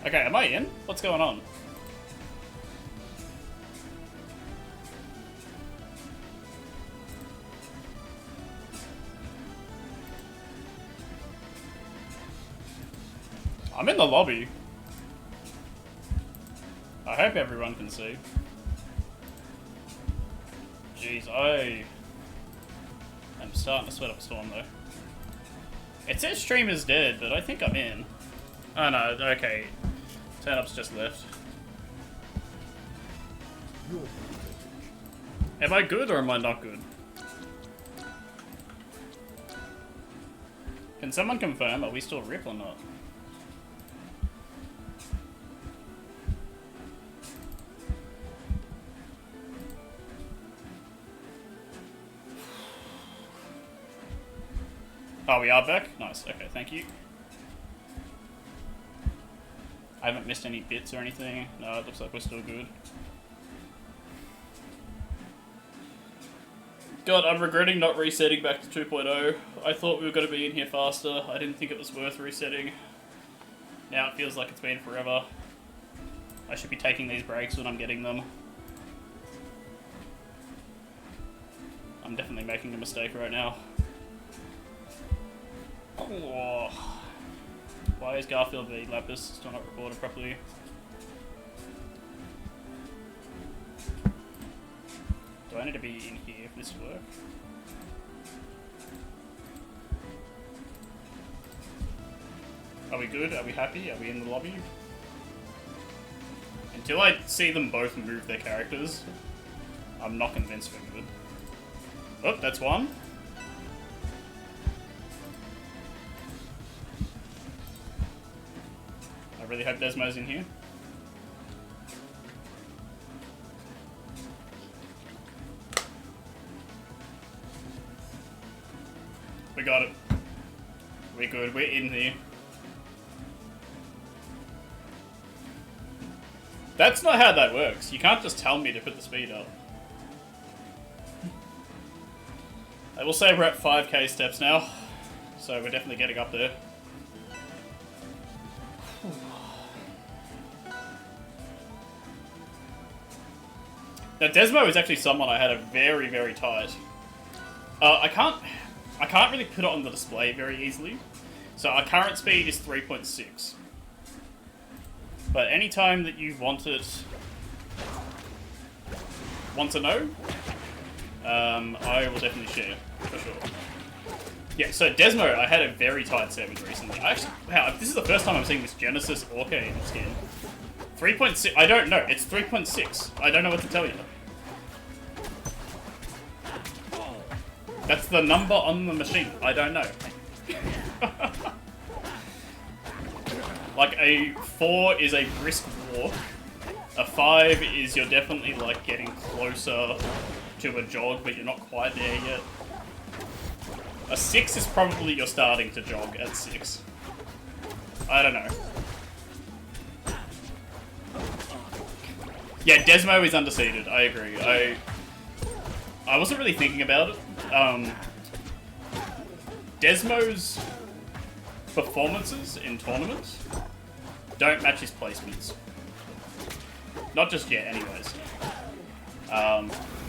Okay, am I in? What's going on? I'm in the lobby. I hope everyone can see. Jeez, I am starting to sweat up a storm though. It says stream is dead, but I think I'm in. Oh no, okay. Turn up's just left. Am I good or am I not good? Can someone confirm, are we still RIP or not? Oh, we are back? Nice, okay, thank you. I haven't missed any bits or anything. No, it looks like we're still good. God, I'm regretting not resetting back to 2.0. I thought we were going to be in here faster. I didn't think it was worth resetting. Now it feels like it's been forever. I should be taking these breaks when I'm getting them. I'm definitely making a mistake right now. Oh. Why is Garfield v Lapis still not recorded properly? Do I need to be in here for this to work? Are we good? Are we happy? Are we in the lobby? Until I see them both move their characters, I'm not convinced we're good. Oh, that's one. I really hope Desmo's in here. We got it. We're good. We're in here. That's not how that works. You can't just tell me to put the speed up. I will say we're at 5k steps now, so we're definitely getting up there. Now, Desmo is actually someone I had a very, very tight. I can't really put it on the display very easily. So our current speed is 3.6. But anytime that you want to know, I will definitely share, for sure. Yeah, so Desmo, I had a very tight 7 recently. Wow, this is the first time I'm seeing this Genesis Orca in skin. 3.6, I don't know, it's 3.6. I don't know what to tell you. That's the number on the machine, I don't know. Like, a 4 is a brisk walk. A 5 is you're definitely, like, getting closer to a jog, but you're not quite there yet. A 6 is probably you're starting to jog at 6. I don't know. Yeah, Desmo is undefeated, I agree. I wasn't really thinking about it. Desmo's performances in tournaments don't match his placements. Not just yet, anyways.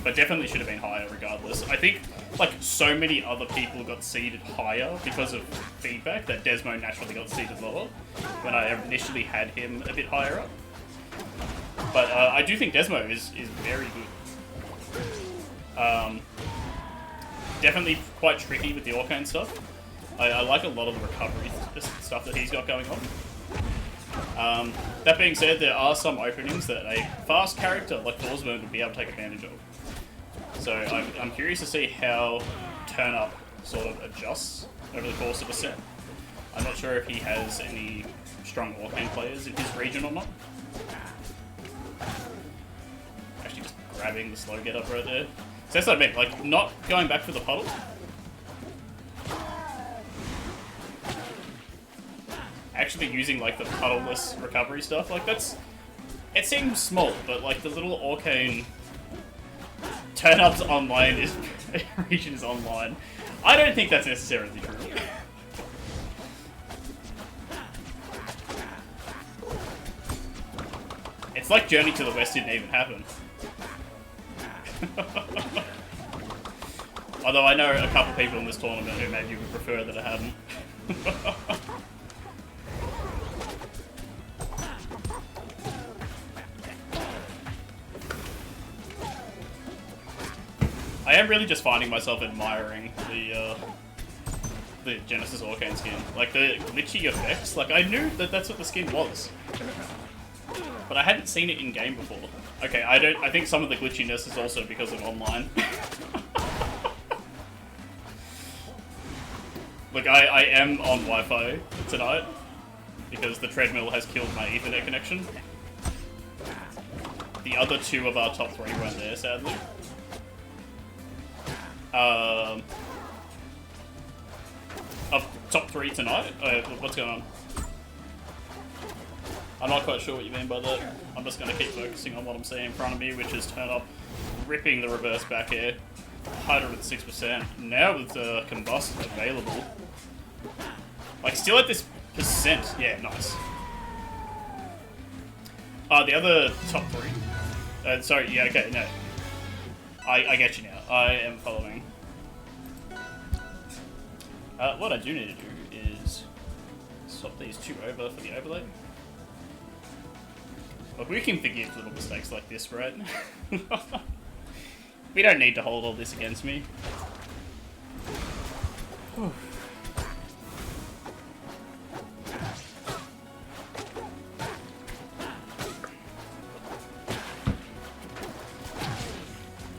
But definitely should have been higher regardless. I think, like, so many other people got seeded higher because of feedback that Desmo naturally got seeded lower when I initially had him a bit higher up. But I do think Desmo is very good. Definitely quite tricky with the Orcane stuff. I like a lot of the recovery stuff that he's got going on. That being said, there are some openings that a fast character like Forsberg would be able to take advantage of. So I'm curious to see how Turn Up sort of adjusts over the course of a set. I'm not sure if he has any strong Orcane players in his region or not. Actually just grabbing the slow get up right there. So that's what I mean, like, not going back for the puddle. Actually using, like, the puddleless recovery stuff, like, that's... It seems small, but, like, the little Orcane turn-ups online is... region is online. I don't think that's necessarily true. It's like Journey to the West didn't even happen. Although I know a couple people in this tournament who maybe would prefer that it hadn't. I am really just finding myself admiring the Genesis Arcane skin. Like, the glitchy effects, like, I knew that that's what the skin was. But I hadn't seen it in-game before. Okay, I think some of the glitchiness is also because of online. Look, I am on Wi-Fi tonight, because the Treadmill has killed my Ethernet connection. The other two of our top 3 weren't there, sadly. Of top 3 tonight? What's going on? I'm not quite sure what you mean by that. I'm just going to keep focusing on what I'm seeing in front of me, which is turn up, ripping the reverse back air, 106%. Now with combust available. Like, still at this percent. Yeah, nice. The other top 3. Sorry, yeah, okay, no. I get you now. I am following. What I do need to do is swap these 2 over for the overlay. Look, we can forgive little mistakes like this, right? We don't need to hold all this against me. I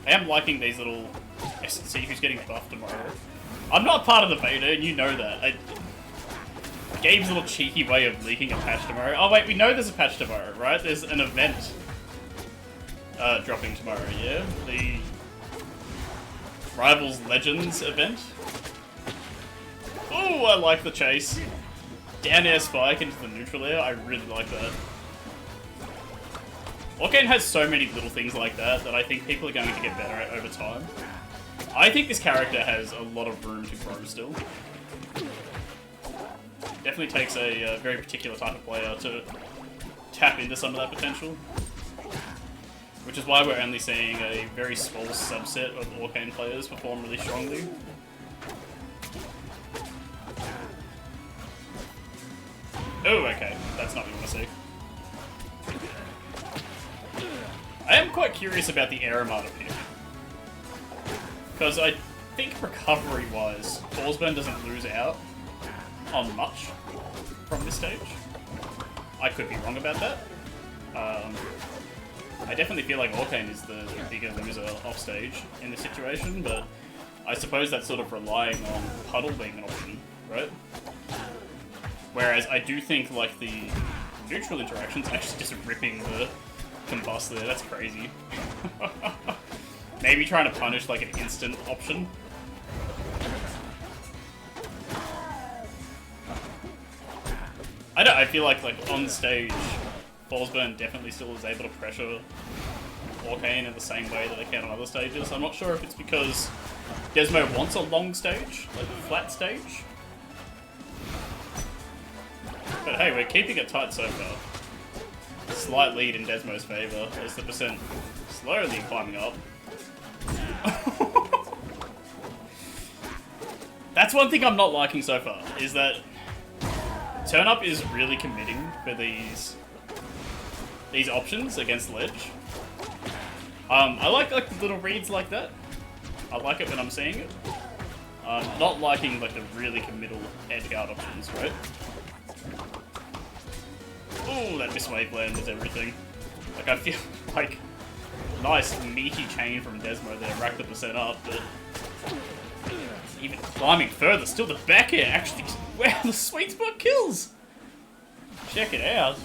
am liking these little... See who's getting buffed tomorrow. I'm not part of the beta, and you know that. Gabe's little cheeky way of leaking a patch tomorrow. Oh wait, we know there's a patch tomorrow, right? There's an event dropping tomorrow, yeah? The Rivals Legends event. Oh, I like the chase. Down air spike into the neutral air, I really like that. Arcane has so many little things like that I think people are going to get better at over time. I think this character has a lot of room to grow still. Definitely takes a very particular type of player to tap into some of that potential. Which is why we're only seeing a very small subset of Arcane players perform really strongly. Oh, okay. That's not what we want to see. I am quite curious about the air amount up here. Because I think recovery-wise, Orsburn doesn't lose out on much from this stage. I could be wrong about that. I definitely feel like Arcane is the bigger loser off stage in this situation, but I suppose that's sort of relying on Puddle being an option, right? Whereas I do think like the neutral interactions actually just ripping the combust there, that's crazy. Maybe trying to punish like an instant option. I feel like on stage, Fallsburn definitely still is able to pressure Arcane in the same way that they can on other stages. I'm not sure if it's because Desmo wants a long stage, like a flat stage. But hey, we're keeping it tight so far. Slight lead in Desmo's favour as the percent slowly climbing up. That's one thing I'm not liking so far, is that Turnup is really committing for these options against ledge. I like the little reads like that. I like it when I'm seeing it. Not liking like the really committal edge guard options, right? Ooh, that miswave land is everything. Like I feel like nice meaty chain from Desmo there, racked the percent up, but even climbing further, still the back air actually, wow, the sweet spot kills! Check it out.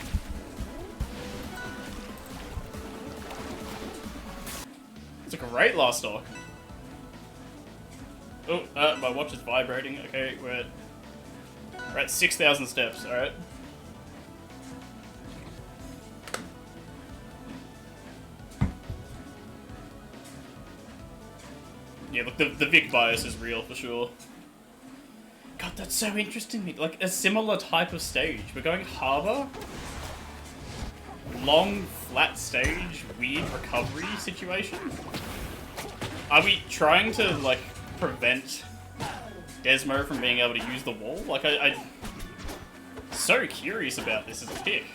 It's a great last stock. Oh, my watch is vibrating. Okay, we're at 6,000 steps, alright. Yeah, look, the Vic bias is real for sure. God, that's so interesting. Like, a similar type of stage. We're going Harbour. long, flat stage, weird recovery situation? Are we trying to, like, prevent Desmo from being able to use the wall? Like, I'm so curious about this as a pick.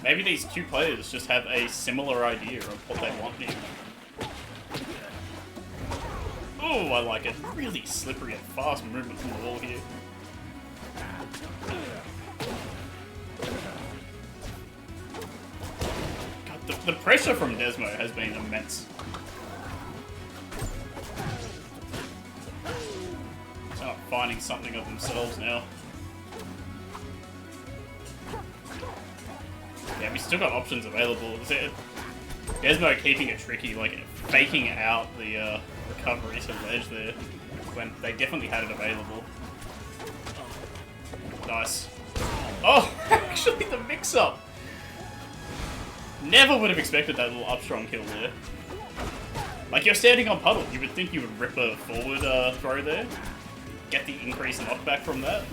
Maybe these two players just have a similar idea of what they want here. Oh, I like it. Really slippery and fast movement from the wall here. God, the pressure from Desmo has been immense. They're not finding something of themselves now. Yeah, we still got options available. Desmo keeping it tricky, like faking out the recovery to ledge there when they definitely had it available. Nice. Oh, actually the mix-up! Never would have expected that little up-strong kill there. Like, you're standing on puddle, you would think you would rip a forward throw there. Get the increased knockback from that.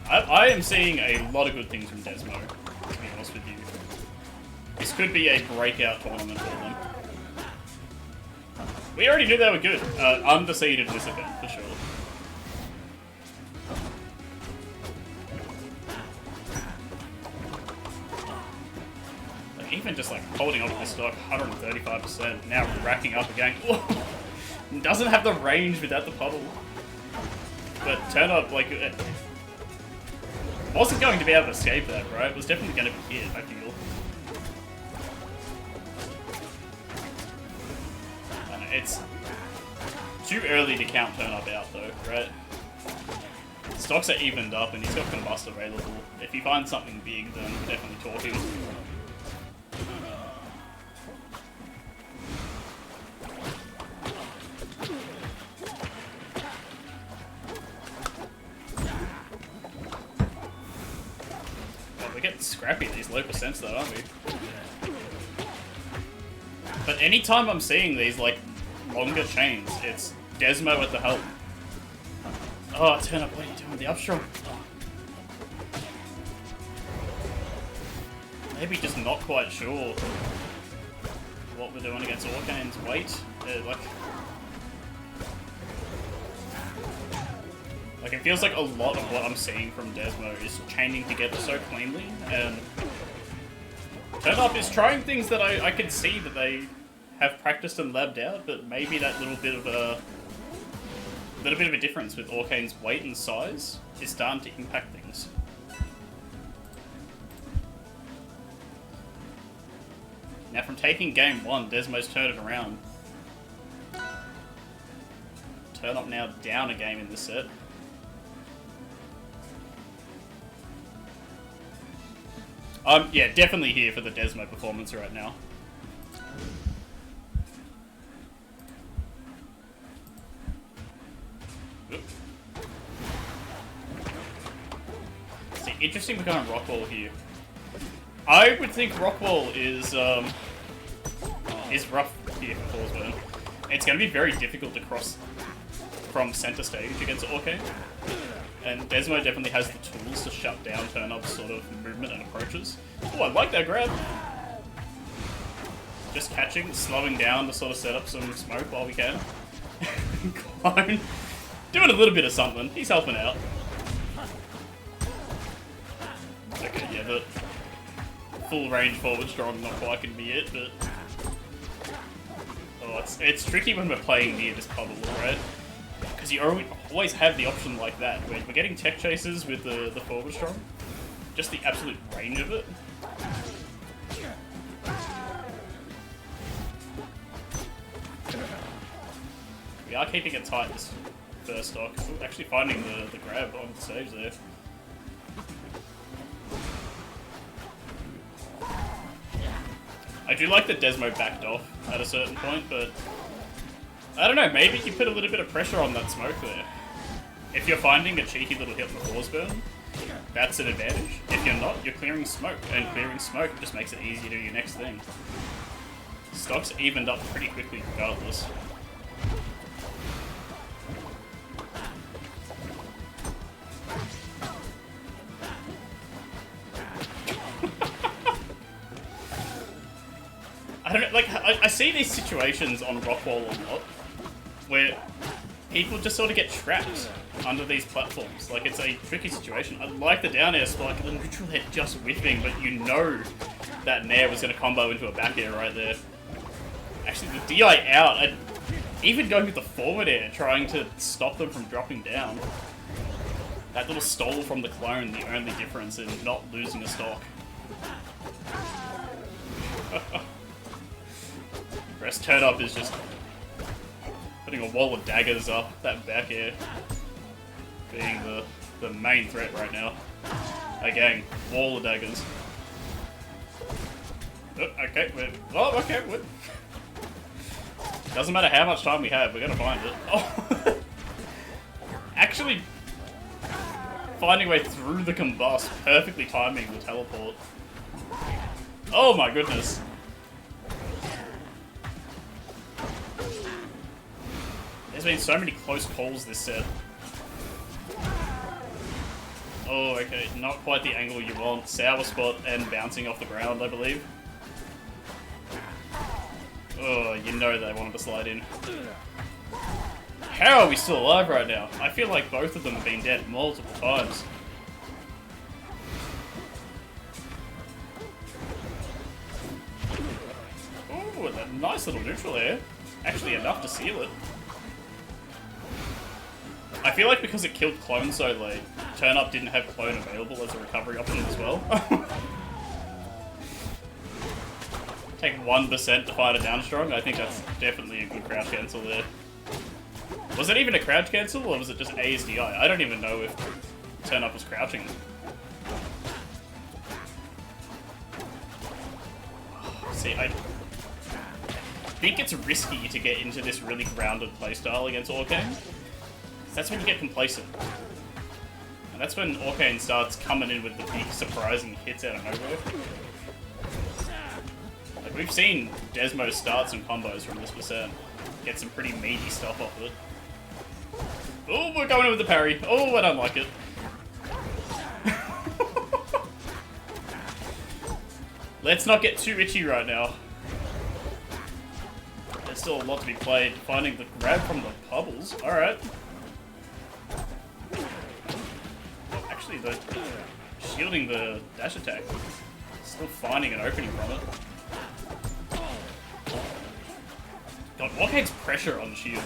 I am seeing a lot of good things from Desmo, to be honest with you. This could be a breakout tournament for them. We already knew they were good. Undefeated in this event, for sure. Like, even just like holding on to this stock, 135%, now racking up again. Doesn't have the range without the puddle. But turn up, like, wasn't going to be able to escape that, right? It was definitely going to be hit, I feel. It's too early to count turn up out though, right? Stocks are evened up and he's got Combust available. If he finds something big, then we're definitely talking. We're getting scrappy at these low percents though, aren't we? But anytime I'm seeing these, like, longer chains, it's Desmo at the helm. Oh, turn up, what are you doing? The upstrong. Oh. Maybe just not quite sure what we're doing against Orcane's weight. Like, it feels like a lot of what I'm seeing from Desmo is chaining together so cleanly, and Turn Up is trying things that I can see that they have practiced and labbed out, but maybe that little bit of a difference with Orcane's weight and size is starting to impact things. Now, from taking game one, Desmo's turned it around. Turn Up now down a game in this set. Yeah, definitely here for the Desmo performance right now. See, interesting we're going Rockwall here. I would think Rockwall is rough here for Thorsburn. It's going to be very difficult to cross from center stage against Orcane. And Desmo definitely has the tools to shut down Turn Up's sort of movement and approaches. Oh, I like that grab. Just catching, slowing down to sort of set up some smoke while we can. Clone. Doing a little bit of something. He's helping out. Okay, yeah, the full range forward strong not quite going to be it, but... Oh, it's tricky when we're playing near this puddle, right? Because you always have the option like that, where we're getting tech chases with the forward strong. Just the absolute range of it. We are keeping it tight this first stock. Ooh, actually finding the grab on the stage there. I do like that Desmo backed off at a certain point, but I don't know, maybe you put a little bit of pressure on that smoke there. If you're finding a cheeky little hit on the Thorsburn, that's an advantage. If you're not, you're clearing smoke, and clearing smoke just makes it easier to do your next thing. Stocks evened up pretty quickly regardless. don't know, like, I see these situations on Rockwall a lot, where people just sort of get trapped under these platforms. Like, it's a tricky situation. I like the down air spike, the neutral head just whiffing, but you know that Nair was going to combo into a back air right there. Actually, the DI out, and even going with the forward air, trying to stop them from dropping down. That little stall from the clone, the only difference in not losing a stock. Rest turn up is just putting a wall of daggers up, that back air being the main threat right now. Again, wall of daggers. Oh, okay, okay, doesn't matter how much time we have, we're gonna find it. Oh. Actually, finding a way through the combust, perfectly timing the teleport. Oh my goodness. There's been so many close calls this set. Oh, okay, not quite the angle you want. Sour spot and bouncing off the ground, I believe. Oh, you know they wanted to slide in. How are we still alive right now? I feel like both of them have been dead multiple times. Oh, a nice little neutral air. Actually enough to seal it. I feel like because it killed Clone so late, Turn Up didn't have Clone available as a recovery option as well. Take 1% to fight a down strong. I think that's definitely a good crouch cancel there. Was it even a crouch cancel, or was it just ASDI? I don't even know if Turn Up was crouching. See, I think it's risky to get into this really grounded playstyle against Orcane. That's when you get complacent. And that's when Orcane starts coming in with the big surprising hits out of nowhere. Like, we've seen Desmo start some combos from this percent. Get some pretty meaty stuff off it. Oh, we're going in with the parry. Oh, I don't like it. Let's not get too itchy right now. There's still a lot to be played. Finding the grab from the bubbles. Alright. Actually, the shielding the dash attack. Still finding an opening from it. God, Orcane's pressure on shield.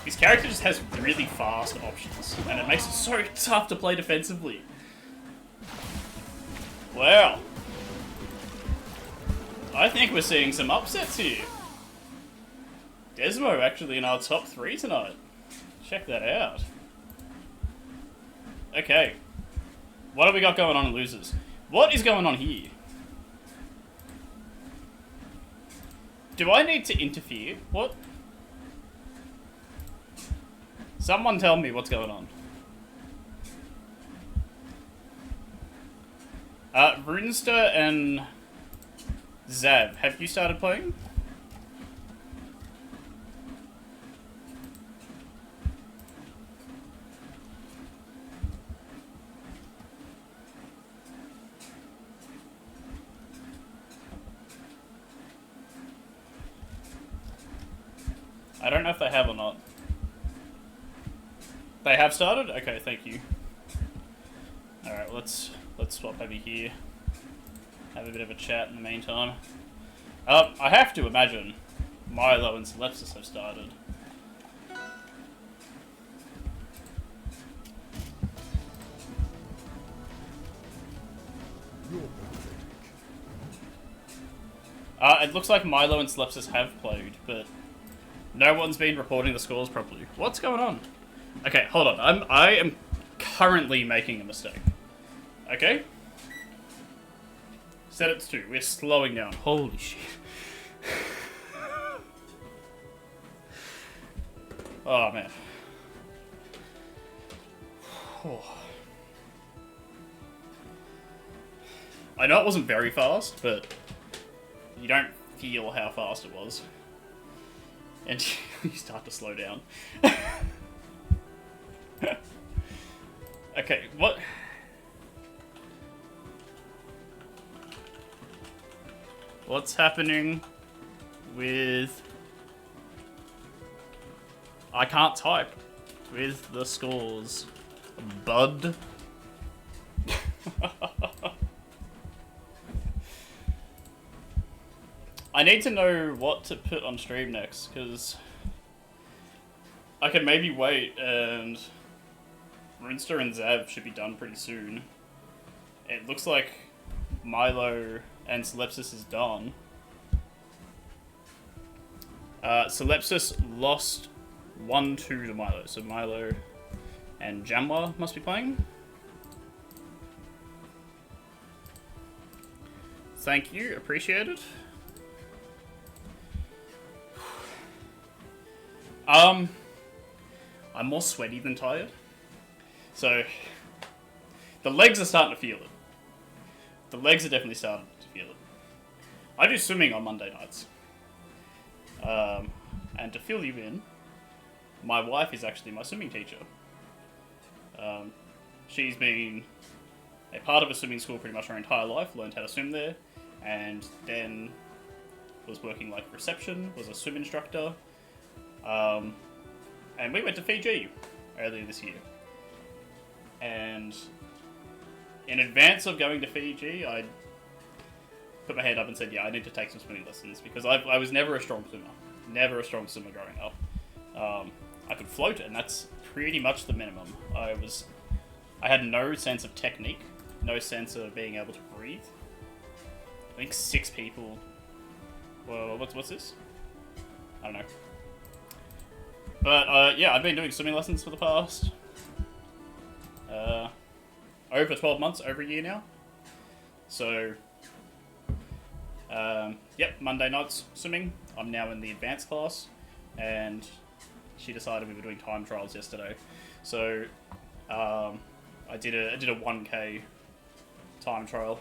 His character just has really fast options, and it makes it so tough to play defensively. Wow. I think we're seeing some upsets here. Desmo actually in our top 3 tonight. Check that out. Okay. What have we got going on in losers? What is going on here? Do I need to interfere? What? Someone tell me what's going on. Runester and Zav, have you started playing? I don't know if they have or not. They have started? Okay, thank you. Alright, let's swap over here. Have a bit of a chat in the meantime. I have to imagine Milo and Celestis have started. It looks like Milo and Celestis have played, but no one's been reporting the scores properly. What's going on? Okay, hold on. I am currently making a mistake. Okay? Set it to 2. We're slowing down. Holy shit. Oh, man. I know it wasn't very fast, but you don't feel how fast it was. And you start to slow down. Okay, what? What's happening with... I can't type with the scores. Bud. I need to know what to put on stream next, because I can maybe wait, and Runester and Zav should be done pretty soon. It looks like Milo and Solepsis is done. Solepsis lost 1-2 to Milo, so Milo and Jamwa must be playing. Thank you, appreciate it. I'm more sweaty than tired. So, the legs are starting to feel it. The legs are definitely starting to feel it. I do swimming on Monday nights. And to fill you in, my wife is actually my swimming teacher. She's been a part of a swimming school pretty much her entire life, learned how to swim there, and then was working like reception, was a swim instructor. And we went to Fiji earlier this year. And in advance of going to Fiji, I put my hand up and said, yeah, I need to take some swimming lessons, because I was never a strong swimmer. Never a strong swimmer growing up. I could float, and that's pretty much the minimum. I had no sense of technique, no sense of being able to breathe. I think 6 people... Well, what's this? I don't know. But, yeah, I've been doing swimming lessons for the past... over 12 months, over a year now. So... yep, Monday nights swimming. I'm now in the advanced class, and she decided we were doing time trials yesterday. So, I did a 1K time trial,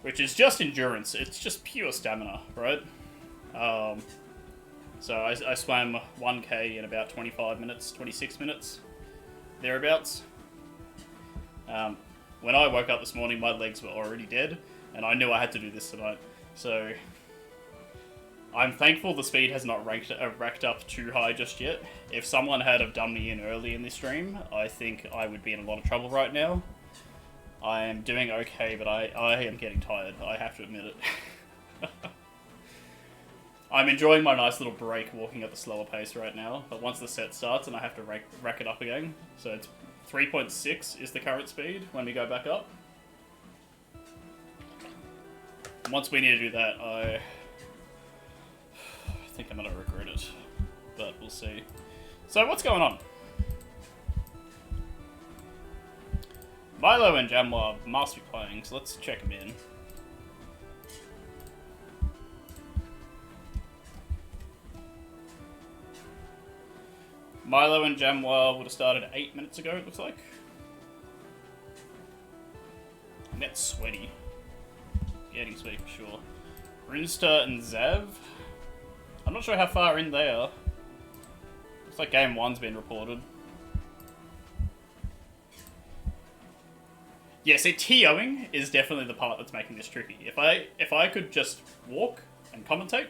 which is just endurance. It's just pure stamina, right? So I swam 1K in about 25 minutes, 26 minutes, thereabouts. When I woke up this morning, my legs were already dead, and I knew I had to do this tonight. So I'm thankful the speed has not racked up too high just yet. If someone had have done me in early in this stream, I think I would be in a lot of trouble right now. I am doing okay, but I am getting tired. I have to admit it. I'm enjoying my nice little break walking at the slower pace right now, but once the set starts and I have to rack it up again, so it's 3.6 is the current speed when we go back up. Once we need to do that, I think I'm going to regret it, but we'll see. So what's going on? Milo and Jamwa must be playing, so let's check them in. Milo and Jamwa would have started 8 minutes ago, it looks like. And that's sweaty. Getting sweaty for sure. Runester and Zav. I'm not sure how far in they are. Looks like game 1's been reported. Yeah, see, TOing is definitely the part that's making this tricky. If I could just walk and commentate,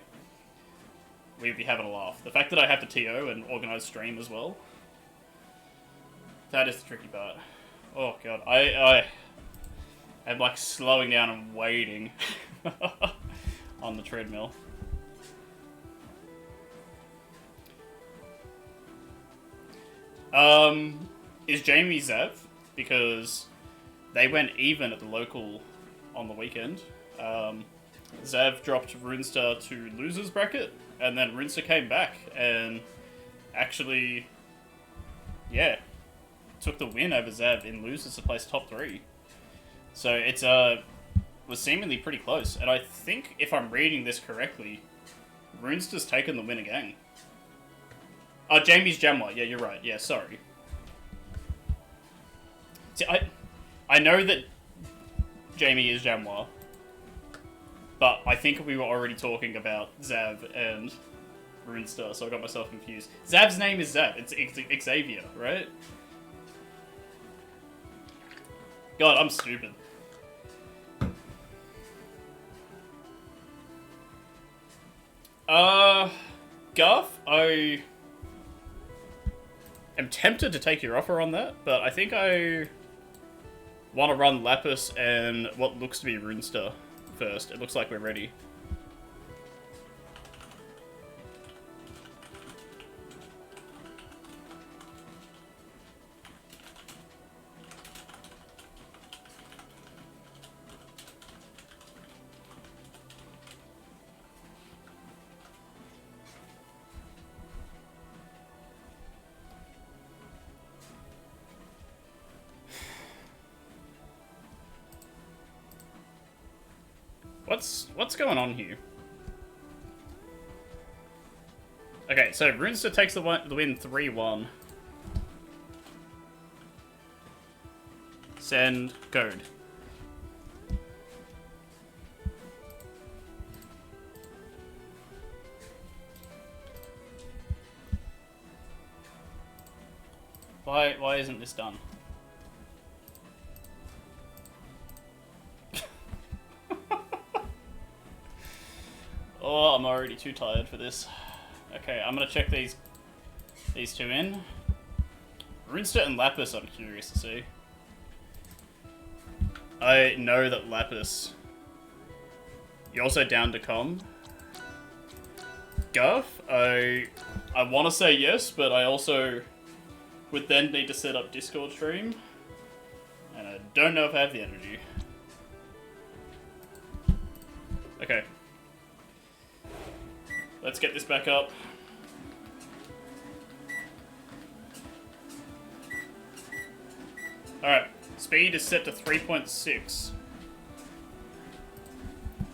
we'd be having a laugh. The fact that I have to TO and organise stream as well, that is the tricky part. Oh god, I am like slowing down and waiting on the treadmill. Is Jamie Zav? Because they went even at the local on the weekend. Zav dropped Runester to losers bracket, and then Runester came back and actually, yeah, took the win over Zav in losers to place top 3. So it's was seemingly pretty close, and I think if I'm reading this correctly, Runester's taken the win again. Oh, Jamie's Jamwa. Yeah, you're right. Yeah, sorry. See, I know that Jamie is Jamwa, but I think we were already talking about Zav and Runester, so I got myself confused. Zav's name is Zav. It's Xavier, right? God, I'm stupid. Garth, I am tempted to take your offer on that, but I think I want to run Lapis and what looks to be Runester first. It looks like we're ready. What's going on here? Okay, so Runester takes the win 3-1. Send code. Why isn't this done? Oh, I'm already too tired for this. Okay, I'm gonna check these two in. Runester and Lapis, I'm curious to see. I know that Lapis. You're also down to come. Garth, I want to say yes, but I also would then need to set up Discord stream, and I don't know if I have the energy. Okay. Let's get this back up. Alright, speed is set to 3.6.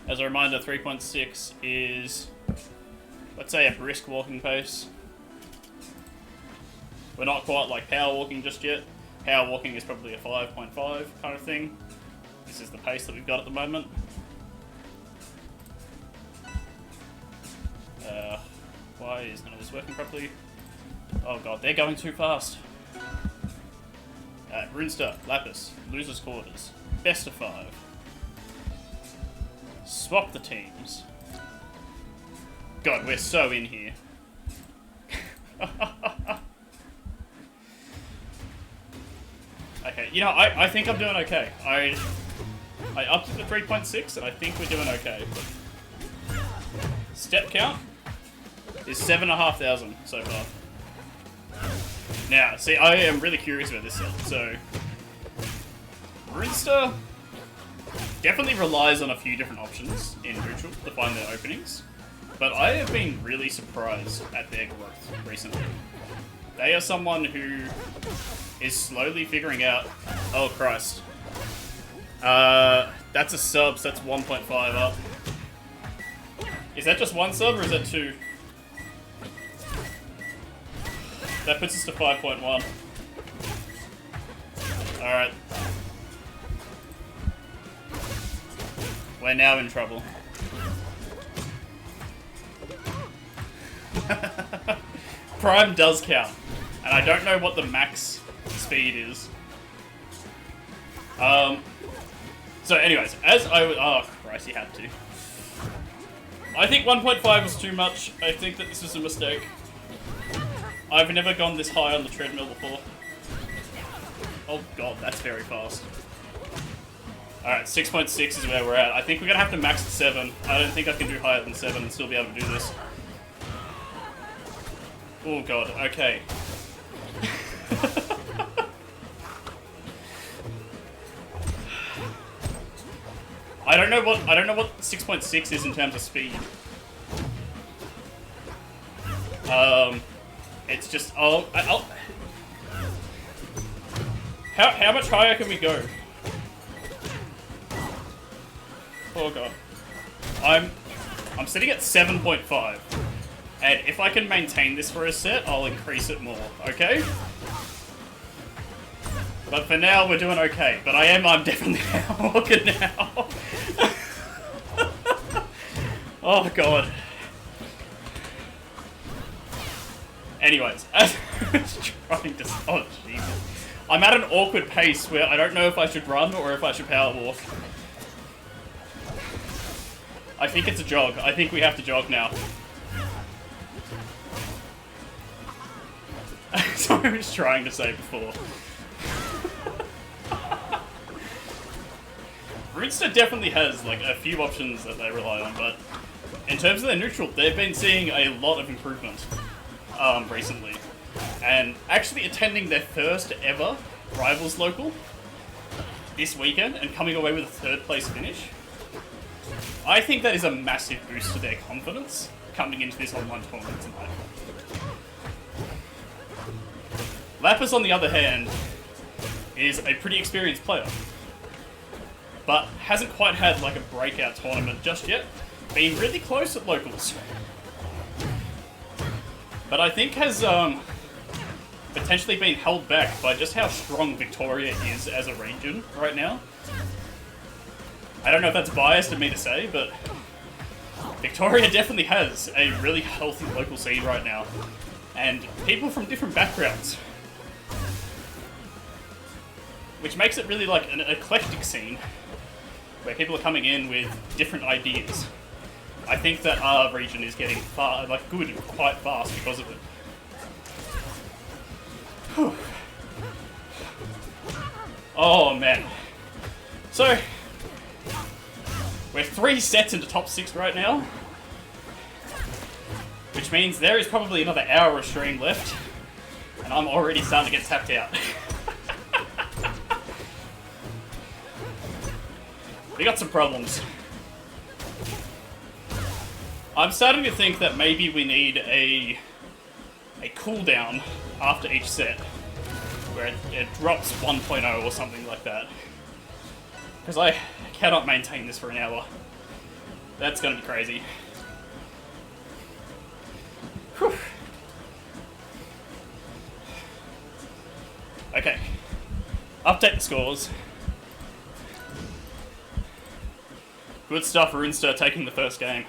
As a reminder, 3.6 is, let's say, a brisk walking pace. We're not quite like power walking just yet. Power walking is probably a 5.5 kind of thing. This is the pace that we've got at the moment. Why is none of this working properly? Oh god, they're going too fast. Runester, Lapis, losers quarters, best of 5. Swap the teams. God, we're so in here. Okay, you know, I think I'm doing okay. I upped it to 3.6 and I think we're doing okay. Step count is 7,500 so far. Now, see, I am really curious about this set. So, Runester definitely relies on a few different options in neutral to find their openings, but I have been really surprised at their growth recently. They are someone who is slowly figuring out. Oh Christ! That's a sub. So that's 1.5 up. Is that just one sub or is that 2? That puts us to 5.1. Alright. We're now in trouble. Prime does count. And I don't know what the max speed is. So anyways, as I was... Oh Christ, you had to. I think 1.5 was too much. I think that this was a mistake. I've never gone this high on the treadmill before. Oh god, that's very fast. Alright, 6.6 is where we're at. I think we're gonna have to max to 7. I don't think I can do higher than 7 and still be able to do this. Oh god, okay. I don't know what 6.6 is in terms of speed. It's just how much higher can we go? Oh god. I'm sitting at 7.5. And if I can maintain this for a set, I'll increase it more, okay? But for now, we're doing okay. But I'm definitely walking now. Oh god. Anyways, as I was trying to... Oh, Jesus. I'm at an awkward pace where I don't know if I should run or if I should power walk. I think it's a jog. I think we have to jog now. That's what I was trying to say before. Runester definitely has like a few options that they rely on, but in terms of their neutral, they've been seeing a lot of improvement recently. And actually attending their first ever Rivals Local this weekend and coming away with a third place finish, I think that is a massive boost to their confidence coming into this online tournament tonight. Lapis, on the other hand, is a pretty experienced player, but hasn't quite had like a breakout tournament just yet. Been really close at locals, but I think has potentially been held back by just how strong Victoria is as a region right now. I don't know if that's biased of me to say, but Victoria definitely has a really healthy local scene right now, and people from different backgrounds, which makes it really like an eclectic scene where people are coming in with different ideas. I think that our region is getting good quite fast because of it. Whew. Oh man. So, we're 3 sets into top 6 right now, which means there is probably another hour of stream left, and I'm already starting to get tapped out. We got some problems. I'm starting to think that maybe we need a cooldown after each set, where it drops 1.0 or something like that. Because I cannot maintain this for an hour. That's going to be crazy. Whew. Okay. Update the scores. Good stuff, Runester taking the first game.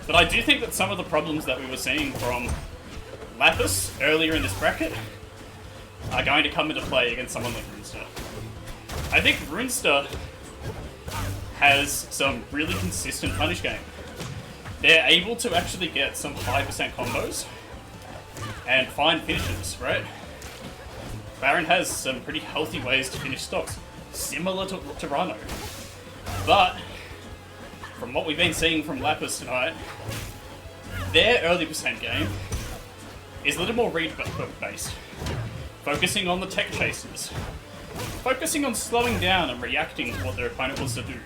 But I do think that some of the problems that we were seeing from Lapis earlier in this bracket are going to come into play against someone like Runester. I think Runester has some really consistent punish game. They're able to actually get some high percent combos and find finishes, right? Baron has some pretty healthy ways to finish stocks, similar to Rhino. But from what we've been seeing from Lapis tonight, their early percent game is a little more read-based, focusing on the tech chases, focusing on slowing down and reacting to what their opponent wants to do.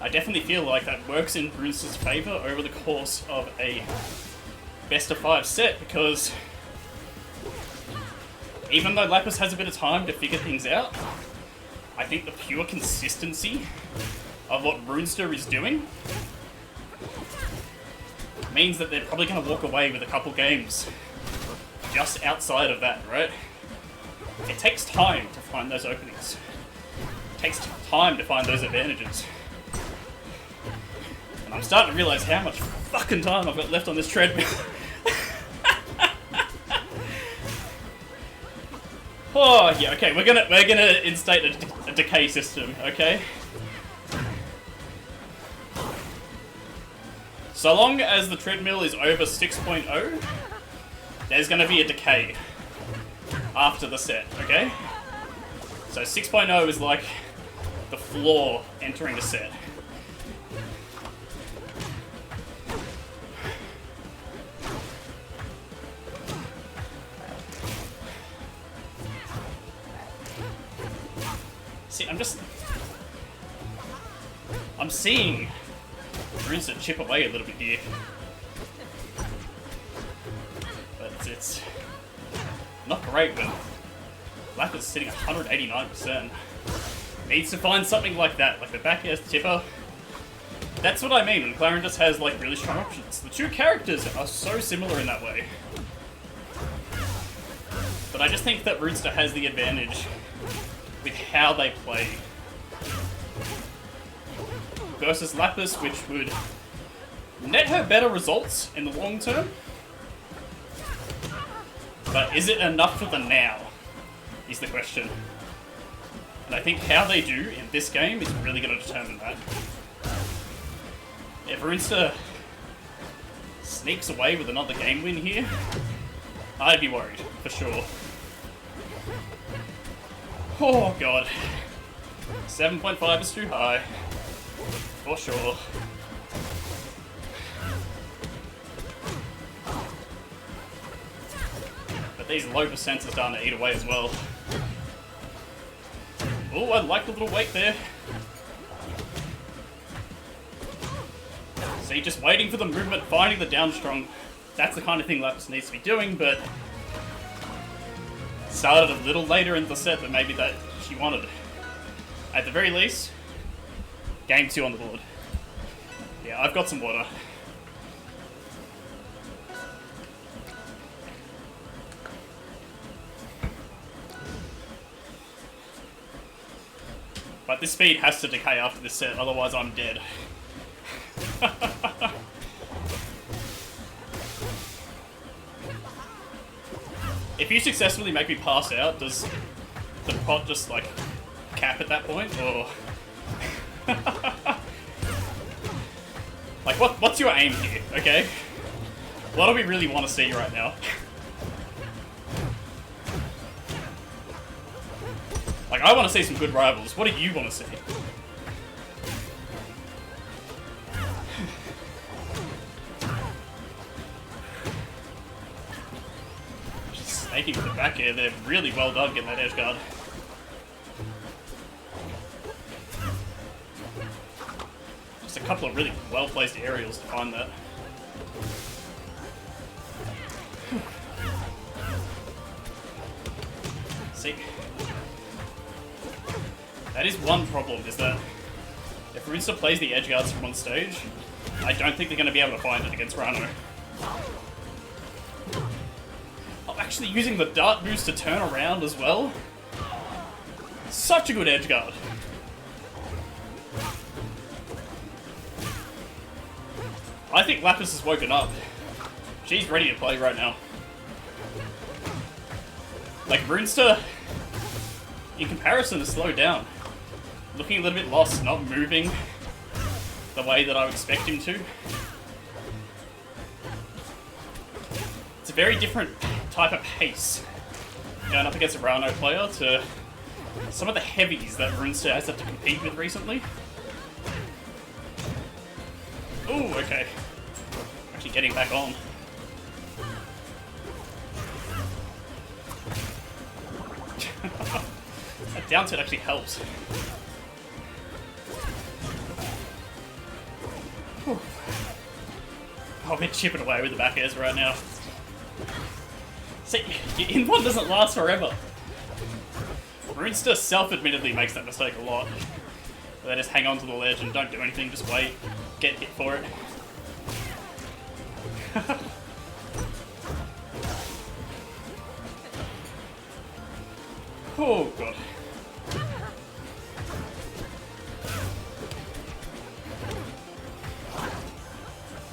I definitely feel like that works in Bruce's favour over the course of a best-of-5 set, because even though Lapis has a bit of time to figure things out, I think the pure consistency of what Runester is doing means that they're probably going to walk away with a couple games just outside of that, right? It takes time to find those openings. It takes time to find those advantages. And I'm starting to realise how much fucking time I've got left on this treadmill. Oh yeah, okay, we're gonna instate a decay system, okay? So long as the treadmill is over 6.0, there's gonna be a decay after the set, okay? So 6.0 is like the floor entering the set. See, I'm seeing Runester chip away a little bit here. But it's not great when Lapis is sitting at 189%. Needs to find something like that, like the back air tipper. That's what I mean when Clarendon just has like really strong options. The two characters are so similar in that way. But I just think that Runester has the advantage with how they play versus Lapis, which would net her better results in the long term. But is it enough for the now, is the question. And I think how they do in this game is really going to determine that. If Runster sneaks away with another game win here, I'd be worried, for sure. Oh god. 7.5 is too high. For sure. But these low percents are starting to eat away as well. Oh, I like the little weight there. See, just waiting for the movement, finding the down strong. That's the kind of thing Lapis needs to be doing, but started a little later in the set than maybe that she wanted. At the very least, game 2 on the board. Yeah, I've got some water. But this speed has to decay after this set, otherwise I'm dead. If you successfully make me pass out, does the pot just like cap at that point, or like what's your aim here? Okay, what do we really want to see right now? Like, I want to see some good rivals. What do you want to see? Just snaking with the back air there. Really well done getting that edge guard. Just a couple of really well-placed aerials to find that. See? That is one problem, is that if Runster plays the edge guards from on stage, I don't think they're going to be able to find it against Rano. Oh, actually using the dart boost to turn around as well. Such a good edge guard. I think Lapis has woken up. She's ready to play right now. Like, Runster, in comparison, has slowed down. Looking a little bit lost, not moving the way that I would expect him to. It's a very different type of pace going up against a Rano player to some of the heavies that Runster has had to compete with recently. Ooh, okay. Actually getting back on. That down set actually helps. Whew. Oh, we're chipping away with the back airs right now. See, your in one doesn't last forever. Runster self-admittedly makes that mistake a lot. They just hang on to the ledge and don't do anything, just wait, get hit for it. Oh god.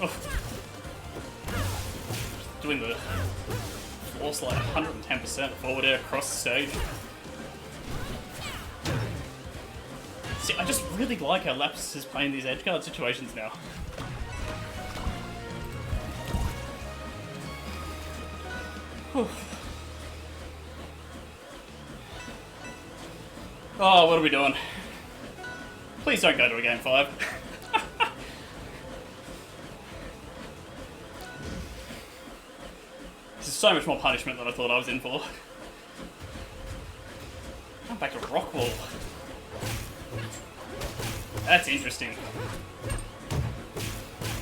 Oh. Doing the floor slide 110% forward air across the stage. See, I just really like how Lapis is playing these edgeguard situations now. Whew. Oh, what are we doing? Please don't go to a game 5. This is so much more punishment than I thought I was in for. I'm back to rock wall. That's interesting.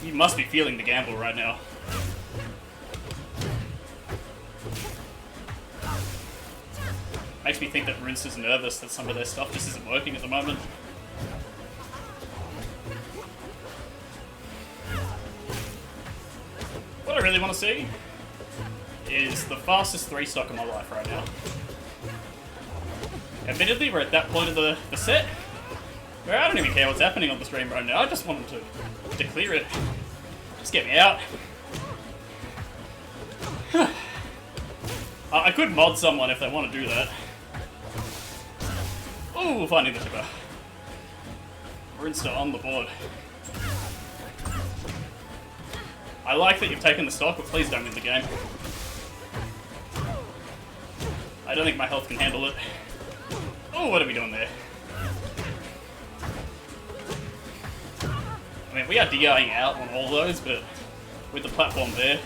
You must be feeling the gamble right now. Makes me think that Runster's nervous that some of their stuff just isn't working at the moment. What I really want to see is the fastest 3-stock in my life right now. Admittedly, we're at that point of the set where I don't even care what's happening on the stream right now. I just want them to clear it. Just get me out. I could mod someone if they want to do that. Ooh, finding the tipper. Runester on the board. I like that you've taken the stock, but please don't win the game. I don't think my health can handle it. Oh, what are we doing there? I mean, we are DIing out on all those, but with the platform there,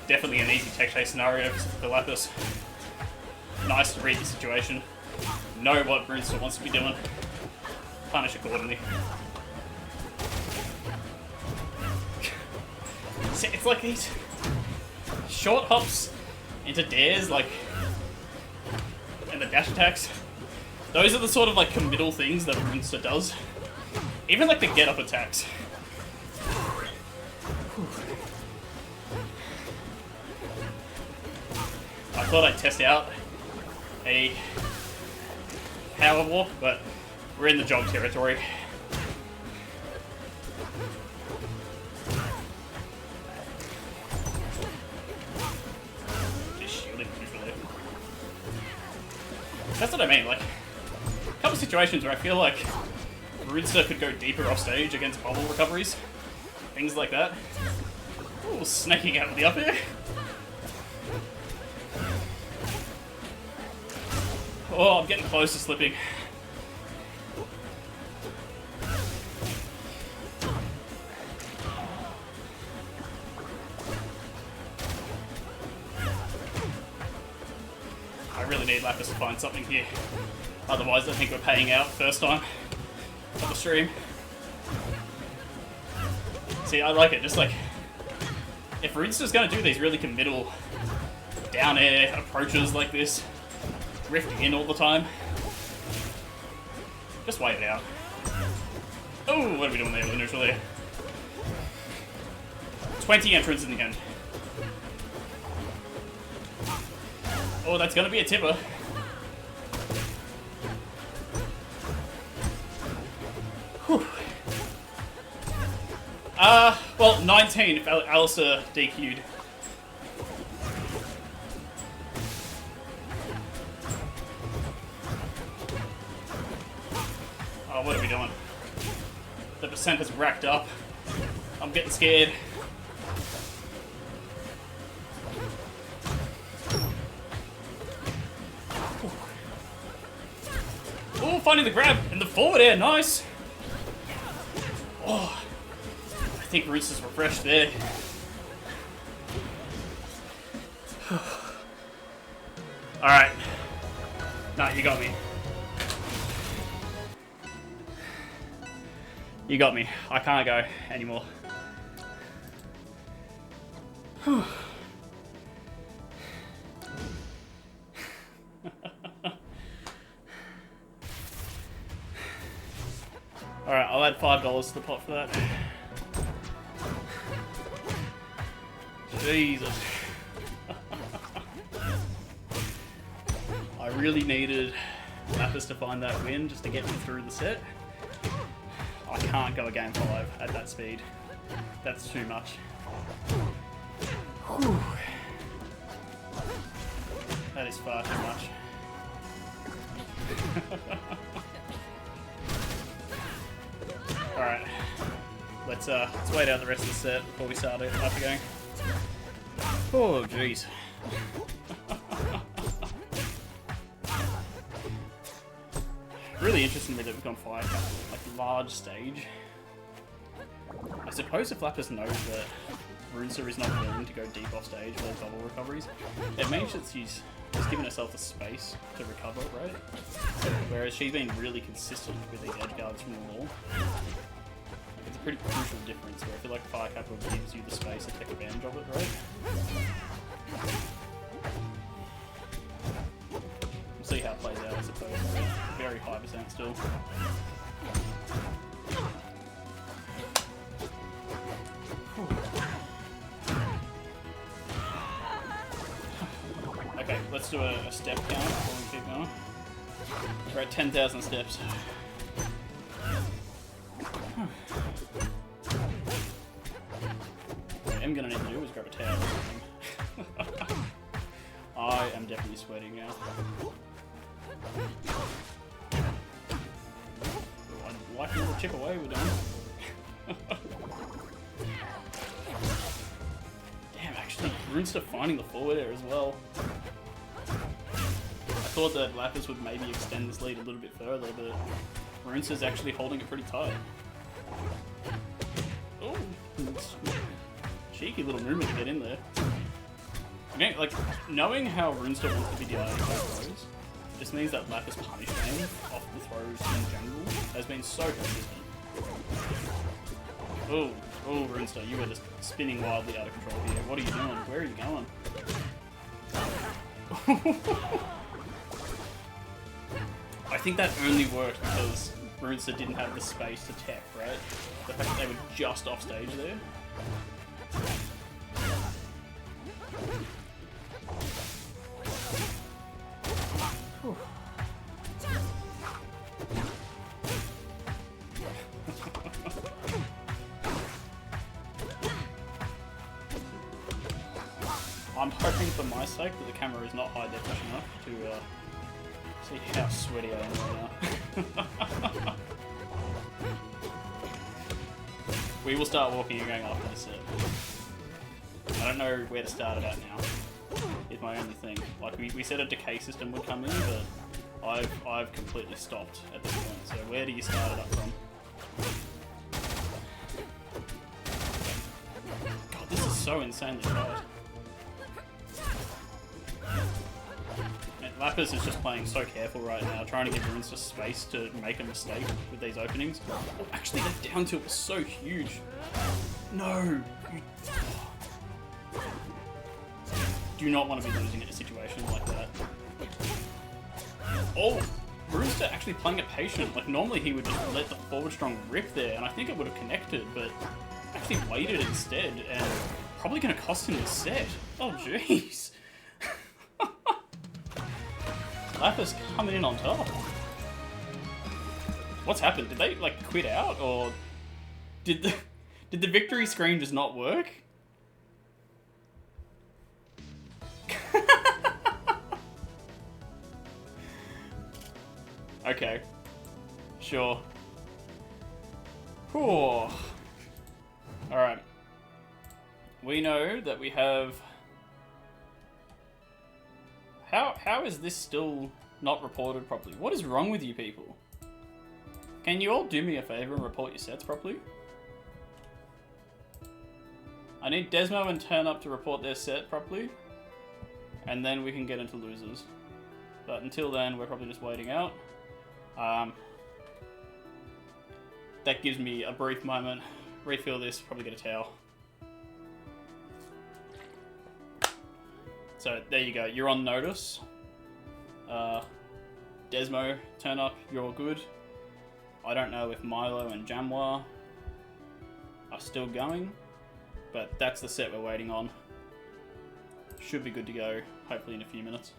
definitely an easy tech chase scenario for Lapis. Nice to read the situation, know what Runester wants to be doing, punish accordingly. It's like these short hops into dares, like, and the dash attacks. Those are the sort of like committal things that Runester does. Even like the get up attacks. I thought I'd test out a power walk, but we're in the jog territory. That's what I mean, like, a couple situations where I feel like Runester could go deeper off stage against bubble recoveries, things like that. Ooh, snaking out of the up air. Oh, I'm getting close to slipping. I really need Lapis to find something here. Otherwise, I think we're paying out first time of the stream. See, I like it. Just like, if Runester's going to do these really committal down air approaches like this, drifting in all the time, just wait it out. Oh, what are we doing there? Neutral there. 20 entrants in the end. Oh, that's going to be a tipper. Whew. Well, 19 if Alistair DQ'd. Oh, what are we doing? The percent has racked up. I'm getting scared. Oh, finding the grab in the forward air, nice. Oh, I think Roos is refreshed there. Alright. Nah, you got me. You got me. I can't go anymore. Alright, I'll add $5 to the pot for that. Jesus. I really needed Lapis to find that win just to get me through the set. I can't go a game 5 at that speed. That's too much. Whew. That is far too much. Alright. Let's wait out the rest of the set before we start it up again. Oh jeez. Really interesting to me that we've gone 5 like large stage. I suppose if Lapis knows that Runester is not willing to go deep off stage for those bubble recoveries, it means that she's given herself the space to recover, right? Whereas she's been really consistent with these edge guards from the wall. It's a pretty crucial difference where I feel like Fire Capital gives you the space to take advantage of it, right? We'll see how it plays out, I suppose. Very high percent still. Okay, let's do a step count before we keep going. We're at 10,000 steps. What I'm gonna need to do is grab a towel or something. I am definitely sweating now. like a little chip away, we're done. Damn, actually, Runester finding the forward air as well. I thought that Lapis would maybe extend this lead a little bit further, but Runester's actually holding it pretty tight. Oh, cheeky little movement to get in there. Again, like, knowing how Runester wants to be DIing throws just means that Lapis' punish game off the throws in general has been so consistent. Oh, Runester, you are just spinning wildly out of control here. What are you doing? Where are you going? I think that only worked because Runester didn't have the space to tech, right? The fact that they were just off stage there. I'm hoping for my sake that the camera is not high definition enough to see how sweaty I am right now. We will start walking again after this set. I don't know where to start it at now, is my only thing. Like, we said a decay system would come in, but I've completely stopped at this point, so where do you start it up from? God, this is so insanely tight. Lapis is just playing so careful right now, trying to give Runester space to make a mistake with these openings. Oh, actually, that down tilt was so huge. No! You do not want to be losing in a situation like that. Oh! Runester actually playing it patient. Like, normally he would just let the forward strong rip there, and I think it would have connected, but actually waited instead, and probably going to cost him the set. Oh, jeez. Lapis coming in on top. What's happened? Did they like quit out, or did the victory screen just not work? Okay, sure. Whew. All right. We know that we have. How is this still not reported properly? What is wrong with you people? Can you all do me a favor and report your sets properly? I need Desmo and Turn Up to report their set properly, and then we can get into losers. But until then, we're probably just waiting out. That gives me a brief moment. Refill this, probably get a towel. So there you go, you're on notice. Desmo, Turn Up, you're all good. I don't know if Milo and Jamwa are still going, but that's the set we're waiting on. Should be good to go, hopefully in a few minutes.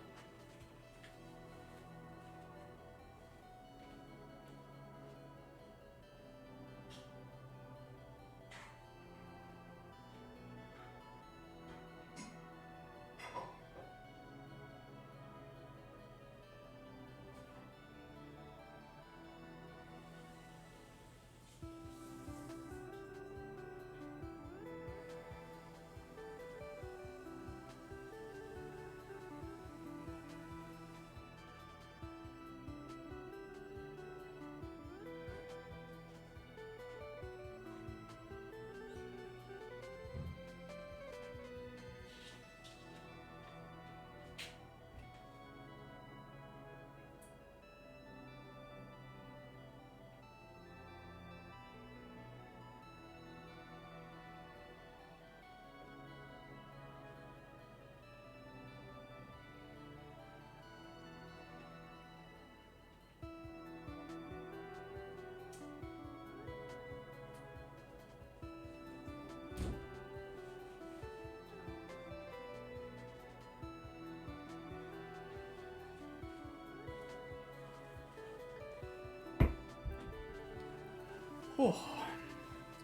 Oh.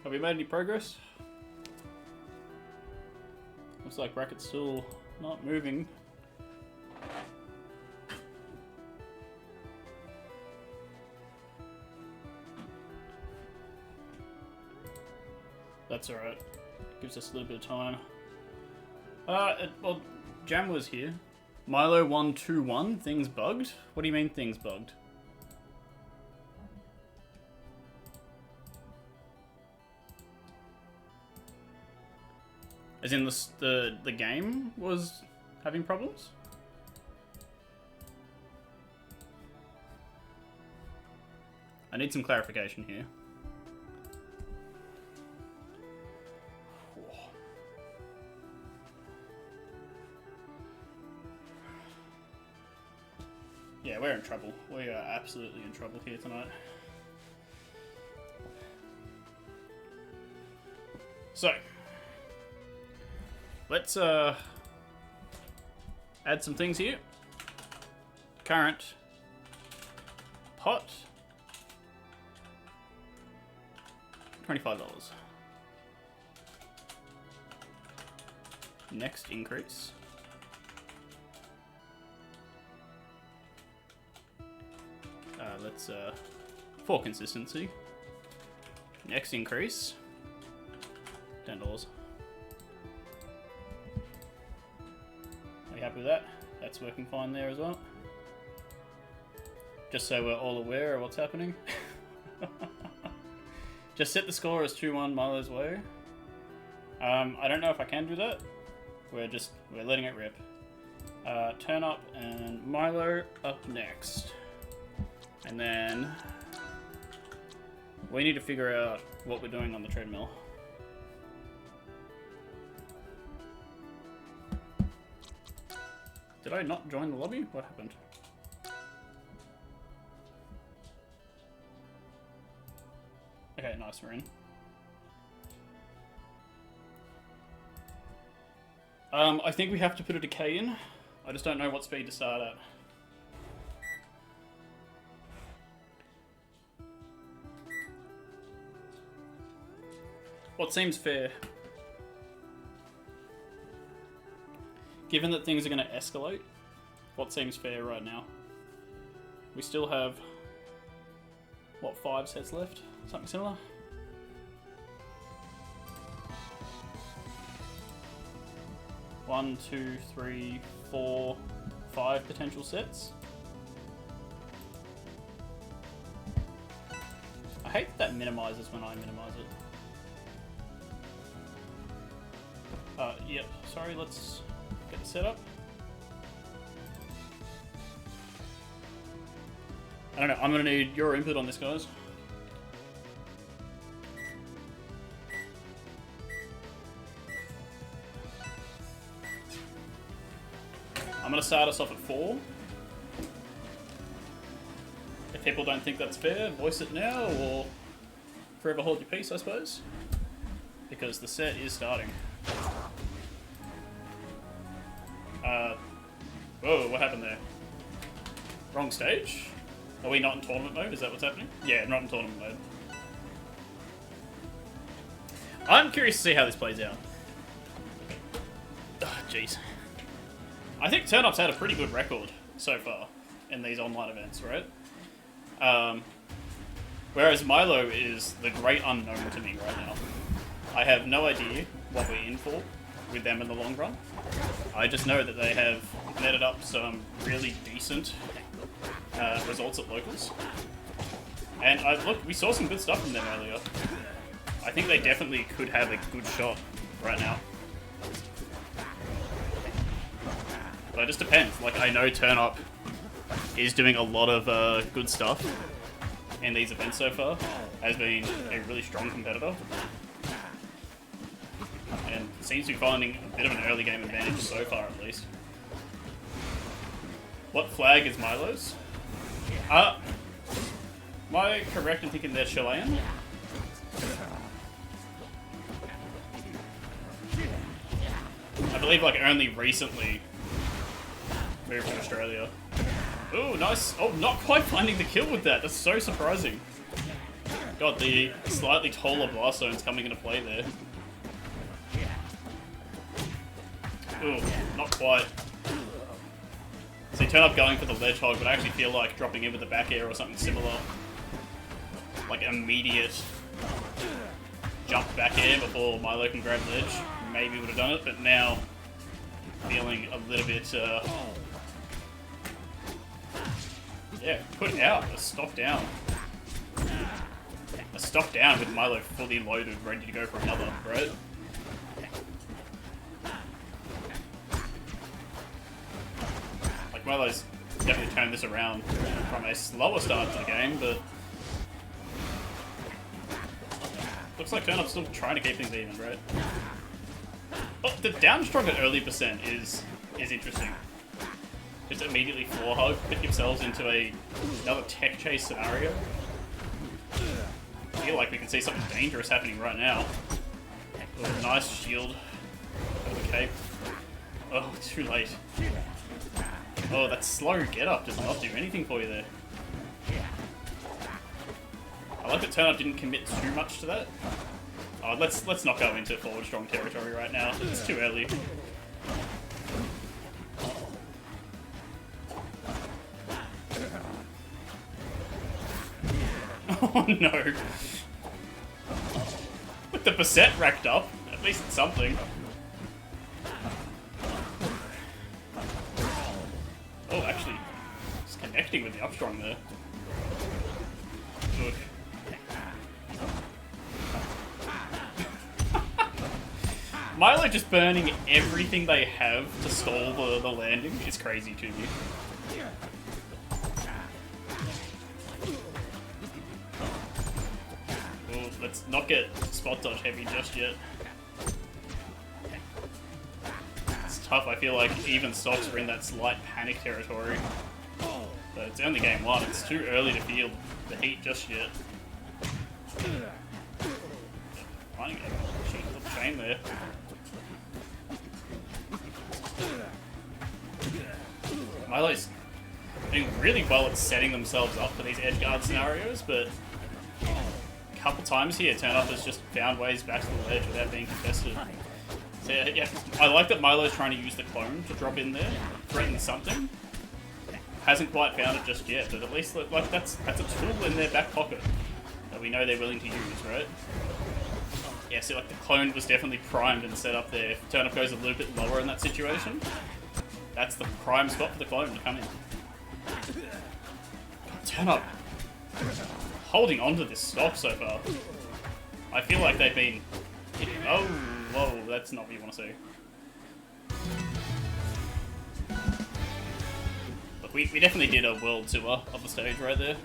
Have we made any progress? Looks like bracket's still not moving. That's alright. Gives us a little bit of time. Well, Jam was here. Milo 121, things bugged? What do you mean things bugged? As in the game was having problems? I need some clarification here. Yeah, we're in trouble. We are absolutely in trouble here tonight. So, let's add some things here. Current pot, $25. Next increase. Let's for consistency. Next increase, $10. Are you happy with that? That's working fine there as well. Just so we're all aware of what's happening. Just set the score as 2-1 Milo's way. I don't know if I can do that. We're letting it rip. Turn up and Milo up next. And then we need to figure out what we're doing on the treadmill. Did I not join the lobby? What happened? Okay, nice, we're in. I think we have to put a decay in. I just don't know what speed to start at. What seems fair? Given that things are going to escalate, what seems fair right now? We still have, what, 5 sets left? Something similar? One, two, three, 4, 5 potential sets. I hate that minimizes when I minimize it. Yep, sorry, let's get the setup. I don't know, I'm gonna need your input on this, guys. I'm gonna start us off at 4. If people don't think that's fair, voice it now, or forever hold your peace, I suppose. Because the set is starting. Whoa, what happened there? Wrong stage? Are we not in tournament mode? Is that what's happening? Yeah, not in tournament mode. I'm curious to see how this plays out. Oh, jeez. I think Turnup's had a pretty good record so far in these online events, right? Whereas Milo is the great unknown to me right now. I have no idea what we're in for with them in the long run. I just know that they have netted up some really decent results at locals. And look, we saw some good stuff from them earlier. I think they definitely could have a good shot right now. But it just depends. Like, I know Turn Up is doing a lot of good stuff in these events so far, has been a really strong competitor. And seems to be finding a bit of an early game advantage so far, at least. What flag is Milo's? Am I correct in thinking they're Chilean? I believe, like, only recently moved to Australia. Ooh, nice. Oh, not quite finding the kill with that. That's so surprising. God, the slightly taller blast zone's coming into play there. Ooh, not quite. So you turn up going for the ledge hog, but I actually feel like dropping in with the back air or something similar. Like immediate jumped back air before Milo can grab the edge, maybe would have done it, but now feeling a little bit, yeah, put out, a stop down. A stop down with Milo fully loaded, ready to go for another, right? Like, Milo's definitely turned this around from a slower start to the game, but looks like Turnup's still trying to keep things even, right? Oh, the down strong at early percent is interesting. Just immediately floor hug, put yourselves into another tech chase scenario. I feel like we can see something dangerous happening right now. Oh, nice shield. Okay. Oh, too late. Oh, that slow get up does not do anything for you there. I like that Turnup didn't commit too much to that. Oh, let's not go into forward strong territory right now. It's too early. Oh no. With the percent racked up, at least it's something. Oh, actually, it's connecting with the up strong there. Good. Milo just burning everything they have to stall the landing is crazy to me. Oh, let's not get spot dodge heavy just yet. It's tough, I feel like even stocks are in that slight panic territory. But it's only game one, it's too early to feel the heat just yet. Finding a cheap little chain there. Milo's doing really well at setting themselves up for these edge guard scenarios, but a couple times here, Turnup has just found ways back to the ledge without being contested. So yeah, I like that Milo's trying to use the clone to drop in there, threaten something. Hasn't quite found it just yet, but at least like that's a tool in their back pocket that we know they're willing to use, right? Yeah, so like the clone was definitely primed and set up there. If Turnup goes a little bit lower in that situation, that's the prime spot for the clone to come in. Turnup holding on to this stock so far. I feel like they've been... Oh, whoa, that's not what you want to see. Look, we definitely did a world tour of the stage right there.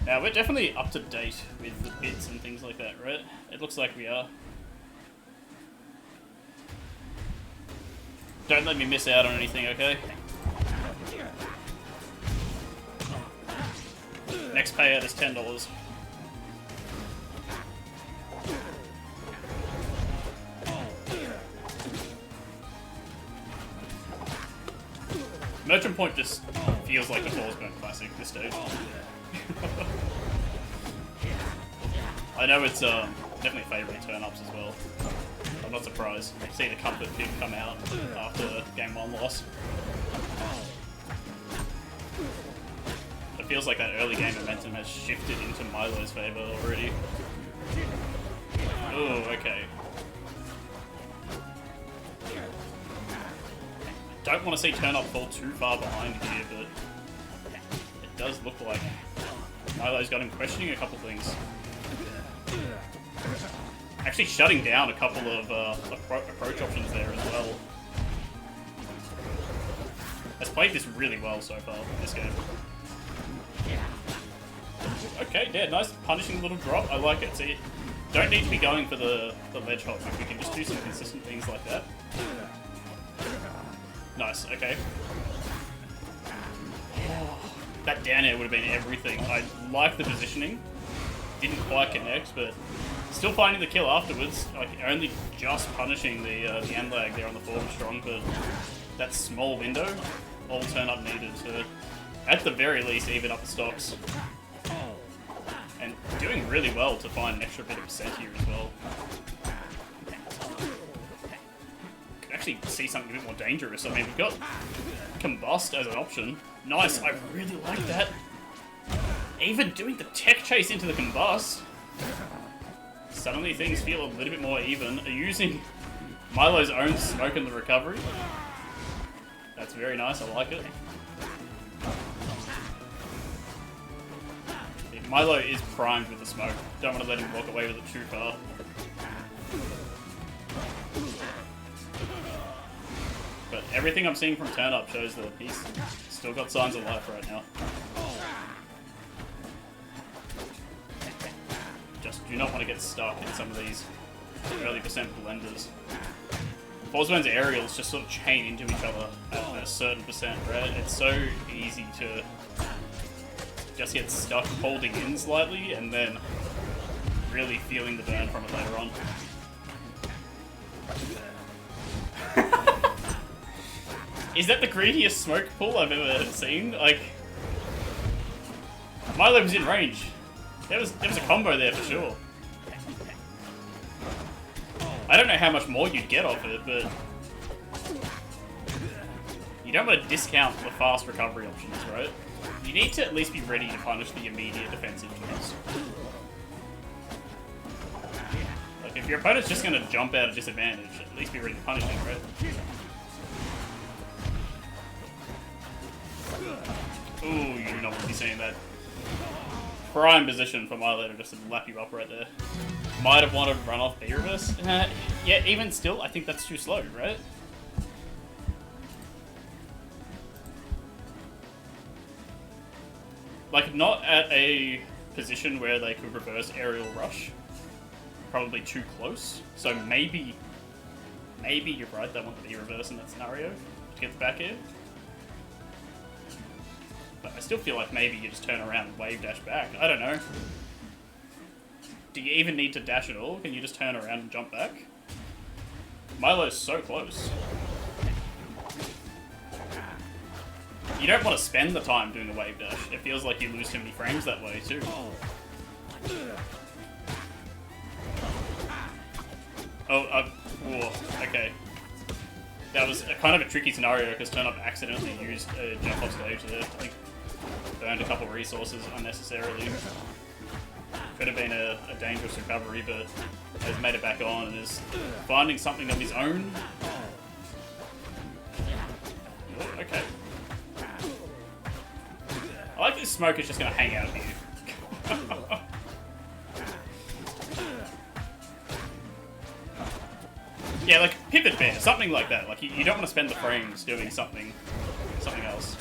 Now, we're definitely up to date with the bits and things like that, right? It looks like we are. Don't let me miss out on anything, okay? Next payout is $10. Merchant Point just feels like the Fallsburn Classic this stage. I know it's definitely favouring turn-ups as well. I'm not surprised. See the comfort pick come out after game 1 loss. It feels like that early game momentum has shifted into Milo's favour already. Oh, okay. Don't want to see Turnup fall too far behind here, but it does look like Milo's got him questioning a couple things. Actually shutting down a couple of approach options there as well. Has played this really well so far, this game. Okay, yeah, nice punishing little drop. I like it. See, don't need to be going for the ledge hop. Like, we can just do some consistent things like that. Nice, okay. That down air would have been everything. I like the positioning. Didn't quite connect, but still finding the kill afterwards. Like, only just punishing the end lag there on the forward strong, but that small window, all Turnup needed to, at the very least, even up the stocks. And doing really well to find an extra bit of percent here as well. Could actually see something a bit more dangerous. I mean, we've got combust as an option. Nice, I really like that. Even doing the tech chase into the combust. Suddenly things feel a little bit more even. Using Milo's own smoke in the recovery. That's very nice, I like it. Milo is primed with the smoke. Don't want to let him walk away with it too far. But everything I'm seeing from turn up shows that he's still got signs of life right now. Just do not want to get stuck in some of these early percent blenders. Forceman's aerials just sort of chain into each other at a certain percent, right? It's so easy to just get stuck holding in slightly and then really feeling the burn from it later on. Is that the greediest smoke pull I've ever seen? Like, Milo was in range. There was a combo there for sure. I don't know how much more you'd get off it, but you don't want to discount the fast recovery options, right? You need to at least be ready to punish the immediate defensive moves. Like, if your opponent's just going to jump out of disadvantage, at least be ready to punish it, right? Ooh, you do not want to be seeing that. Prime position for Milo to just lap you up right there. Might have wanted to run off B-reverse. Yeah, even still, I think that's too slow, right? Like, not at a position where they could reverse aerial rush. Probably too close. So maybe you're right, they want the B-reverse in that scenario to get the back air. But I still feel like maybe you just turn around and wave dash back. I don't know. Do you even need to dash at all? Can you just turn around and jump back? Milo's so close. You don't want to spend the time doing the wave dash. It feels like you lose too many frames that way too. Whoa, okay. That was kind of a tricky scenario because Turn Up accidentally used a jump off stage there. I think burned a couple resources unnecessarily. Could have been a dangerous recovery, but has made it back on and is finding something of his own. Oh, okay. I like this smoke is just going to hang out here. Yeah, like pivot bear, something like that. Like you don't want to spend the frames doing something else.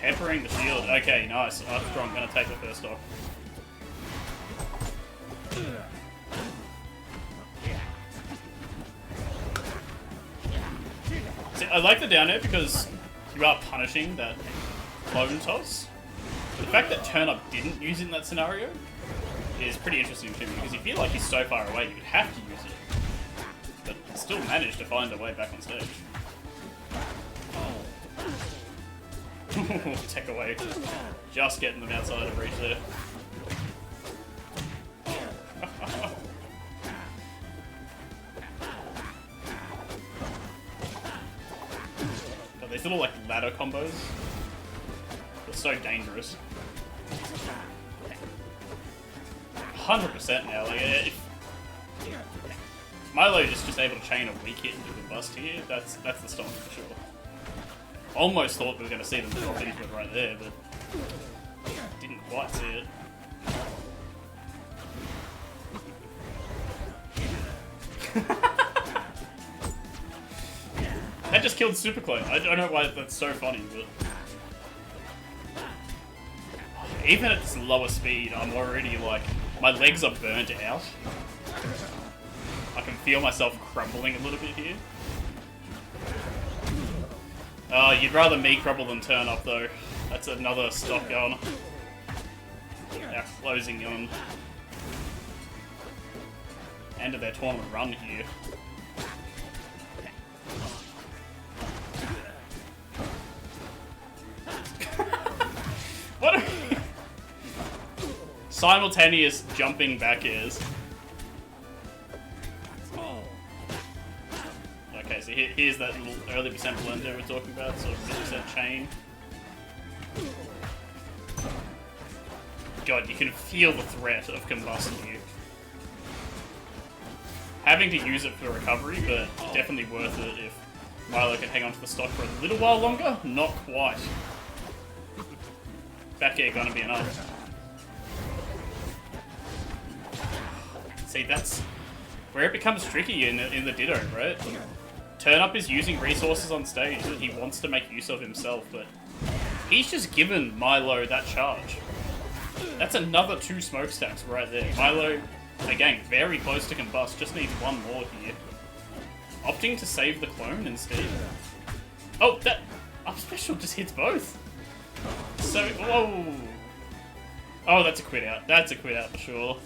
Peppering the shield. Okay, nice. Armstrong, I'm going to take the first off. See, I like the down air because you are punishing that clone toss. The fact that Turn Up didn't use it in that scenario is pretty interesting to me because you feel like he's so far away you would have to use it. But still managed to find a way back on stage. Tech away. Just getting them outside of reach there. Got these little like ladder combos. They're so dangerous. 100% now. Like, if Milo is just able to chain a weak hit into the bust here, that's the stomp for sure. Almost thought we were going to see them drop into it right there, but didn't quite see it. That just killed Super Clone. I don't know why that's so funny, but even at its lower speed, I'm already like, my legs are burnt out. I can feel myself crumbling a little bit here. You'd rather me crumble than Turn Up though. That's another stock going. Now closing on end of their tournament run here. What? Simultaneous jumping back airs. Okay, so So here's that little early percent blender we're talking about, sort of 50% chain. God, you can feel the threat of combusting you. Having to use it for recovery, but definitely worth it if Milo can hang on to the stock for a little while longer. Not quite. Back air gonna be enough. See, that's where it becomes tricky in the Ditto, right? Turn Up is using resources on stage that he wants to make use of himself, but he's just given Milo that charge. That's another 2 smokestacks right there. Milo, again, very close to combust, just needs one more here. Opting to save the clone instead. Oh, that up special just hits both. So, whoa. Oh, that's a quit out. That's a quit out for sure.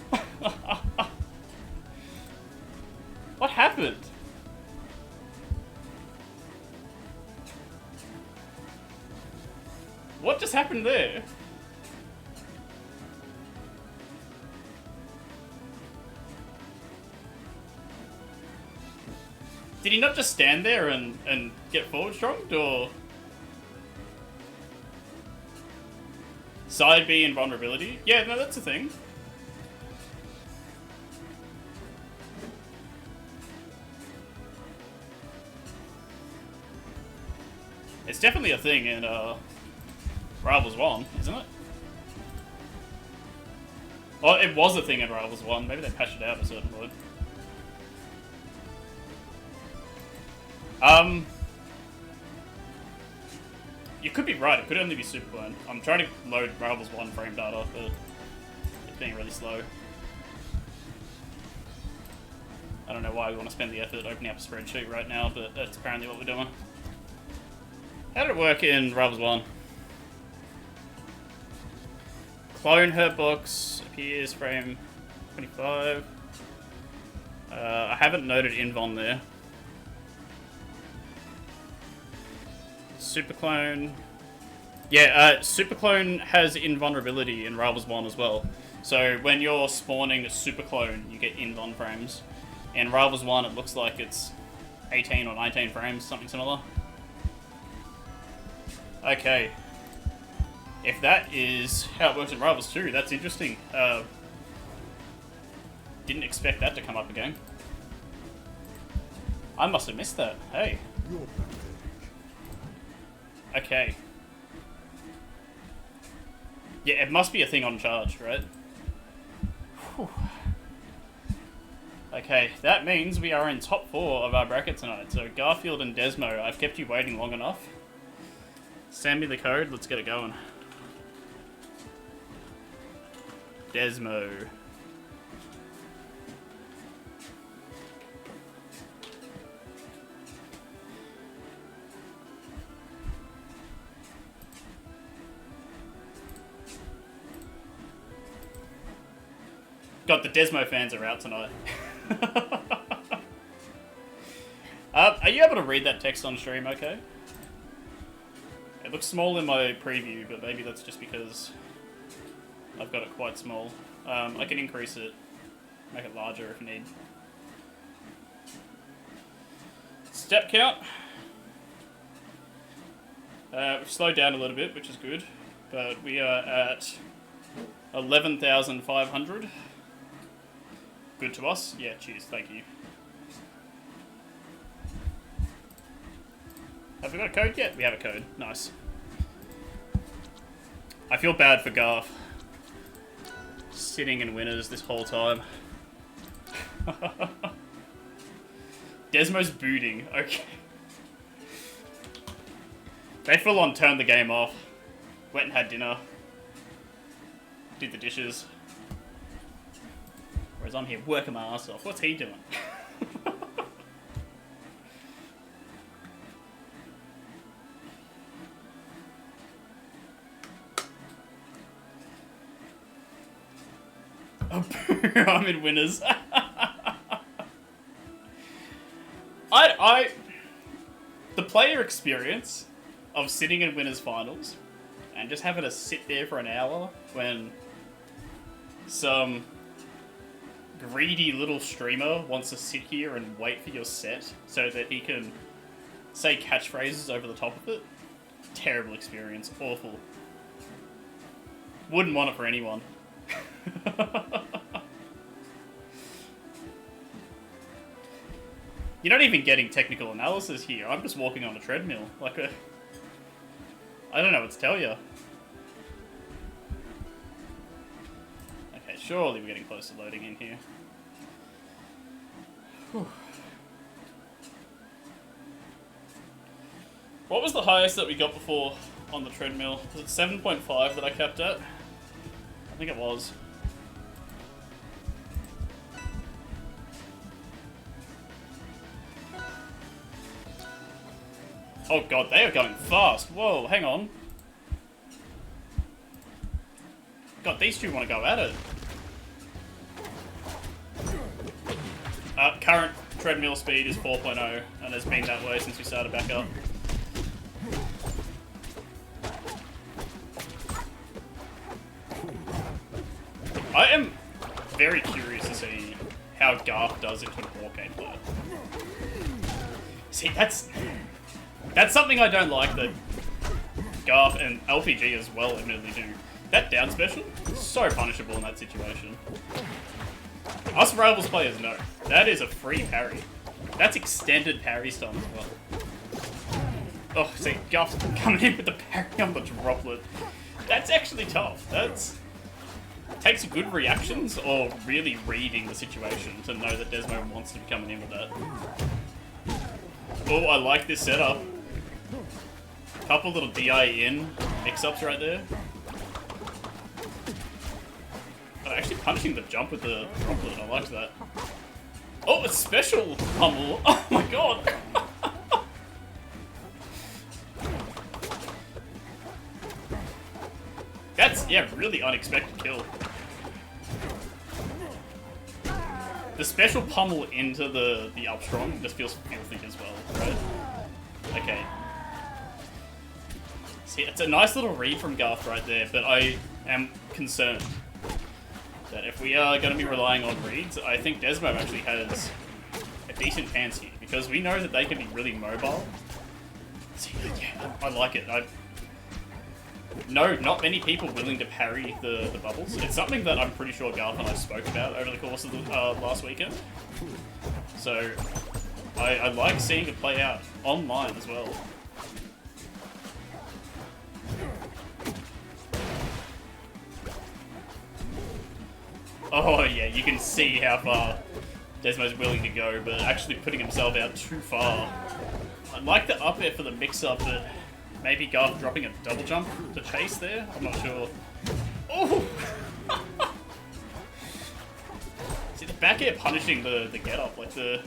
What happened? What just happened there? Did he not just stand there and get forward stronged, or? Side B invulnerability? Yeah, no, that's a thing. It's definitely a thing in Rivals 1, isn't it? Well, it was a thing in Rivals 1. Maybe they patched it out at a certain point. You could be right. It could only be Super Clone. I'm trying to load Rivals 1 frame data, but it's being really slow. I don't know why we want to spend the effort opening up a spreadsheet right now, but that's apparently what we're doing. How did it work in Rivals 1? Clone hurt box appears frame 25. I haven't noted invuln there. Super Clone. Yeah, Super Clone has invulnerability in Rivals 1 as well. So when you're spawning a Super Clone, you get invuln frames. In Rivals 1, it looks like it's 18 or 19 frames, something similar. Okay. If that is how it works in Rivals 2, that's interesting. Didn't expect that to come up again. I must have missed that. Hey. Okay. Yeah, it must be a thing on charge, right? Whew. Okay, that means we are in top 4 of our bracket tonight. So Garfield and Desmo, I've kept you waiting long enough. Send me the code, let's get it going. Desmo. God, the Desmo fans are out tonight. Are you able to read that text on stream okay? It looks small in my preview, but maybe that's just because I've got it quite small. I can increase it, make it larger if need. Step count. We've slowed down a little bit, which is good, but we are at 11,500. Good to us? Yeah, cheers, thank you. Have we got a code yet? We have a code, nice. I feel bad for Garth. Sitting in winners this whole time. Desmo's booting, okay. They full on turned the game off. Went and had dinner. Did the dishes. Whereas I'm here working my ass off. What's he doing? Oh, I'm in winners. The player experience of sitting in winners finals and just having to sit there for an hour when some greedy little streamer wants to sit here and wait for your set so that he can say catchphrases over the top of it. Terrible experience. Awful. Wouldn't want it for anyone. You're not even getting technical analysis here. I'm just walking on a treadmill. Like a... I don't know what to tell you. Okay, surely we're getting close to loading in here. Whew. What was the highest that we got before on the treadmill? Was it 7.5 that I capped at? I think it was. Oh god, they are going fast. Whoa, hang on. God, these two want to go at it. Current treadmill speed is 4.0, and it's been that way since we started back up. I am very curious to see how Garth does into an war gameplay. See, that's something I don't like that Garth and LPG as well admittedly do. That down special, so punishable in that situation. Us Rivals players know. That is a free parry. That's extended parry stun as well. Oh, see, Garth's coming in with the parry on the droplet. That's actually tough. Takes good reactions or really reading the situation to know that Desmo wants to be coming in with that. Oh, I like this setup. Couple little DI in mix-ups right there. But actually punching the jump with the droplet, I liked that. Oh, a special pummel! Oh my god! That's, yeah, really unexpected kill. The special pummel into the up strong just feels filthy as well, right? Okay. See, it's a nice little read from Garth right there, but I am concerned that if we are going to be relying on reads, I think Desmo actually has a decent chance here, because we know that they can be really mobile. See, yeah, I like it. No, not many people willing to parry the bubbles. It's something that I'm pretty sure Garth and I spoke about over the course of the last weekend. So, I like seeing it play out online as well. Oh yeah, you can see how far Desmo's willing to go, but actually putting himself out too far. I'd like the up air for the mix-up, but maybe Garth dropping a double jump to chase there? I'm not sure. Oh! See, the back air punishing the get-up, like the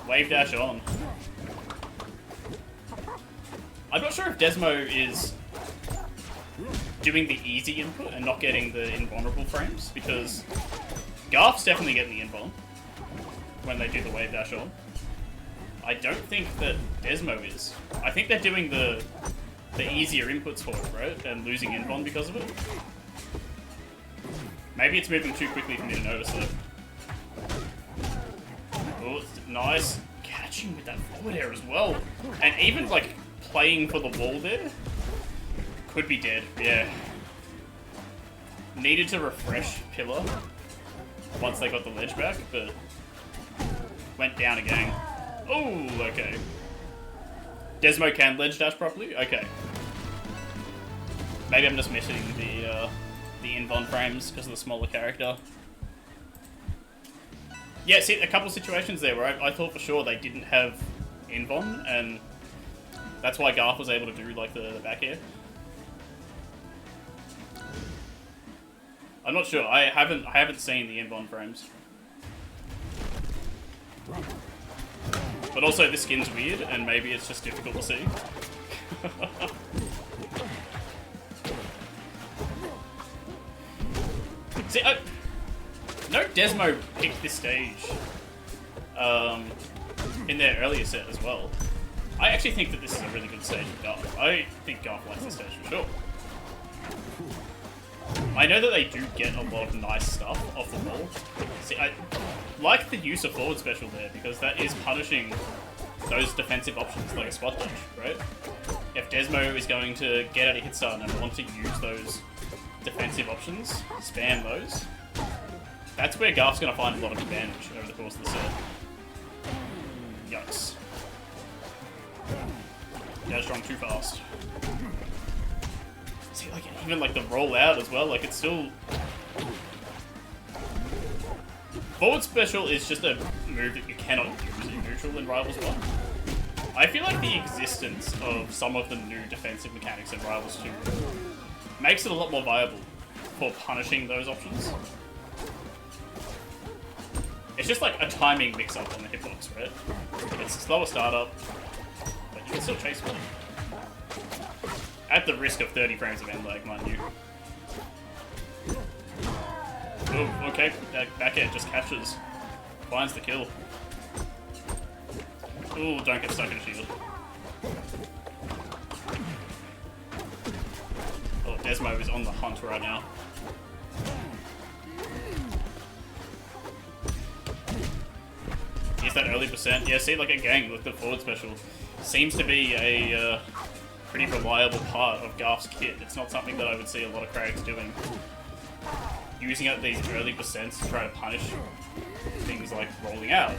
wave dash on. I'm not sure if Desmo is doing the easy input and not getting the invulnerable frames, because Garth's definitely getting the invuln when they do the wave dash on. I don't think that Desmo is. I think they're doing the easier inputs for it, right? And losing invuln because of it. Maybe it's moving too quickly for me to notice though. Oh, it's nice. Catching with that forward air as well. And even like playing for the wall there. Could be dead, yeah. Needed to refresh Pillar once they got the ledge back, but went down again. Oh, okay. Desmo can ledge dash properly? Okay. Maybe I'm just missing the invuln frames because of the smaller character. Yeah, see, a couple situations there where I thought for sure they didn't have invuln, and that's why Garth was able to do like the back air. I'm not sure. I haven't seen the invuln frames. But also this skin's weird, and maybe it's just difficult to see. See, no Desmo picked this stage in their earlier set as well. I actually think that this is a really good stage for Garth. I think Garth likes this stage for sure. I know that they do get a lot of nice stuff off the wall. See, I like the use of forward special there, because that is punishing those defensive options like a spot dodge, right? If Desmo is going to get out of hit stun and want to use those defensive options, spam those, that's where Garth's going to find a lot of advantage over the course of the set. Yikes. Dash strong too fast. See, like, even like the roll out as well, like it's still... Forward special is just a move that you cannot use in neutral in Rivals 1. I feel like the existence of some of the new defensive mechanics in Rivals 2 makes it a lot more viable for punishing those options. It's just like a timing mix-up on the hitbox, right? It's a slower startup, but you can still chase one. At the risk of 30 frames of end lag, mind you. Oh, okay, back air just catches. Finds the kill. Ooh, don't get stuck in a shield. Oh, Desmo is on the hunt right now. Here's that early percent. Yeah, see, like again, with the forward special, seems to be a pretty reliable part of Garth's kit. It's not something that I would see a lot of Krags doing. Using up these early percents to try to punish things like rolling out,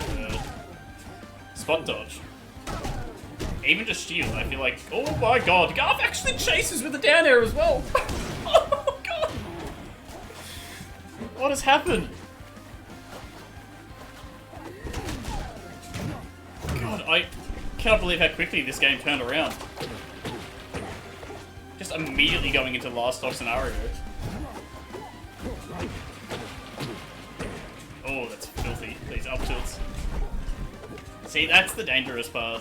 spot dodge, even just shield. I feel like, oh my god, Garth actually chases with the down air as well. Oh god, what has happened? God, I cannot believe how quickly this game turned around. Just immediately going into last stock scenario. Oh, that's filthy. These up tilts. See, that's the dangerous part.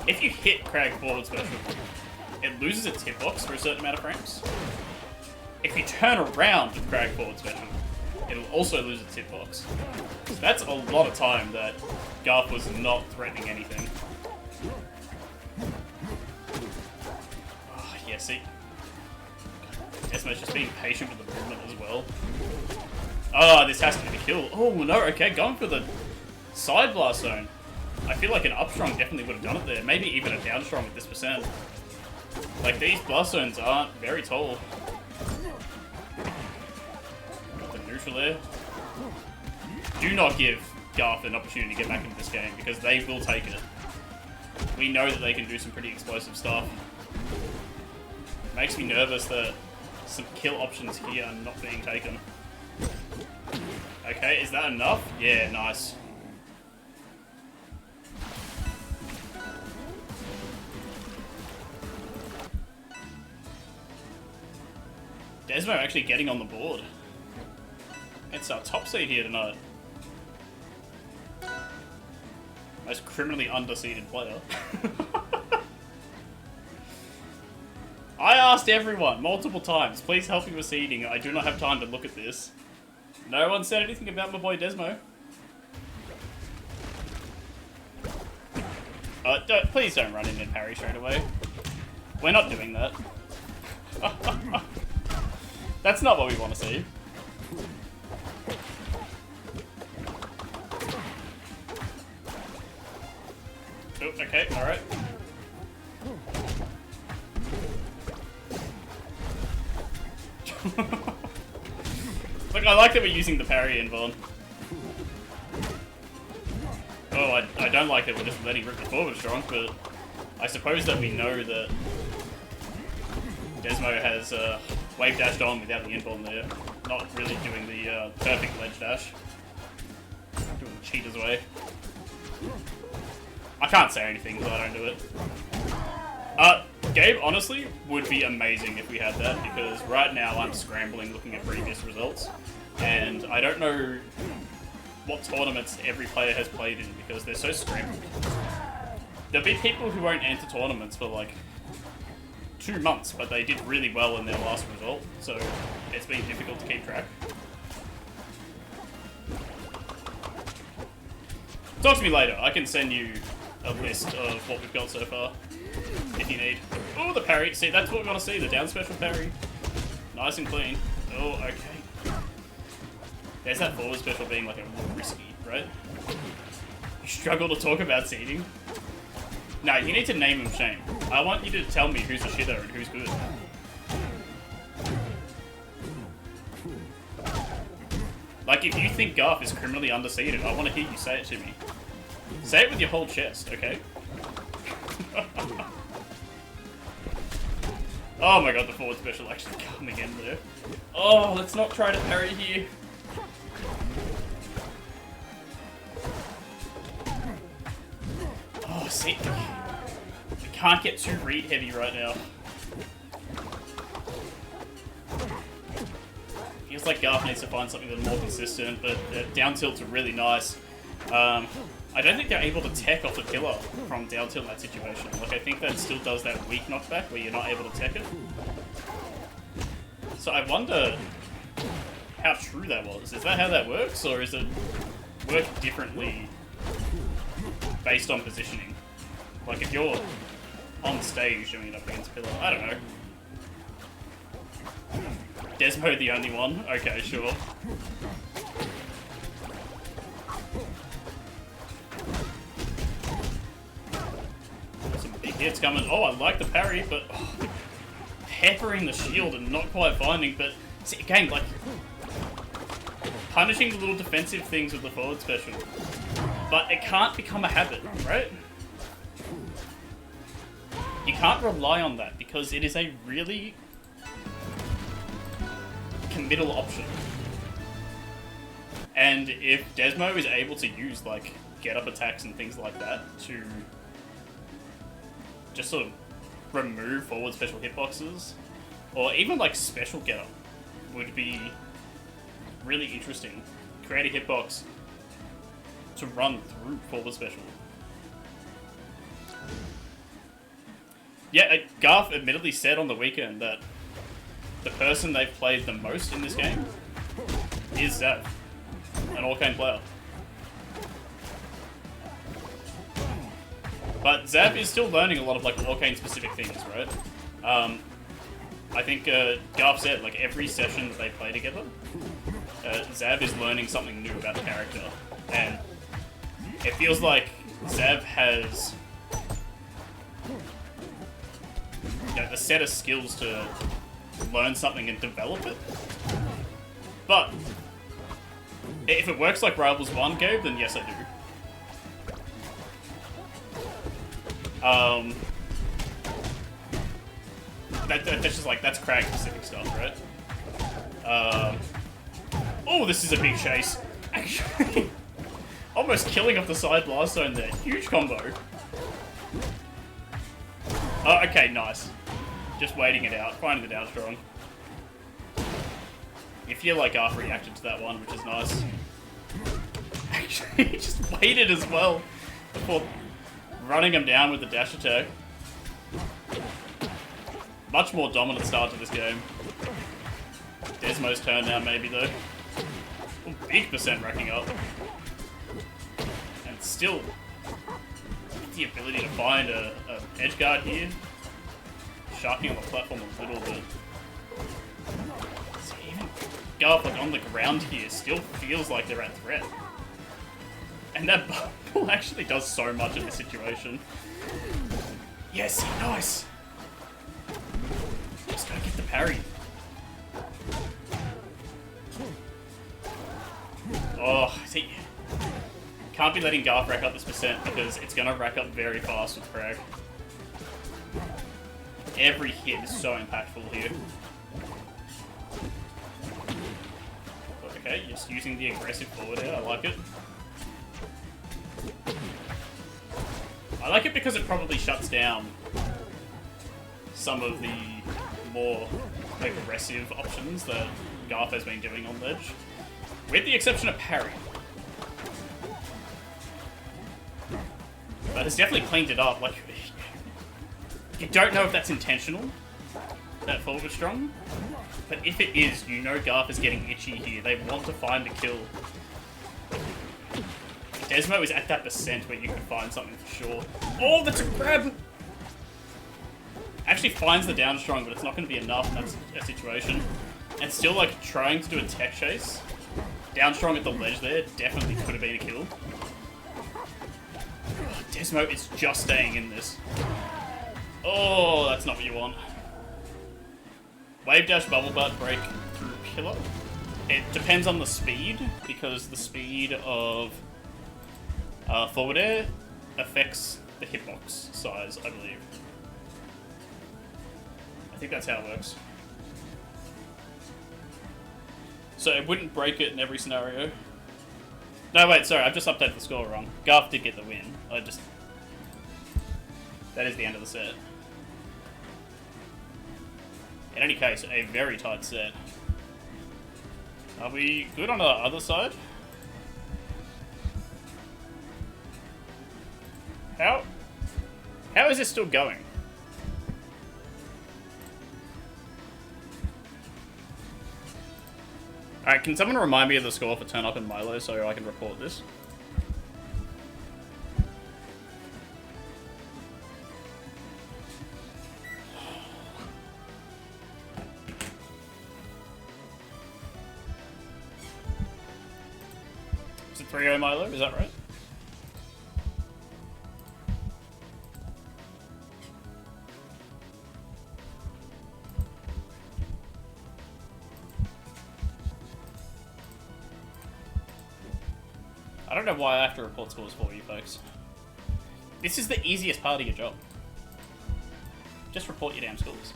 If you hit Krag forward special, it loses its hitbox for a certain amount of frames. If you turn around with Krag forward special, it'll also lose its hitbox. So that's a lot of time that Garth was not threatening anything. Oh, yeah, see? Desmo's just being patient with the movement as well. Oh, this has to be the kill. Oh, no, okay, going for the side blast zone. I feel like an up strong definitely would have done it there. Maybe even a down strong with this percent. Like, these blast zones aren't very tall. Got the neutral there. Do not give Garth an opportunity to get back into this game, because they will take it. We know that they can do some pretty explosive stuff. Makes me nervous that some kill options here are not being taken. Okay, is that enough? Yeah, nice. Desmo actually getting on the board. It's our top seed here tonight. Most criminally underseeded player. I asked everyone multiple times, please help me with seeding. I do not have time to look at this. No one said anything about my boy Desmo. Please don't run in and parry straight away. We're not doing that. That's not what we want to see. Oh, okay, alright. Look, I like that we're using the parry in Vaughn. Oh, I don't like that we're just letting rip the forward strong, but I suppose that we know that Desmo has wave dashed on without the inbound there. Not really doing the perfect ledge dash. Doing the cheater's way. I can't say anything because I don't do it. Gabe, honestly, would be amazing if we had that, because right now I'm scrambling looking at previous results, and I don't know what tournaments every player has played in because they're so scrambled. There'll be people who won't enter tournaments for like 2 months, but they did really well in their last result, so it's been difficult to keep track. Talk to me later. I can send you a list of what we've got so far, if you need. Oh, the parry. See, that's what we want to see, the down special parry. Nice and clean. Oh, okay. There's that forward special being like a little risky, right? struggle to talk about seeding. No, you need to name and shame. I want you to tell me who's a shitter and who's good. Like, if you think Garth is criminally underseeded, I want to hear you say it to me. Say it with your whole chest, okay? Oh my god, the forward special actually coming in there. Oh, let's not try to parry here. Oh, see, we can't get too read heavy right now. Feels like Garth needs to find something that's more consistent, but down tilts are really nice. I don't think they're able to tech off the pillar from down tilt in that situation. Like, I think that still does that weak knockback where you're not able to tech it. So I wonder how true that was. Is that how that works, or is it work differently based on positioning? Like, if you're on stage doing it up against pillar, I don't know. Desmo the only one? Okay, sure. Some big hits coming. Oh, I like the parry, but peppering the shield and not quite finding. But see, again, like, punishing the little defensive things with the forward special. But it can't become a habit, right? You can't rely on that because it is a really committal option. And if Desmo is able to use, like, get-up attacks and things like that to just sort of remove forward special hitboxes, or even, like, special get-up, would be really interesting. Create a hitbox to run through forward special. Yeah, Garth admittedly said on the weekend that the person they've played the most in this game is Zav, an Arcane player. But Zav is still learning a lot of, like, Arcane specific things, right? I think Garth said, like, every session that they play together, Zav is learning something new about the character. And it feels like Zav has, you know, a set of skills to learn something and develop it. But if it works like Rivals 1 gave, then yes, I do. That's just like, that's Crag specific stuff, right? Oh, this is a big chase. Actually, almost killing off the side blast zone there. Huge combo. Oh, okay, nice. Just waiting it out, finding the down strong. If you like Garth reacted to that one, which is nice. Actually, he just waited as well before running him down with the dash attack. Much more dominant start to this game. Desmo's turn now, maybe, though. Oh, big percent racking up. And still, the ability to find a edge guard here. Sharking on the platform a little bit. So even Garth, like, on the ground here still feels like they're at threat. And that bubble actually does so much in this situation. Yes, nice! Just gotta get the parry. Oh, see, can't be letting Garth rack up this percent because it's gonna rack up very fast with Crag. Every hit is so impactful here. Okay, just using the aggressive forward air, I like it. I like it because it probably shuts down some of the more aggressive options that Garth has been doing on ledge. With the exception of parry. But it's definitely cleaned it up. Like, you don't know if that's intentional, that forward strong, but if it is, you know Garth is getting itchy here. They want to find a kill. Desmo is at that percent where you can find something for sure. Oh, that's a grab! Actually finds the down strong, but it's not going to be enough in that situation. And still, like, trying to do a tech chase. Down strong at the ledge there definitely could have been a kill. Desmo is just staying in this. Oh, that's not what you want. Wave dash bubble butt break through pillar. It depends on the speed, because the speed of forward air affects the hitbox size, I believe. I think that's how it works. So it wouldn't break it in every scenario. No, wait, sorry, I've just updated the score wrong. Garth did get the win. That is the end of the set. In any case, a very tight set. Are we good on the other side? How is this still going? Alright, can someone remind me of the score for Turn Up and Milo so I can report this? Is it 3-0 Milo? Is that right? I don't know why I have to report scores for you folks. This is the easiest part of your job. Just report your damn scores.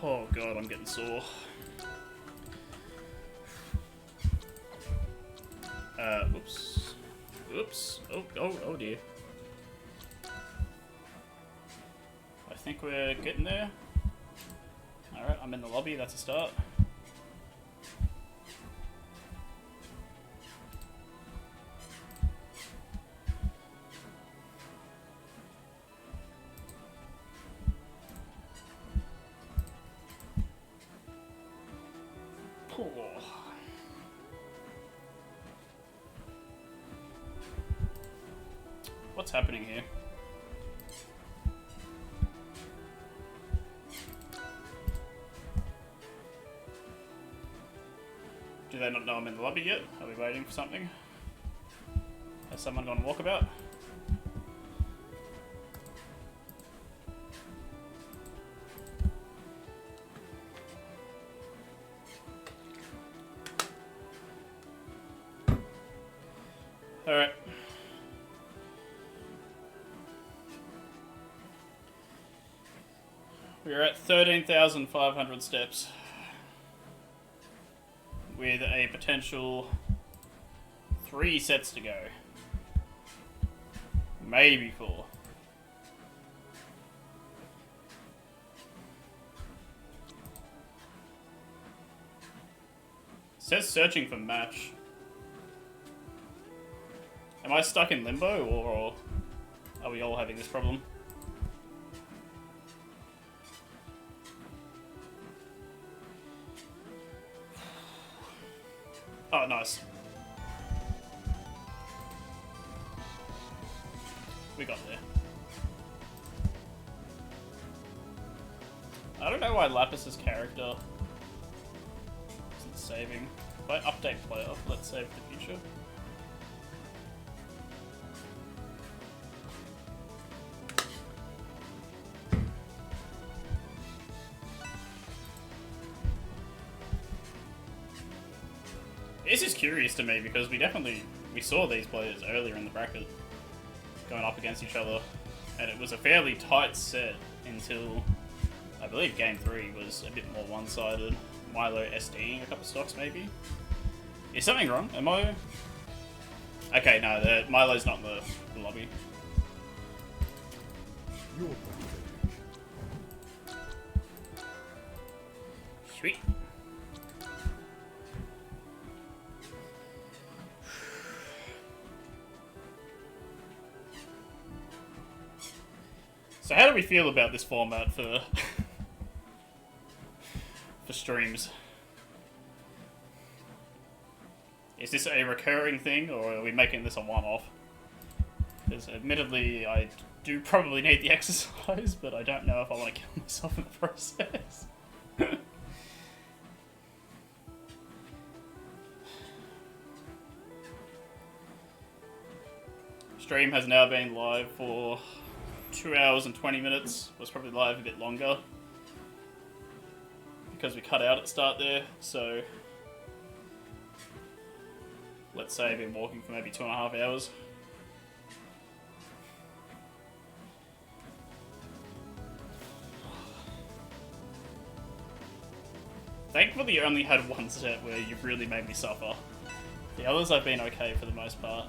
Oh god, I'm getting sore. Oops. Oops. Oh dear. I think we're getting there. Alright, I'm in the lobby, that's a start. What's happening here? Do they not know I'm in the lobby yet? Are we waiting for something? Has someone gone walkabout? Alright. We're at 13,500 steps. With a potential 3 sets to go. Maybe 4. It says searching for match. Am I stuck in limbo, or are we all having this problem? Oh, nice. We got there. I don't know why Lapis's character isn't saving. If I update player, let's save the future. This is curious to me because we saw these players earlier in the bracket going up against each other, and it was a fairly tight set until I believe game 3 was a bit more one-sided. Milo SDing a couple stocks maybe. Is something wrong? Am I? Okay, no, Milo's not in the lobby. Sweet. So how do we feel about this format for streams? Is this a recurring thing, or are we making this a one-off? Because admittedly, I do probably need the exercise, but I don't know if I want to kill myself in the process. Stream has now been live for 2 hours and 20 minutes. Was probably live a bit longer because we cut out at the start there. So let's say I've been walking for maybe 2.5 hours. Thankfully, you only had one set where you really made me suffer. The others I've been okay for the most part.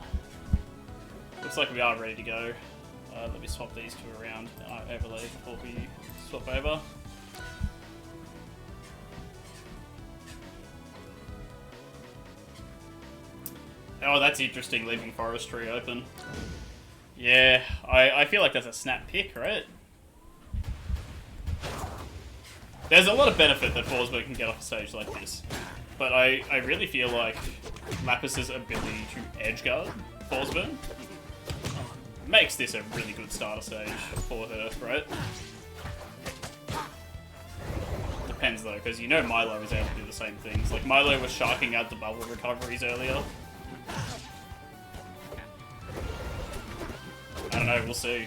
Looks like we are ready to go. Let me swap these two around and I overlay before we swap over. Oh, that's interesting, leaving Forestry open. Yeah, I feel like that's a snap pick, right? There's a lot of benefit that Forsberg can get off a stage like this, but I really feel like Lappis's ability to edge guard Forsberg makes this a really good starter stage for her, right? Depends though, because you know Milo is able to do the same things. Like Milo was sharking out the bubble recoveries earlier. I don't know, we'll see.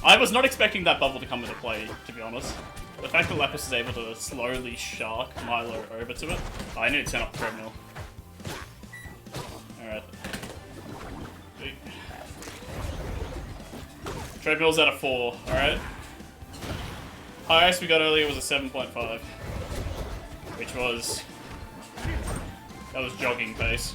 I was not expecting that bubble to come into play, to be honest. The fact that Lapis is able to slowly shark Milo over to it. Oh, I need to turn up the treadmill. Alright. Treadmill's at a 4, alright? Highest we got earlier was a 7.5. Which was... that was jogging pace.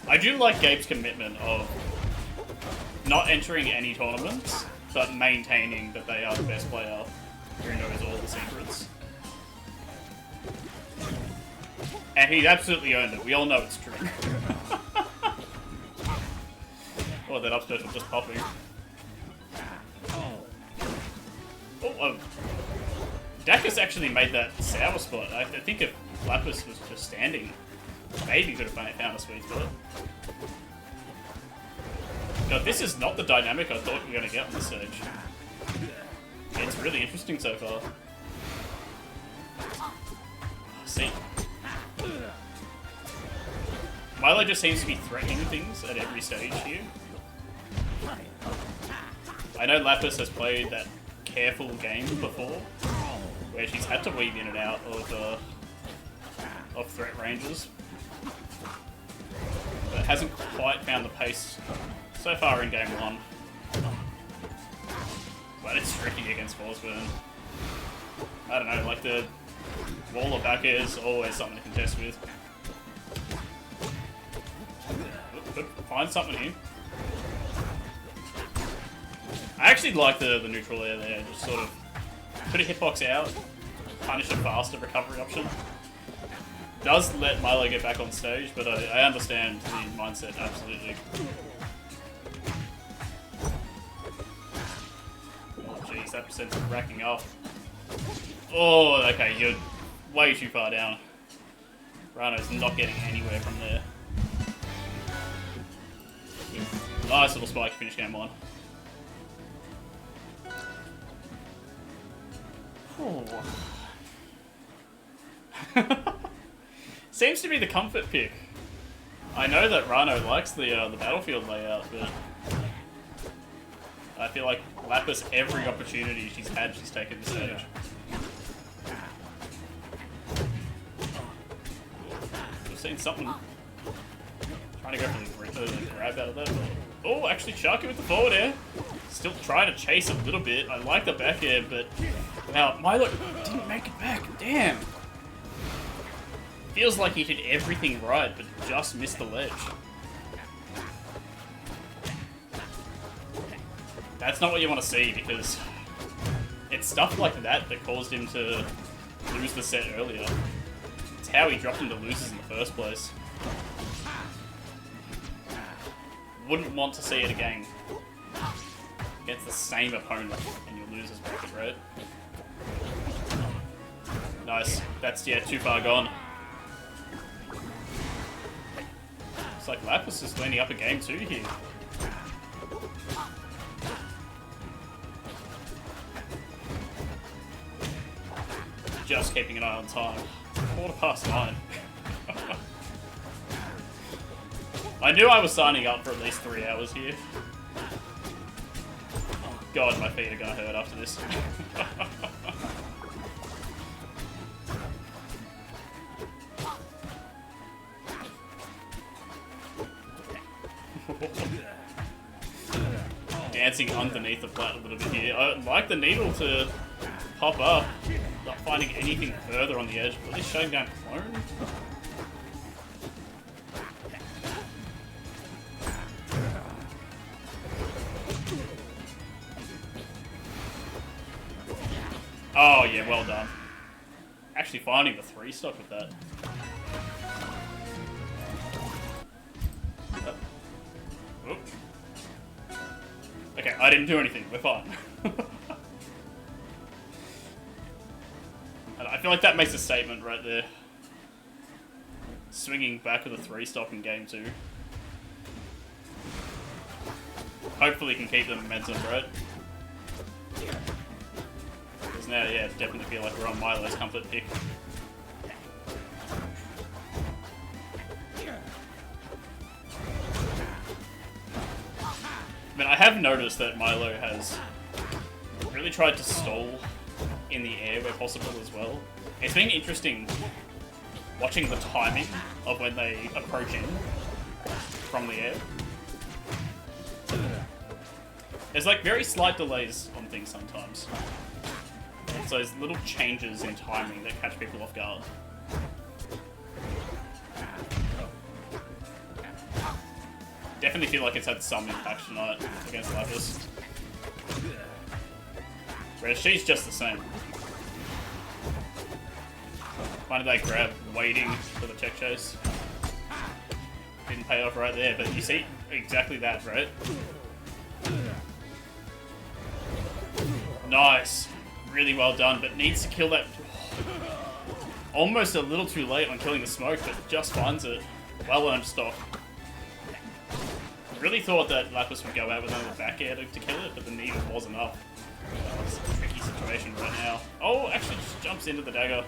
I do like Gabe's commitment of not entering any tournaments, but maintaining that they are the best player who knows all the secrets. And he's absolutely earned it. We all know it's true. Oh, that up special just popping. Oh, Dacus actually made that sour spot. I think if Lapis was just standing, maybe could have found a sweet spot. God, this is not the dynamic I thought we were going to get on this stage. It's really interesting so far. See? Milo just seems to be threatening things at every stage here. I know Lapis has played that careful game before, where she's had to weave in and out of threat ranges, but hasn't quite found the pace so far in game 1. But it's tricky against Forsberg. I don't know, like the wall or back air is always something to contest with. Could find something here. I actually like the neutral air there, just sort of put a hitbox out, punish a faster recovery option. Does let Milo get back on stage, but I understand the mindset, absolutely. Oh jeez, that percent's racking up. Oh, okay, you're way too far down. Rano's not getting anywhere from there. Nice little spike to finish game 1. Seems to be the comfort pick. I know that Rano likes the battlefield layout, but I feel like Lapis, every opportunity she's had, she's taken the stage. We've seen something. Trying to go for the grab out of that. Oh, actually Sharky with the forward air. Still trying to chase a little bit. I like the back air, but wow, Milo didn't make it back. Damn. Feels like he did everything right, but just missed the ledge. That's not what you want to see, because it's stuff like that that caused him to lose the set earlier. It's how he dropped into losers in the first place. Wouldn't want to see it again against the same opponent and you lose his bracket, right? Nice. That's, yeah, too far gone. Looks like Lapis is landing up a game 2 here. Just keeping an eye on time. 9:15. I knew I was signing up for at least 3 hours here. Oh god, my feet are gonna hurt after this. Dancing underneath the flat a little bit here. I'd like the needle to pop up. Not finding anything further on the edge. Really shutting down clone. Oh yeah, well done. Actually finding the 3 stock with that. Oop. Okay, I didn't do anything. We're fine. And I feel like that makes a statement right there. Swinging back with a 3 stock in game 2. Hopefully can keep the momentum, right? Because now, yeah, definitely feel like we're on Milo's comfort pick. I mean, I have noticed that Milo has really tried to stall in the air where possible as well. It's been interesting watching the timing of when they approach in from the air. There's like very slight delays on things sometimes. It's those little changes in timing that catch people off guard. Definitely feel like it's had some impact tonight against Lapis. Whereas she's just the same. Why did they grab waiting for the check chase? Didn't pay off right there, but you see exactly that, right? Nice. Really well done, but needs to kill that. Almost a little too late on killing the smoke, but just finds it. Well earned stock. Really thought that Lapis would go out with another back air to kill it, but the needle wasn't up. It's a tricky situation right now. Oh, actually just jumps into the dagger.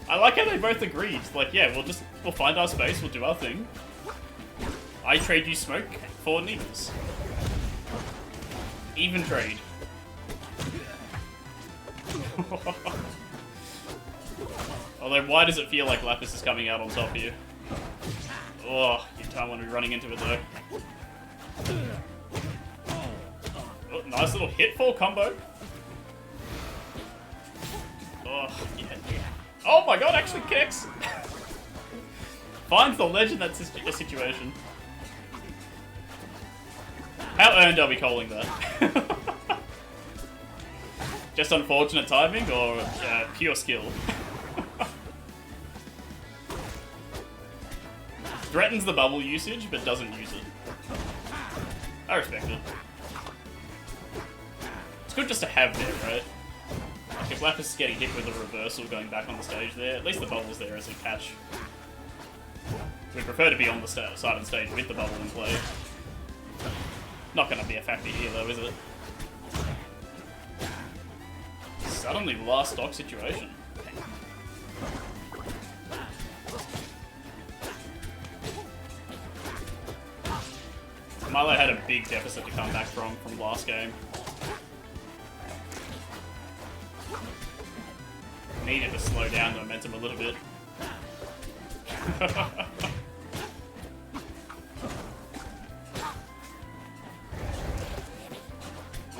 I like how they both agreed. Like, yeah, we'll find our space, we'll do our thing. I trade you smoke for needles. Even trade. Although, why does it feel like Lapis is coming out on top here? Oh, you don't want to be running into it though. Oh, nice little hitfall combo. Oh, yeah. Oh my god, actually kicks! Finds the ledge in that situation. How earned are we calling that? Just unfortunate timing or pure skill? Threatens the bubble usage, but doesn't use it. I respect it. It's good just to have there, right? Like if Lapis is getting hit with a reversal going back on the stage there, at least the bubble's there as a catch. We'd prefer to be on the side of the stage with the bubble in play. Not going to be a factor here though, is it? Suddenly last stock situation. Milo had a big deficit to come back from last game. Needed to slow down the momentum a little bit.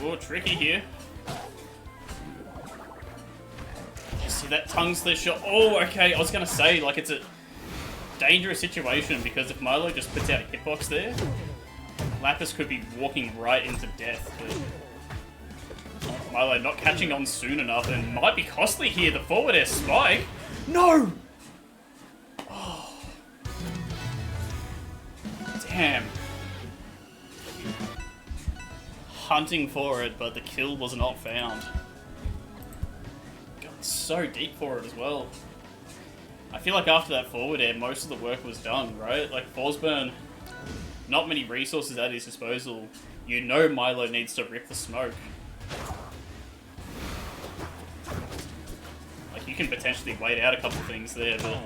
Oh, tricky here. You see that tongue slit shot? Oh, okay. I was gonna say, like, it's a dangerous situation because if Milo just puts out a hitbox there, Lapis could be walking right into death. But Milo not catching on soon enough and might be costly here. The forward air spike. No! Oh. Damn. hunting for it, but the kill was not found. God, so deep for it as well. I feel like after that forward air, most of the work was done, right? Like, Forsburn, not many resources at his disposal. You know Milo needs to rip the smoke. Like, you can potentially wait out a couple things there, but...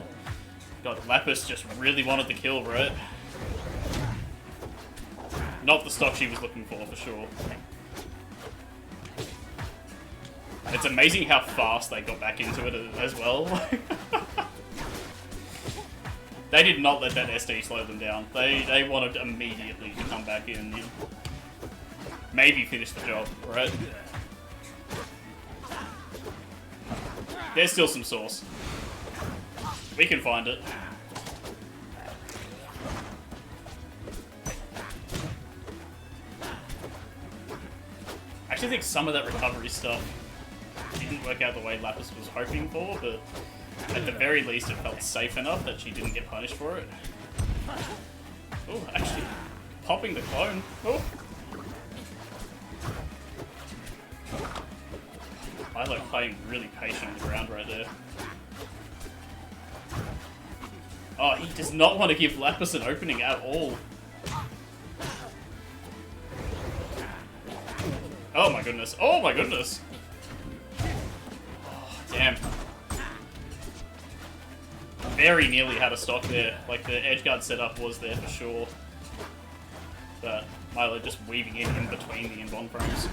God, Lapis just really wanted the kill, right? Not the stock she was looking for sure. It's amazing how fast they got back into it as well. They did not let that SD slow them down. They wanted immediately to come back in and maybe finish the job, right? There's still some sauce. We can find it. I actually think some of that recovery stuff didn't work out the way Lapis was hoping for, but at the very least it felt safe enough that she didn't get punished for it. Oh, actually, popping the clone. Oh. Milo playing really patient on the ground right there. Oh, he does not want to give Lapis an opening at all. Oh my goodness. Oh my goodness. Oh, damn. Very nearly had a stock there. Like, the edgeguard setup was there for sure. But Milo just weaving in between the inbound frames.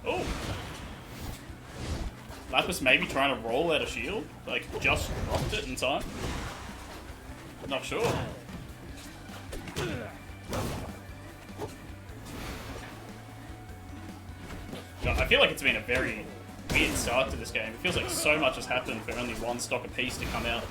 Oh. Lapis maybe trying to roll out a shield. Like, just dropped it in time. Not sure. I feel like it's been a very weird start to this game. It feels like so much has happened for only one stock apiece to come out.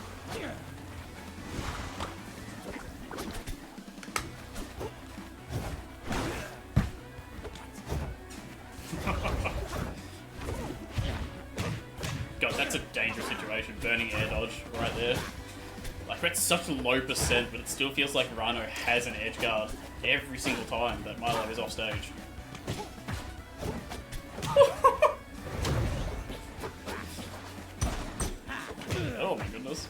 God, that's a dangerous situation. Burning air dodge right there. Like, it's such a low percent, but it still feels like Rhino has an edge guard every single time that Milo is off stage. Oh my goodness.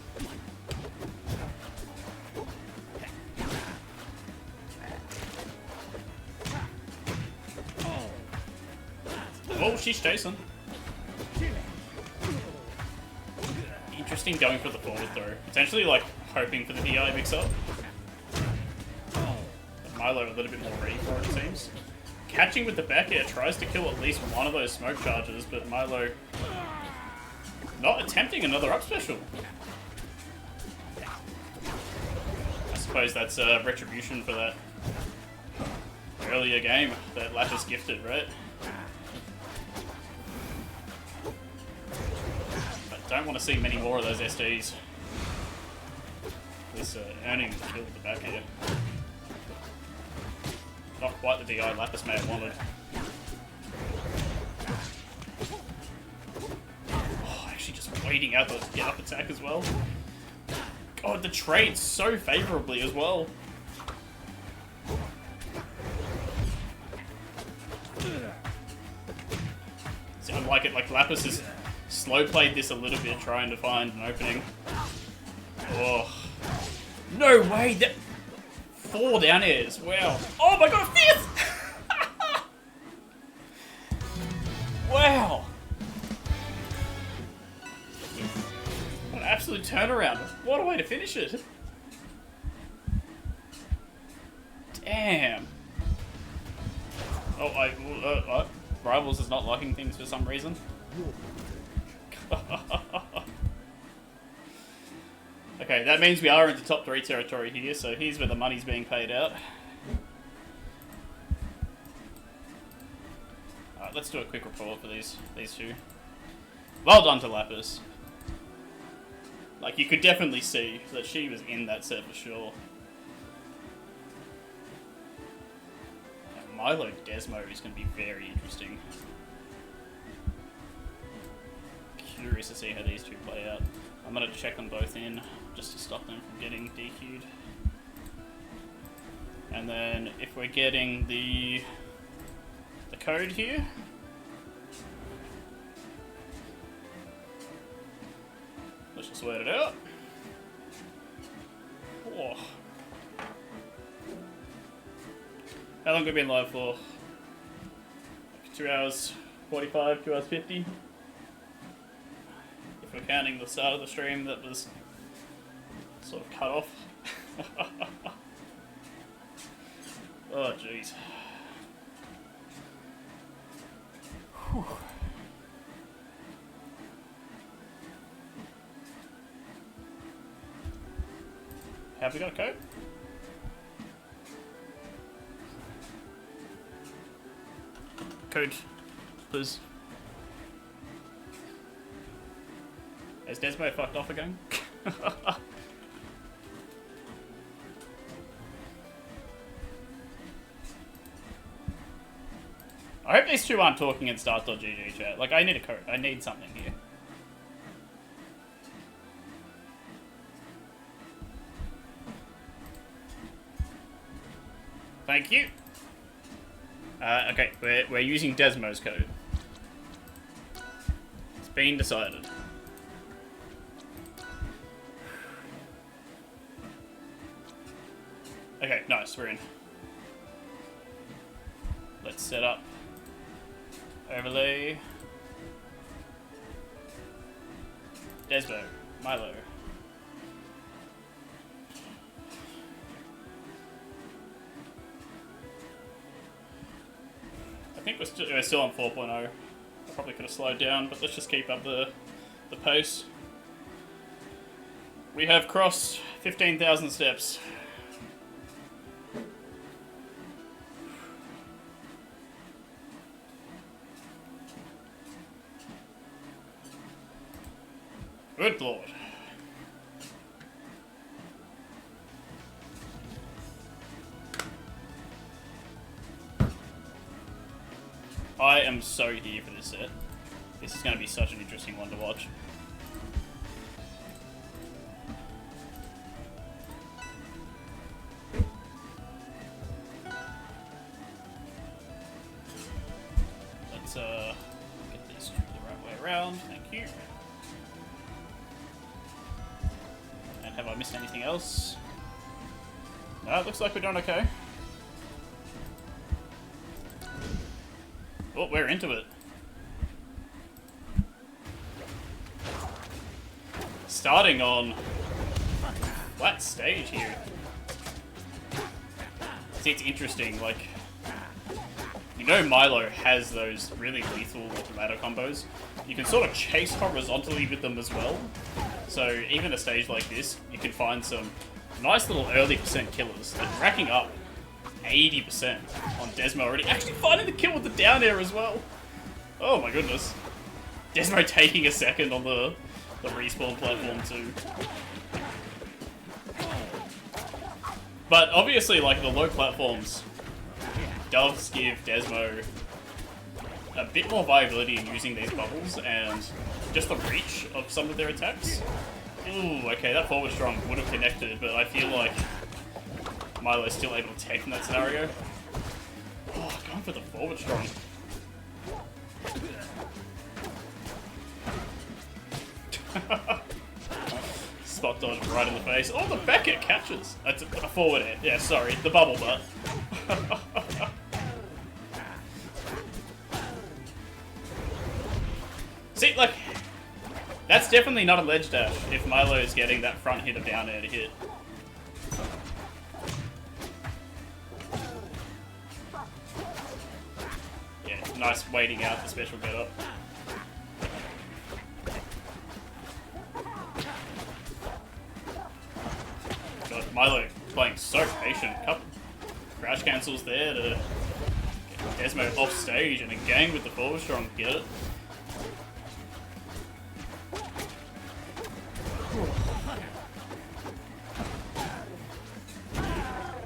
Oh, she's chasing. Interesting going for the forward throw. Potentially, like, hoping for the DI mix-up. Milo a little bit more ready for it, it seems. Catching with the back air tries to kill at least one of those smoke charges, but Milo not attempting another up special. I suppose that's retribution for that earlier game that Lapis gifted, right? But don't want to see many more of those SDs. This earning the kill with the back air. Not quite the DI Lapis may have wanted. Oh, actually just waiting out the get up attack as well. God, the trade so favourably as well. See, I like it. Like, Lapis has slow played this a little bit, trying to find an opening. Oh. No way! That 4 down airs. Wow. Oh my god, a 5th! Wow. What an absolute turnaround. What a way to finish it. Damn. Oh, Rivals is not liking things for some reason. Okay, that means we are into top 3 territory here, so here's where the money's being paid out. Alright, let's do a quick report for these two. Well done to Lapis. Like, you could definitely see that she was in that set for sure. Now, Milo Desmo is going to be very interesting. Curious to see how these two play out. I'm going to check them both in, just to stop them from getting DQ'd. And then, if we're getting the code here. Let's just wait it out. Oh. How long have we been live for? Like 2 hours 45, 2 hours 50. If we're counting the start of the stream that was sort of cut off. Oh jeez. Have we got a code? Code, please. Is Desmo fucked off again? I hope these two aren't talking in start.gg chat. Like, I need a code. I need something here. Thank you. Okay, we're using Desmo's code. It's been decided. Okay, nice, we're in. Let's set up overlay. Desmo, Milo. I think we're still on 4.0. I probably could have slowed down, but let's just keep up the pace. We have crossed 15,000 steps. Good lord. I am so here for this set. This is going to be such an interesting one to watch. Let's get this the right way around. Thank you. And have I missed anything else? No, it looks like we're doing okay. Oh, we're into it. Starting on flat stage here. See, it's interesting, like, you know Milo has those really lethal ladder combos. You can sort of chase horizontally with them as well. So even a stage like this, you can find some nice little early percent killers that are racking up 80% on Desmo already. Actually finding the kill with the down air as well. Oh my goodness. Desmo taking a second on the respawn platform too. But obviously, like, the low platforms does give Desmo a bit more viability in using these bubbles and just the reach of some of their attacks. Ooh, okay, that forward strong would have connected, but I feel like Milo's still able to take in that scenario. Oh, going for the forward strong. Spot dodge right in the face. Oh, the back air catches. That's a forward air. Yeah, sorry, the bubble butt. See, like, that's definitely not a ledge dash if Milo is getting that front hit of down air to hit. Yeah, nice waiting out the special get up. God, Milo playing so patient. Couple crouch cancels there to get Desmo off stage and again with the forward strong. Get it?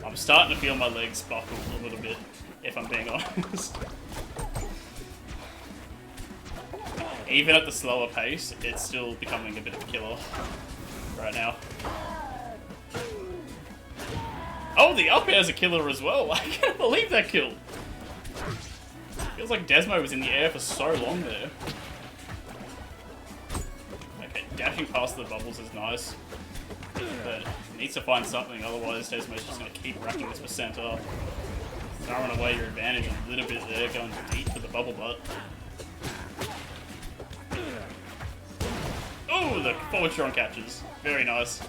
I'm starting to feel my legs buckle a little bit, if I'm being honest. Even at the slower pace, it's still becoming a bit of a killer right now. Oh, the up air's a killer as well. I can't believe that kill. Feels like Desmo was in the air for so long there. Okay, dashing past the bubbles is nice. But needs to find something, otherwise Desmo's just going to keep racking this percent up. Throwing away your advantage a little bit there, going deep for the bubble butt. Oh, the forward strong catches. Very nice.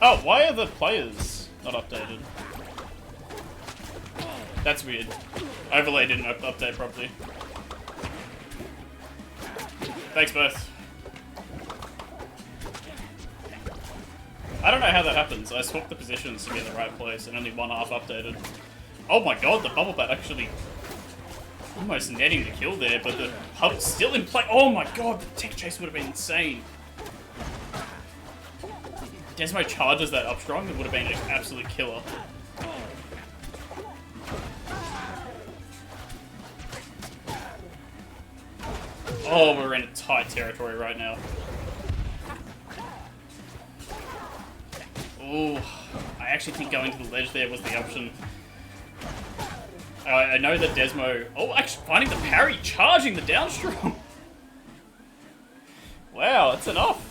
Oh, why are the players not updated? That's weird. Overlay didn't update properly. Thanks, both. I don't know how that happens. I swapped the positions to be in the right place and only one half updated. Oh my god, the bubble bat actually almost netting the kill there, but the hub's still in play. Oh my god, the tech chase would have been insane. Desmo charges that up strong, it would have been an absolute killer. Oh, we're in a tight territory right now. Oh, I actually think going to the ledge there was the option. I know that Desmo... Oh, actually finding the parry, charging the down strong. Wow, that's enough.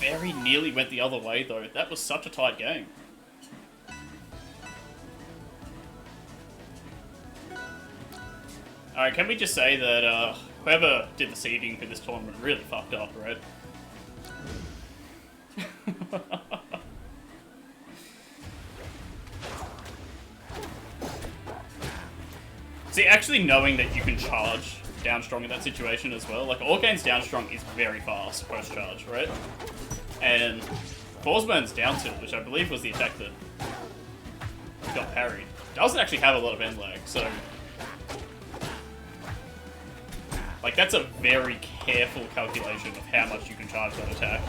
Very nearly went the other way, though. That was such a tight game. Alright, can we just say that whoever did the seeding for this tournament really fucked up, right? See, actually knowing that you can charge down strong in that situation as well, like Orkane's down strong is very fast post charge, right? And Forsburn's down tilt, which I believe was the attack that got parried, doesn't actually have a lot of end lag, so like that's a very careful calculation of how much you can charge that attack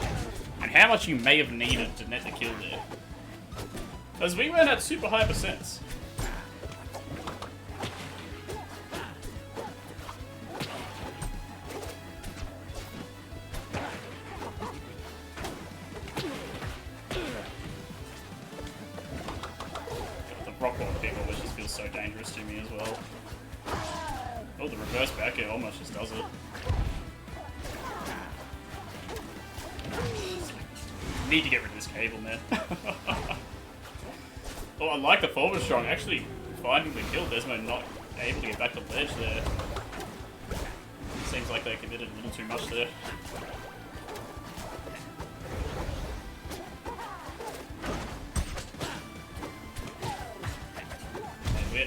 and how much you may have needed to net the kill there. Because we weren't at super high percents. So dangerous to me as well. Oh, the reverse back air almost just does it. Need to get rid of this cable, man. Oh, I like the forward strong. Actually, finding the kill, Desmo not able to get back to the ledge there. Seems like they committed a little too much there.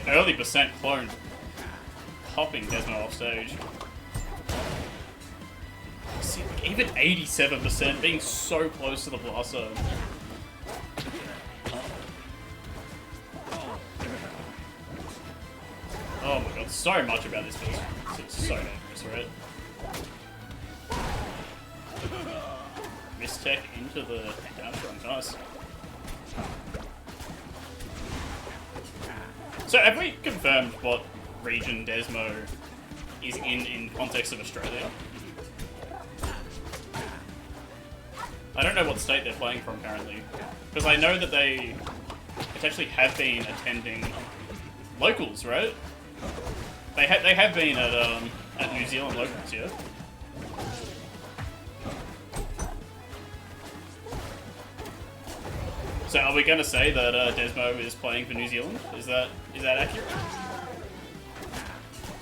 Early percent clone popping Desmo off stage. See, like even 87% being so close to the blast zone. Oh my god, so much about this feels so dangerous, right? Miss tech into the down strong, nice. So have we confirmed what region Desmo is in context of Australia? I don't know what state they're playing from currently, because I know that they potentially have been attending locals, right? They have been at New Zealand locals, yeah. So are we going to say that Desmo is playing for New Zealand? Is that accurate?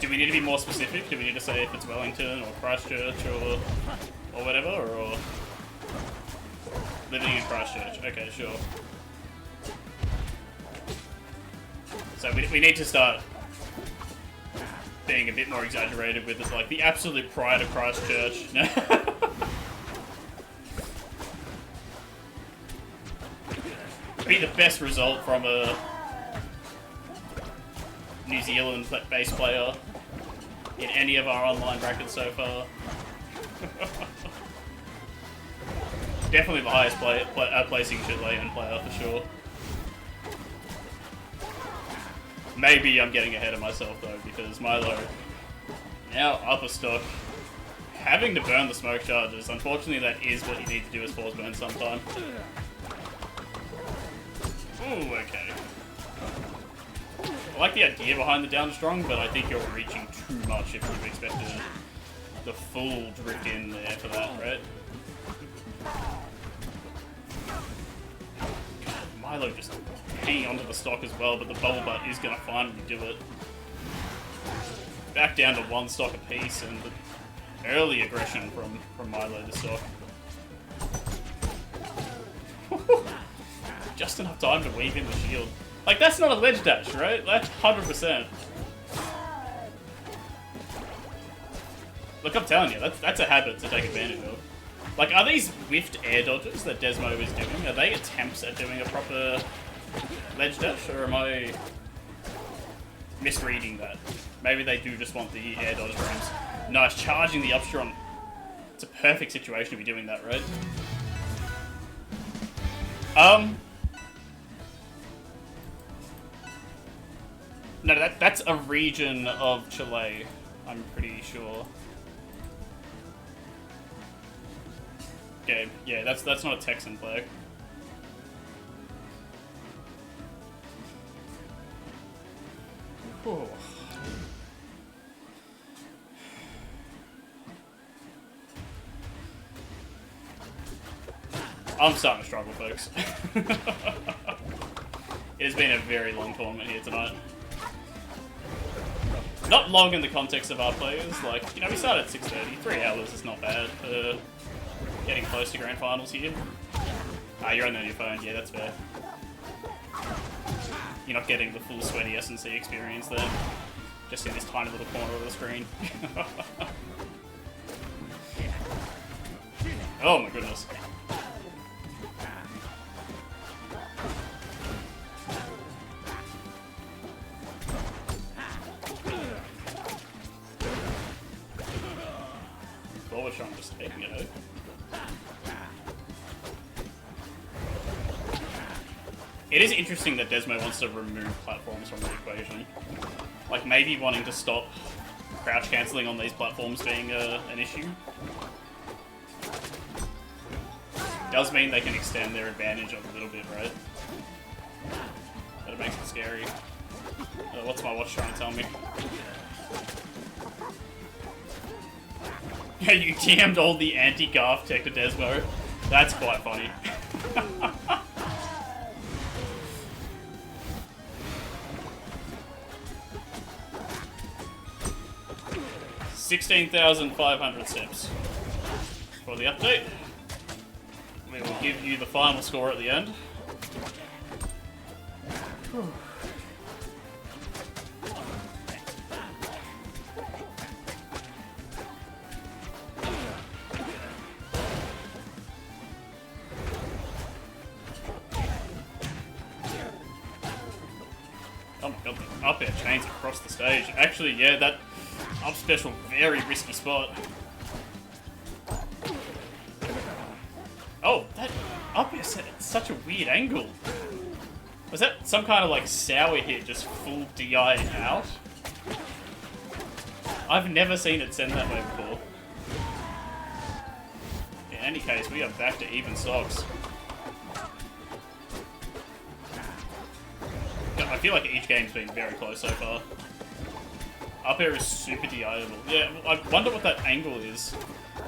Do we need to be more specific? Do we need to say if it's Wellington or Christchurch or whatever, or living in Christchurch? Okay, sure. So we need to start being a bit more exaggerated with it, like the absolute pride of Christchurch. Be the best result from a New Zealand base player in any of our online brackets so far. Definitely the highest placing Chilean player for sure. Maybe I'm getting ahead of myself though, because Milo now upper stock having to burn the smoke charges. Unfortunately, that is what you need to do as force burn sometime. Ooh, okay. I like the idea behind the down strong, but I think you're reaching too much if you've expected the full drift in there for that, right? Milo just hanging onto the stock as well, but the bubble butt is going to finally do it. Back down to one stock apiece, and the early aggression from Milo to stock. Just enough time to weave in the shield. Like, that's not a ledge dash, right? That's 100%. Look, I'm telling you, that's a habit to take advantage of. Like, are these whiffed air dodges that Desmo is doing, are they attempts at doing a proper ledge dash, or am I misreading that? Maybe they do just want the air dodge frames. Nice, charging the upstrong. It's a perfect situation to be doing that, right? No, that's a region of Chile, I'm pretty sure. Okay, yeah, that's not a Texan flag. Whew. I'm starting to struggle, folks. It has been a very long tournament here tonight. Not long in the context of our players, like, you know, we started at 6:30, 3 hours is not bad for getting close to grand finals here. Ah, you're only on your phone, yeah, that's fair. You're not getting the full sweaty S&C experience there, just in this tiny little corner of the screen. Oh my goodness. I'm just taking it out. It is interesting that Desmo wants to remove platforms from the equation. Like, maybe wanting to stop crouch cancelling on these platforms being an issue. Does mean they can extend their advantage a little bit, right? But it makes it scary. What's my watch trying to tell me? Yeah, you DM'd all the anti-Garf tech to Desmo. That's quite funny. 16,500 steps for the update. We will give you the final score at the end. Whew. Oh my god, the up air chains across the stage. Actually, yeah, that up special, very risky spot. Oh, that up air set at such a weird angle. Was that some kind of like sour hit, just full DI out? I've never seen it send that way before. In any case, we are back to even socks. I feel like each game's been very close so far. Up air is super DI-able. Yeah, I wonder what that angle is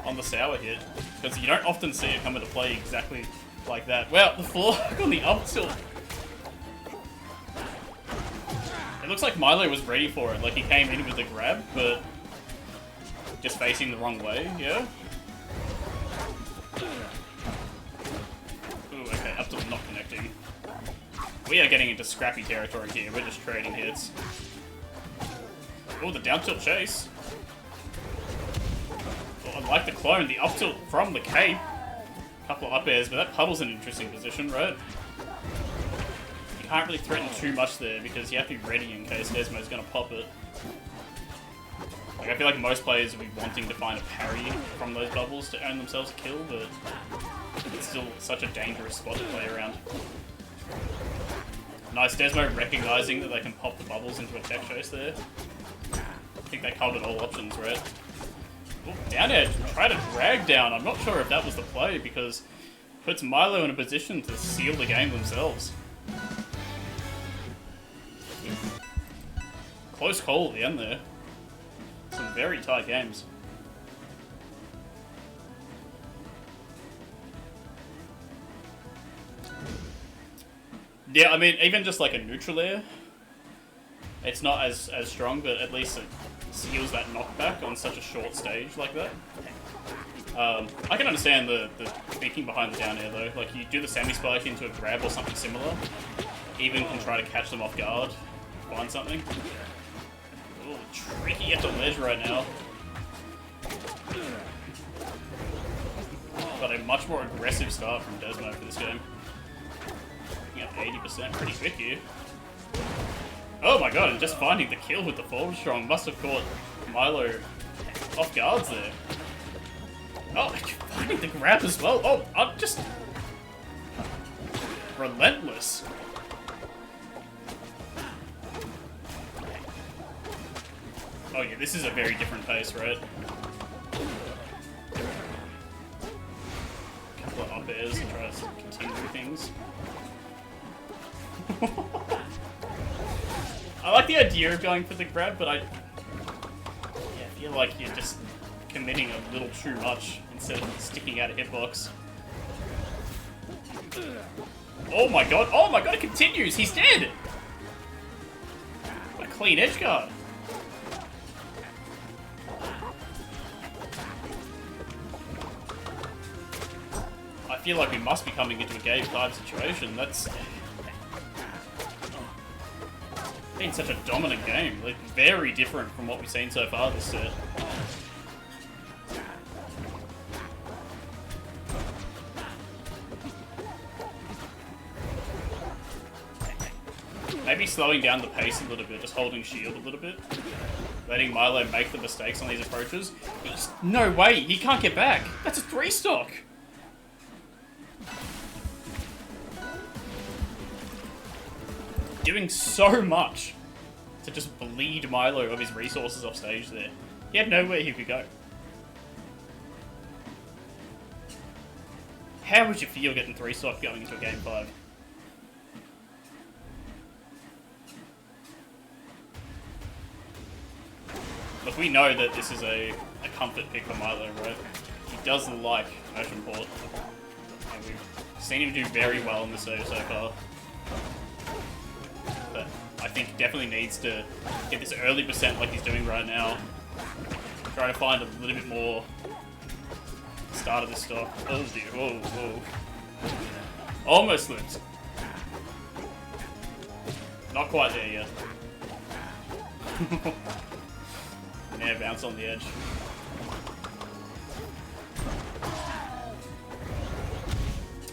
on the sour hit, because you don't often see it come into play exactly like that. Wow, the floor on the up tilt. It looks like Milo was ready for it, like he came in with the grab, but just facing the wrong way, yeah? Ooh, okay, up tilt not connecting. We are getting into scrappy territory here, we're just trading hits. Oh, the down tilt chase. Oh, I like the clone, the up tilt from the cape. Couple of up airs, but that puddle's in an interesting position, right? You can't really threaten too much there because you have to be ready in case Desmo's gonna pop it. Like, I feel like most players will be wanting to find a parry from those bubbles to earn themselves a kill, but it's still such a dangerous spot to play around. Nice, Desmo recognizing that they can pop the bubbles into a tech chase there. I think they covered all options, right? Oh, down air, try to drag down. I'm not sure if that was the play because it puts Milo in a position to seal the game themselves. Close call at the end there. Some very tight games. Yeah, I mean, even just like a neutral air, it's not as strong, but at least it seals that knockback on such a short stage like that. I can understand the thinking behind the down air though. Like, you do the semi-spike into a grab or something similar, even can try to catch them off guard, find something. Ooh, tricky at the ledge right now. But a much more aggressive start from Desmo for this game. Picking up 80% pretty quick here. Oh my god, and just finding the kill with the forward strong must have caught Milo off guards there. Oh, finding the grab as well. Oh, I'm just relentless. Oh yeah, this is a very different pace, right? A couple of up airs and try to continue things. I like the idea of going for the grab, but I feel like you're just committing a little too much instead of sticking out a hitbox. Oh my god, it continues! He's dead! What a clean edge guard. I feel like we must be coming into a game 5 situation. That's been such a dominant game. Like, very different from what we've seen so far this set. Maybe slowing down the pace a little bit, just holding shield a little bit. Letting Milo make the mistakes on these approaches. No way, he can't get back. That's a 3-stock. Doing so much to just bleed Milo of his resources off stage there. He had nowhere he could go. How would you feel getting 3-stock going into a game 5? Look, we know that this is a comfort pick for Milo, right? He does like Ocean Port. And we've seen him do very well in this save so far. But I think definitely needs to get this early percent like he's doing right now. Try to find a little bit more start of this stock. Oh dear, whoa, whoa. Almost limped. Not quite there yet. Yeah, bounce on the edge.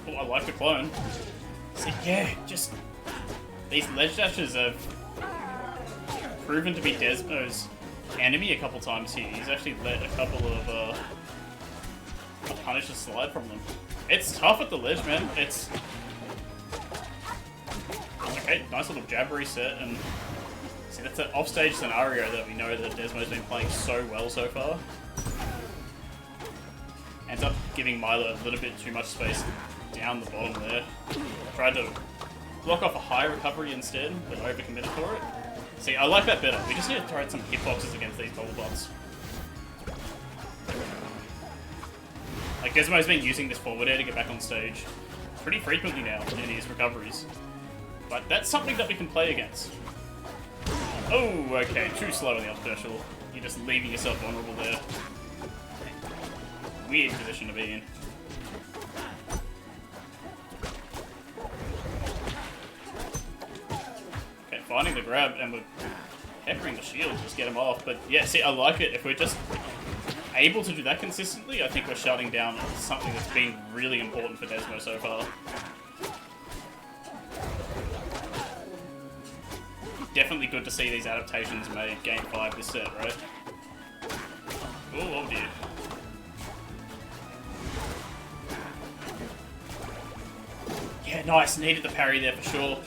Oh, I like the clone. So yeah, just these ledge dashes have proven to be Desmo's enemy a couple times here. He's actually let a couple of punishes slide from them. It's tough at the ledge, man. It's okay. Nice little jab reset, and see, that's an offstage scenario that we know that Desmo's been playing so well so far. Ends up giving Milo a little bit too much space down the bottom there. Tried to block off a high recovery instead, but overcommitted for it. See, I like that better. We just need to throw out some hitboxes against these bubble bots. Like, Desmo's been using this forward air to get back on stage pretty frequently now in his recoveries. But that's something that we can play against. Oh, okay, too slow in the up special. You're just leaving yourself vulnerable there. Weird position to be in. Okay, finding the grab, and we're peppering the shield to just get him off. But yeah, see, I like it. If we're just able to do that consistently, I think we're shutting down something that's been really important for Desmo so far. Definitely good to see these adaptations made game 5 this set, right? Oh dear. Yeah, nice. Needed the parry there for sure.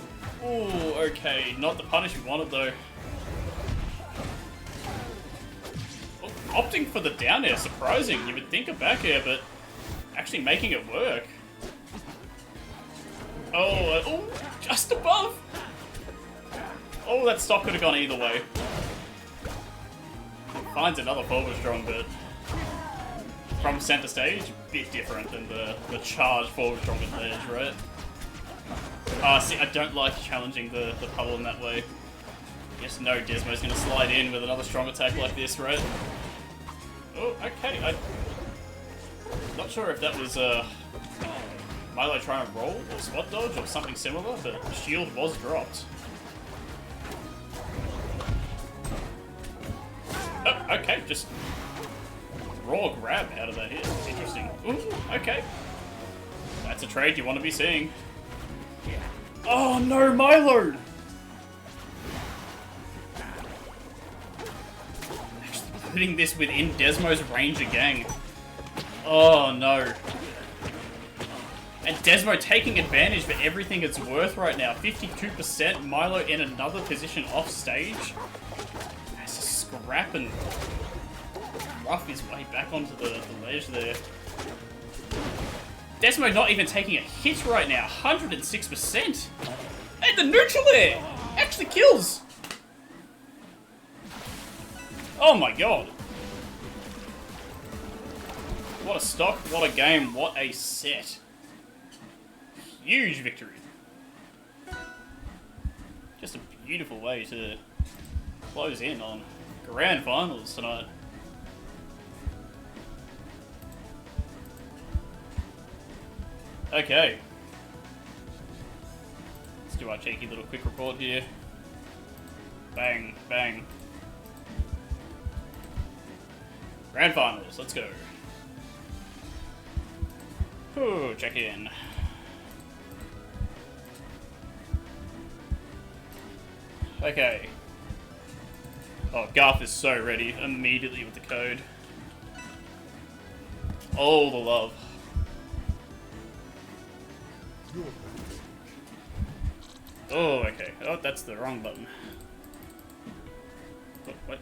Oh, okay. Not the punish we wanted though. opting for the down air, surprising. You would think a back air, but actually making it work. Oh, just above. Oh, that stock could have gone either way. Finds another forward strong, but from center stage, a bit different than the charge forward strong at the edge, right? See, I don't like challenging the puddle in that way. Just know Desmo's going to slide in with another strong attack like this, right? Oh, okay. I'm not sure if that was Milo trying to roll or spot dodge or something similar, but the shield was dropped. Oh, okay, just raw grab out of that hit. Interesting. Ooh, okay. That's a trade you want to be seeing. Oh no, Milo! Actually putting this within Desmo's range again. Oh no. And Desmo taking advantage for everything it's worth right now. 52%, Milo in another position off stage. Has to scrap and rough his way back onto the ledge there. Desmo not even taking a hit right now. 106%. And the neutral air actually kills. Oh my god. What a stock, what a game, what a set. Huge victory. Just a beautiful way to close in on grand finals tonight. Okay. Let's do our cheeky little quick report here. Bang, bang. Grand finals, let's go. Ooh, check in. Okay. Oh, Garth is so ready immediately with the code. All the love. Oh, okay. Oh, that's the wrong button. What?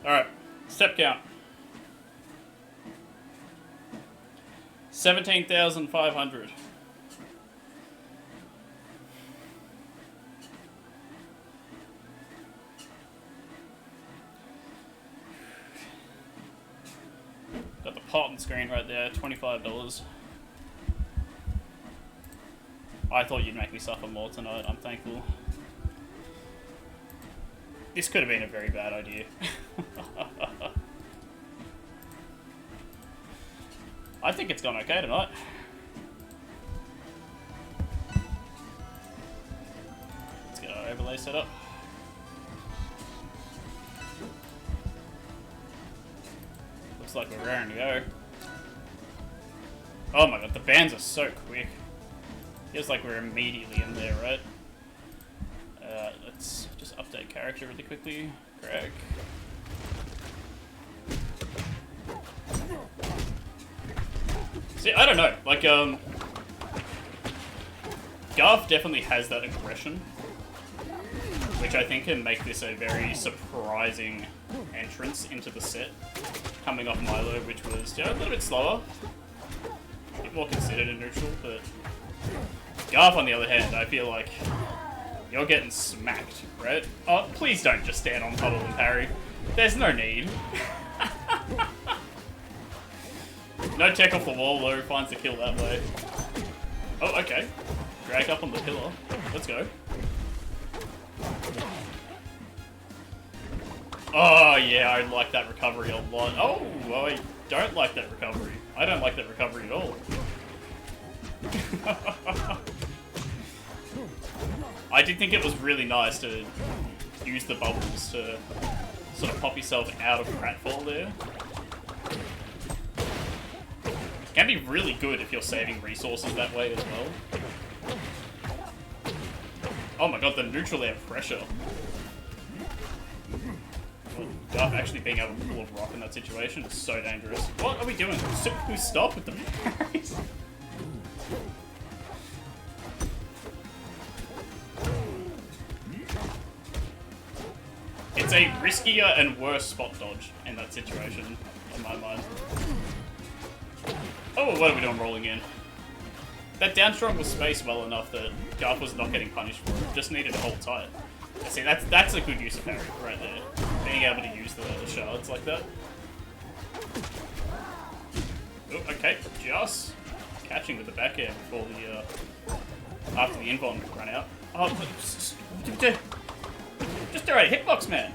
Alright, step count. 17,500. Got the pot on screen right there, $25. I thought you'd make me suffer more tonight, I'm thankful. This could have been a very bad idea. I think it's gone okay tonight. Let's get our overlay set up. Looks like we're raring to go. Oh my god, the bands are so quick. Feels like we're immediately in there, right? Let's just update character really quickly. Greg. See, I don't know. Like, Garth definitely has that aggression, which I think can make this a very surprising entrance into the set. Coming off Milo, which was, a little bit slower. A bit more considered in neutral, but Garth, on the other hand, I feel like you're getting smacked, right? Oh, please don't just stand on puddle and parry. There's no need. No tech off the wall, though. Finds the kill that way. Oh, okay. Drag up on the pillar. Let's go. Oh, yeah, I like that recovery a lot. Oh, well, I don't like that recovery. I don't like that recovery at all. I did think it was really nice to use the bubbles to sort of pop yourself out of pratfall there. Can be really good if you're saving resources that way as well. Oh my god, the neutral air pressure. Garth actually being able to pull a rock in that situation is so dangerous. What are we doing? We stop with the parries? It's a riskier and worse spot dodge in that situation, in my mind. Oh, what are we doing rolling in? That down strong was spaced well enough that Garth was not getting punished for it. Just needed to hold tight. See, that's a good use of parry right there. Being able to use the shards like that. Oh, okay, just catching with the back air before the after the invuln run out. Oh, just throw out a hitbox, man.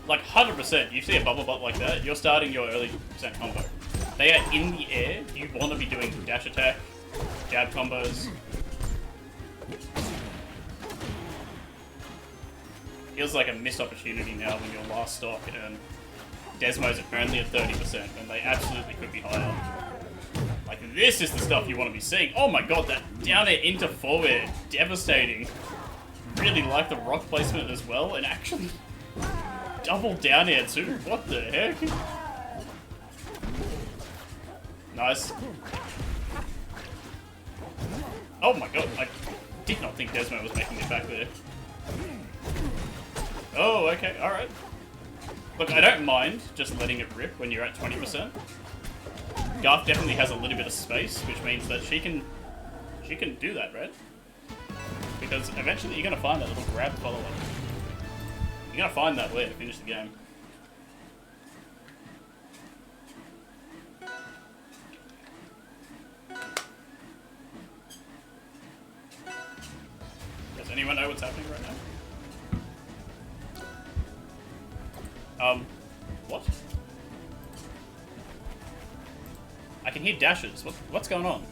Like 100%, you see a bubble butt like that, you're starting your early percent combo. They are in the air. You want to be doing dash attack, jab combos. Feels like a missed opportunity now when you're last stock and Desmo's only at 30% when they absolutely could be higher. Like, this is the stuff you want to be seeing. Oh my god, that down air into forward, devastating. Really like the rock placement as well, and actually double down air too. What the heck? Nice. Oh my god, I did not think Desmo was making it back there. Oh, okay, alright. Look, I don't mind just letting it rip when you're at 20%. Garth definitely has a little bit of space, which means that she can do that, right? Because eventually you're gonna find that little grab follow-up. You're gonna find that way to finish the game. Does anyone know what's happening right now? What? I can hear dashes. What's going on?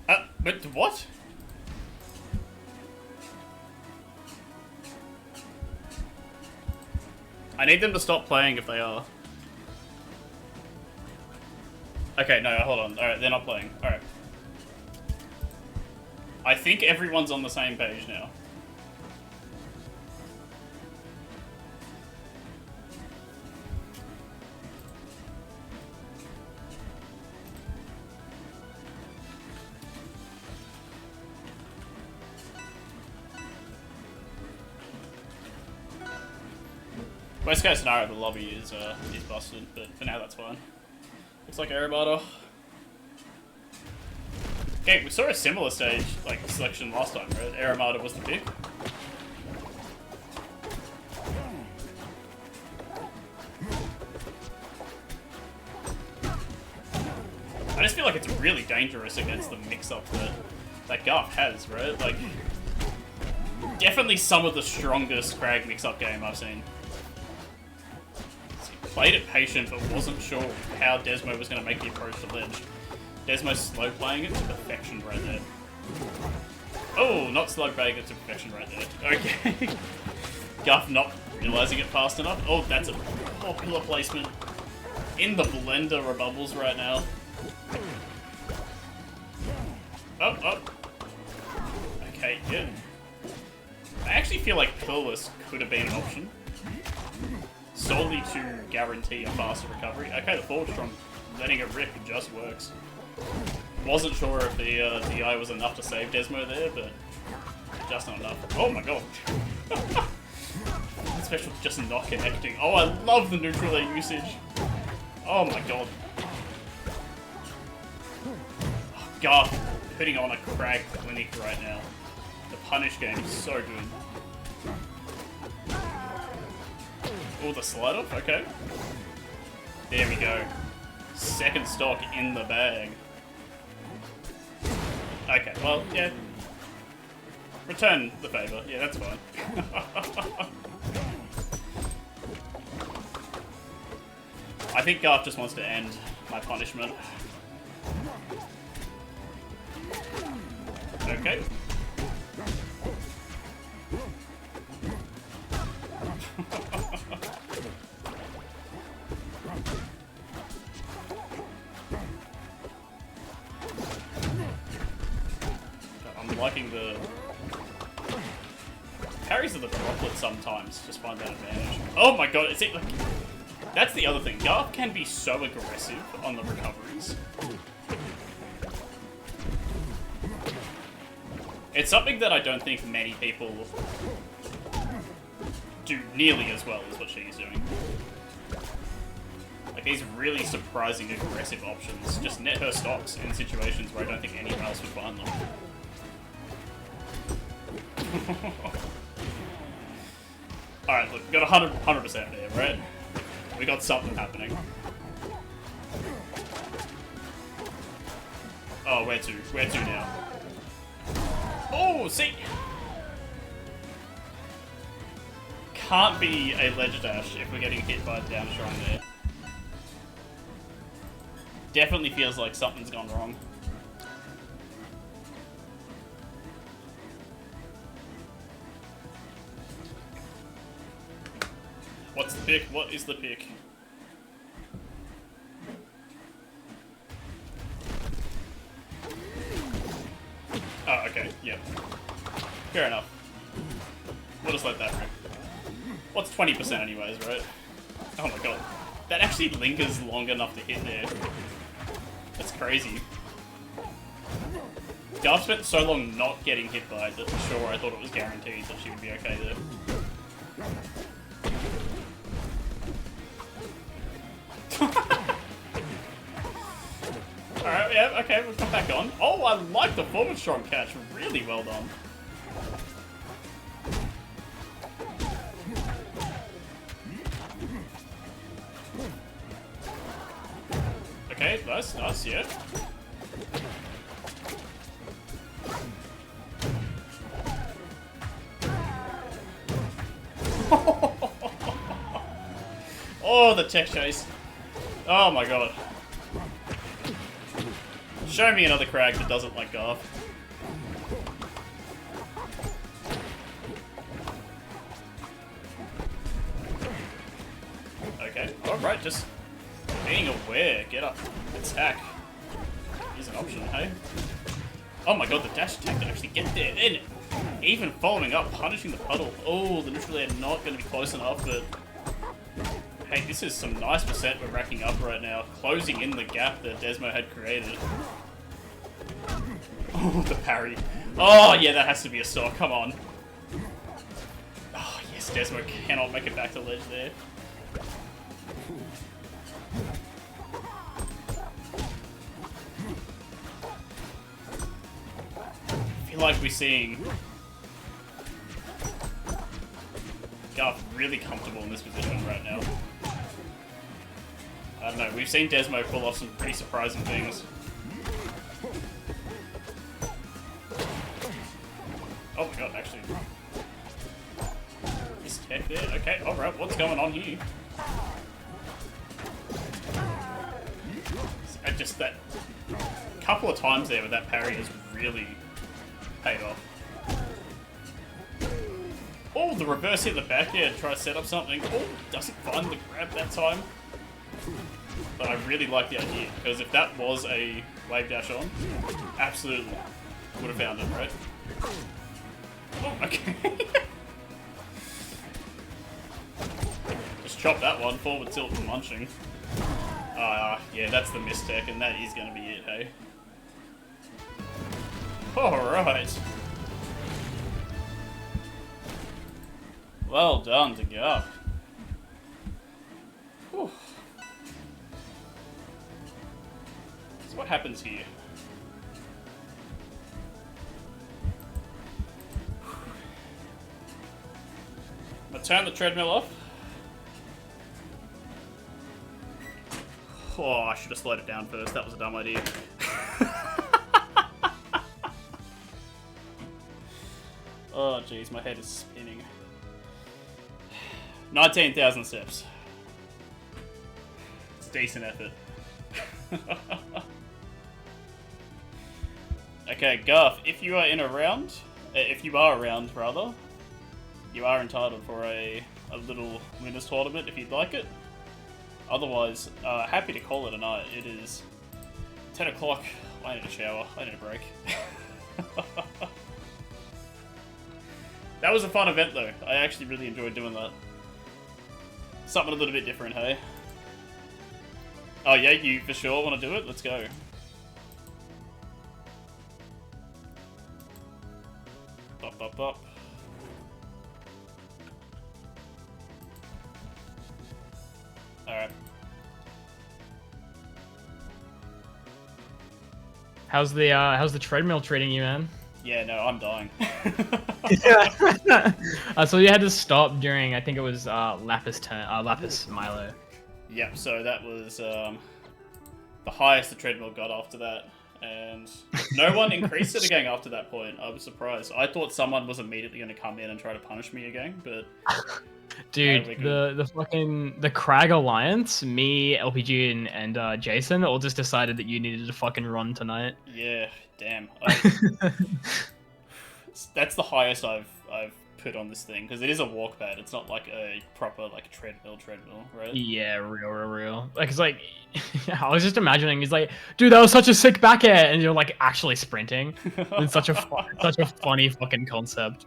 But what? I need them to stop playing if they are. Okay, no, hold on. Alright, they're not playing. Alright. I think everyone's on the same page now. Worst case scenario, the lobby is busted, but for now that's fine. Looks like Erebata. Okay, we saw a similar stage, like, selection last time, right? Aramada was the pick. I just feel like it's really dangerous against the mix-up that Garth has, right? Like, definitely some of the strongest Crag mix-up game I've seen. He played it patient, but wasn't sure how Desmo was going to make the approach to ledge. Desmo's slow playing it to perfection right there. Oh, not slow playing it to perfection right there. Okay. Garth not realizing it fast enough. Oh, that's a popular placement. In the blender of bubbles right now. Oh. Okay, yeah. I actually feel like Pillarless could have been an option. Solely to guarantee a faster recovery. Okay, the forward strong letting it rip just works. Wasn't sure if the DI was enough to save Desmo there, but just not enough. Oh my god. Special just not connecting. Oh, I love the neutral air usage. Oh my god. Oh, Garth putting on a Crag clinic right now. The punish game is so good. Oh, the slide off? Okay. There we go. Second stock in the bag. Okay, well, yeah. Return the favour. Yeah, that's fine. I think Garth just wants to end my punishment. Okay. liking the parries of the droplet sometimes. Just find that advantage. Oh my god, is it like... That's the other thing. Garth can be so aggressive on the recoveries. It's something that I don't think many people do nearly as well as what she's doing. Like, these really surprising aggressive options just net her stocks in situations where I don't think anyone else would find them. Alright, look, we got 100% there, right? We got something happening. Oh, where to? Where to now? Oh, see! Can't be a ledge dash if we're getting hit by a down shrine there. Definitely feels like something's gone wrong. What's the pick? What is the pick? Oh, okay, yeah. Fair enough. We'll just let that rip. What's 20% anyways, right? Oh my god. That actually lingers long enough to hit there. That's crazy. Garth spent so long not getting hit by it that for sure I thought it was guaranteed that she would be okay there. Alright, yeah, okay, we'll come back on. Oh, I like the forward strong catch. Really well done. Okay, nice, nice, yeah. Oh, the tech chase. Oh my god. Show me another crag that doesn't like Garth. Okay, alright, just being aware, get up, attack is an option, hey? Oh my god, the dash attack to actually get there, and even following up, punishing the puddle. Oh, the neutral air not going to be close enough, but hey, this is some nice percent we're racking up right now, closing in the gap that Desmo had created. Oh, the parry. Oh, yeah, that has to be a stock. Come on. Oh, yes, Desmo cannot make it back to ledge there. I feel like we're seeing Garth really comfortable in this position right now. I don't know, we've seen Desmo pull off some pretty surprising things. Oh my god, actually. This tech there? Okay, alright, what's going on here? Just that couple of times there with that parry has really paid off. Oh, the reverse hit the back there to try to set up something. Oh, doesn't find the grab that time. But I really like the idea, because if that was a wave dash on, absolutely would have found it, right? Oh, okay. Just chop that one, forward tilt and munching. Yeah, that's the mistake, and that is going to be it, hey? Alright. Well done to Garth. Whew. So what happens here? I'm gonna turn the treadmill off. Oh, I should have slowed it down first. That was a dumb idea. Oh, jeez, my head is spinning. 19,000 steps. It's a decent effort. Okay, Garth, if you are around, rather, you are entitled for a little winners tournament if you'd like it. Otherwise, happy to call it a night. It is 10 o'clock. I need a shower. I need a break. That was a fun event though. I actually really enjoyed doing that. Something a little bit different, hey? Oh yeah, you for sure want to do it? Let's go. Bop, bop, bop. Alright. How's the treadmill treating you, man? Yeah, no, I'm dying. So you had to stop during, I think it was Lapis Milo. Yep, so that was the highest the treadmill got after that. And no one increased it again after that point. I was surprised. I thought someone was immediately going to come in and try to punish me again, but... Dude, the Crag Alliance, me, LPG, and Jason all just decided that you needed to fucking run tonight. Yeah, damn. That's the highest I've put on this thing, because it is a walk pad. It's not like a proper like treadmill, right? Yeah, real. Like, it's like, I was just imagining, he's like, dude, that was such a sick back air, and you're like actually sprinting. It's such a funny fucking concept.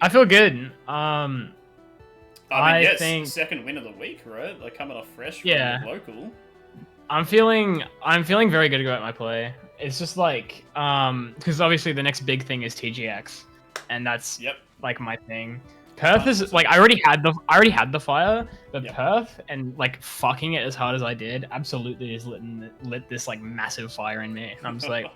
I feel good. I mean, yes, think second win of the week, right? Like coming off fresh from local. I'm feeling very good about my play. It's just like, because obviously the next big thing is TGX, and that's like my thing. Perth is like I already had the fire, but Perth and like fucking it as hard as I did absolutely is lit this like massive fire in me. And I'm just like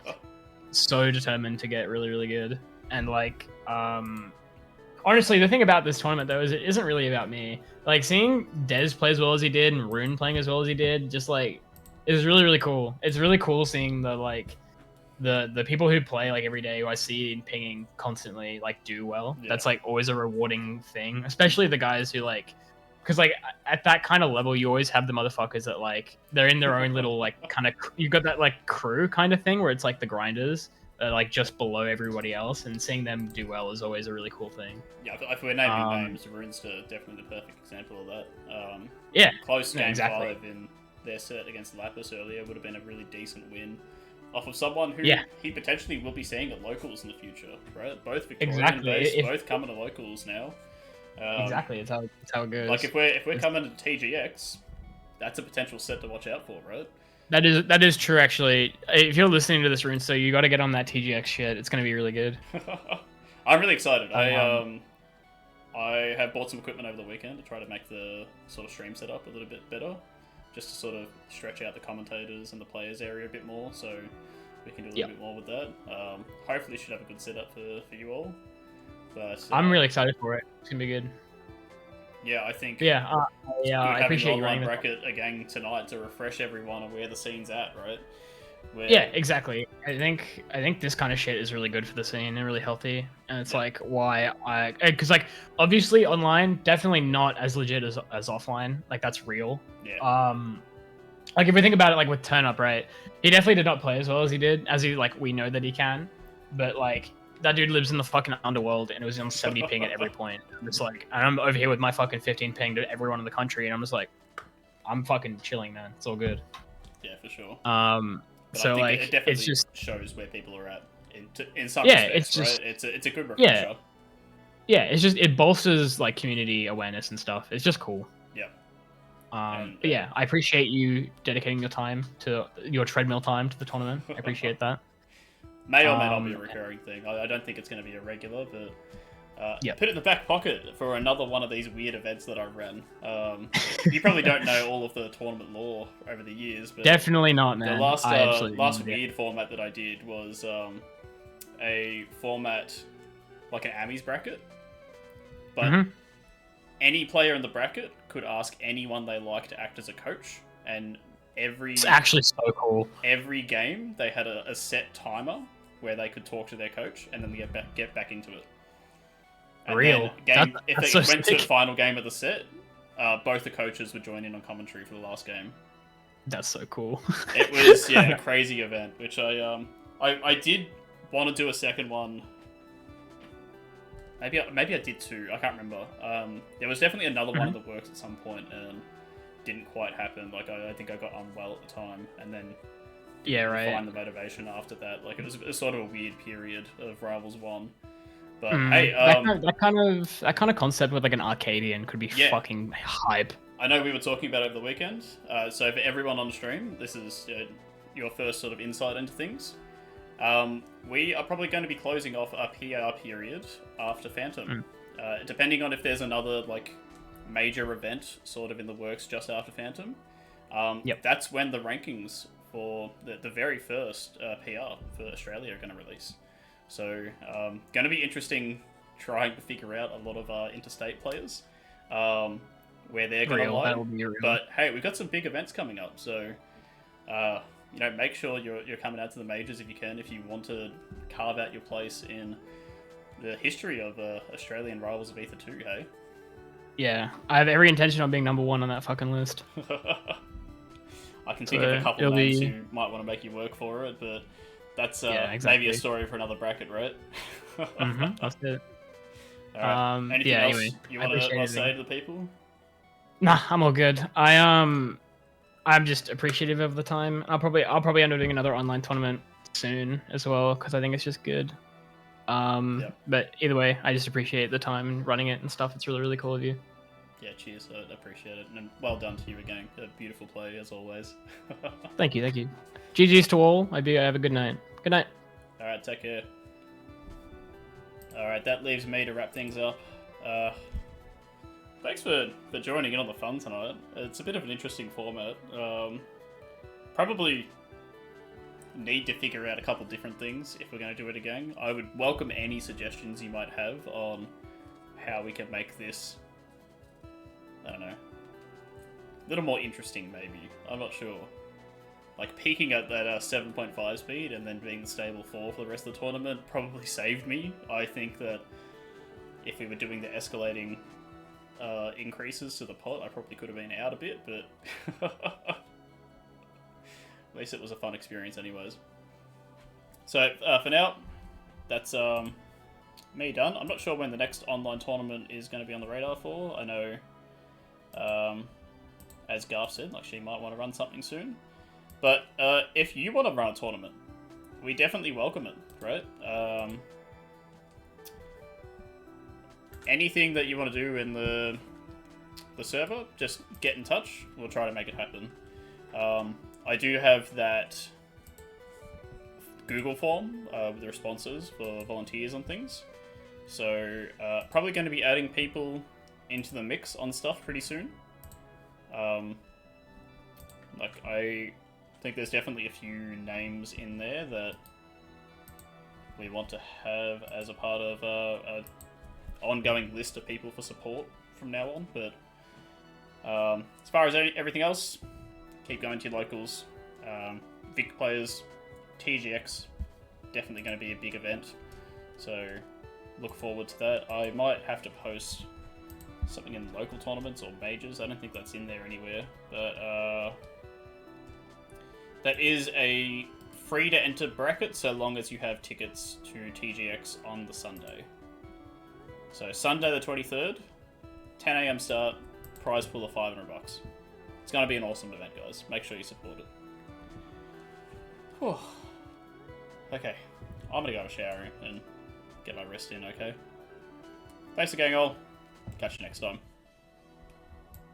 so determined to get really good. And like honestly, the thing about this tournament though is it isn't really about me. Like seeing Dez play as well as he did and Rune playing as well as he did, just like it was really cool. It's really cool seeing the like the people who play like every day who I see pinging constantly like do well. Yeah. That's like always a rewarding thing, especially the guys who like, because like at that kind of level you always have the motherfuckers that like they're in their own little like kind of, you've got that like crew kind of thing where it's like the grinders that are like just below everybody else, and seeing them do well is always a really cool thing. Yeah, if we're naming names, Rune's definitely the perfect example of that. Yeah, close game 5 in their set against Lapis earlier would have been a really decent win off of someone who he potentially will be seeing at locals in the future, right? Both Victorian based, both coming to locals now. Exactly, it's how it goes. Like if we're coming to TGX, that's a potential set to watch out for, right? That is true, actually. If you're listening to this, Rune, so you got to get on that TGX shit. It's going to be really good. I'm really excited. I have bought some equipment over the weekend to try to make the sort of stream setup a little bit better, just to sort of stretch out the commentators and the players area a bit more, so we can do a little bit more with that. Hopefully, should have a good setup for you all. But I'm really excited for it. It's gonna be good. Yeah, I think. I appreciate you running bracket again tonight to refresh everyone on where the scene's at, right? Yeah, exactly. I think this kind of shit is really good for the scene and really healthy, and it's like why because like obviously online definitely not as legit as offline. Like that's real. Yeah. Like if we think about it, like with Turn Up, right? He definitely did not play as well as he did, like we know that he can, but like that dude lives in the fucking underworld and it was on 70 ping at every point. I'm just like, and I'm over here with my fucking 15 ping to everyone in the country, and I'm just like, I'm fucking chilling, man. It's all good. Yeah, for sure. But so like it definitely just shows where people are at in some respects, it's just right? It's a good refresher. Yeah, it's just it bolsters like community awareness and stuff. It's just cool. Yeah. But yeah, I appreciate you dedicating your time to your treadmill time to the tournament. I appreciate that. May or may not be a recurring thing. I don't think it's going to be a regular, but put it in the back pocket for another one of these weird events that I ran. You probably don't know all of the tournament lore over the years, but definitely not, man. The last weird format that I did was a format like an Amis bracket, but any player in the bracket could ask anyone they like to act as a coach, and it's actually so cool. Every game they had a set timer where they could talk to their coach and then get back into it. And if they went to the final game of the set, both the coaches would join in on commentary for the last game. That's so cool. It was a crazy event, which I did want to do a second one. Maybe I did too. I can't remember. There was definitely another one that worked at some point and didn't quite happen. Like I think I got unwell at the time, and then Yeah, right. Find the motivation after that. Like it was sort of a weird period of Rivals 1. But hey, that kind of concept with like an Arcadian could be fucking hype. I know we were talking about it over the weekend. So for everyone on stream, this is your first sort of insight into things. We are probably going to be closing off our PR period after Phantom, depending on if there's another like major event sort of in the works just after Phantom. That's when the rankings for the very first PR for Australia are going to release. So, going to be interesting trying to figure out a lot of our interstate players, where they're going to lie. But hey, we've got some big events coming up, so make sure you're coming out to the majors if you can, if you want to carve out your place in the history of Australian Rivals of Ether 2. Hey. Yeah, I have every intention of being number 1 on that fucking list. I can think of a couple names who might want to make you work for it, but that's maybe a story for another bracket, right? That's it. All right. Anything else you want to say to the people? Nah, I'm all good. I'm just appreciative of the time. I'll probably end up doing another online tournament soon as well because I think it's just good. But either way, I just appreciate the time and running it and stuff. It's really, really cool of you. Yeah, cheers. I appreciate it. And well done to you again. A beautiful play, as always. Thank you. GG's to all. I have a good night. Good night. Alright, take care. Alright, that leaves me to wrap things up. Thanks for joining in on the fun tonight. It's a bit of an interesting format. Probably need to figure out a couple different things if we're going to do it again. I would welcome any suggestions you might have on how we can make this, I don't know, a little more interesting maybe. I'm not sure. Like peaking at that 7.5 speed and then being the stable 4 for the rest of the tournament probably saved me. I think that if we were doing the escalating increases to the pot, I probably could have been out a bit, but at least it was a fun experience anyways. So for now, that's me done. I'm not sure when the next online tournament is going to be on the radar for. I know, as Garth said, like she might want to run something soon. But if you want to run a tournament, we definitely welcome it, right? Anything that you want to do in the server, just get in touch. We'll try to make it happen. I do have that Google form with the responses for volunteers and things. So probably going to be adding people into the mix on stuff pretty soon. Like I think there's definitely a few names in there that we want to have as a part of an ongoing list of people for support from now on. But as far as everything else, keep going to your locals. Vic players, TGX, definitely going to be a big event. So look forward to that. I might have to post something in local tournaments or majors. I don't think that's in there anywhere. But that is a free to enter bracket so long as you have tickets to TGX on the Sunday. So Sunday the 23rd, 10 AM start, prize pool of $500. It's going to be an awesome event, guys. Make sure you support it. Whew. Okay, I'm going to go have a shower and get my rest in, okay? Thanks for going all. Catch you next time.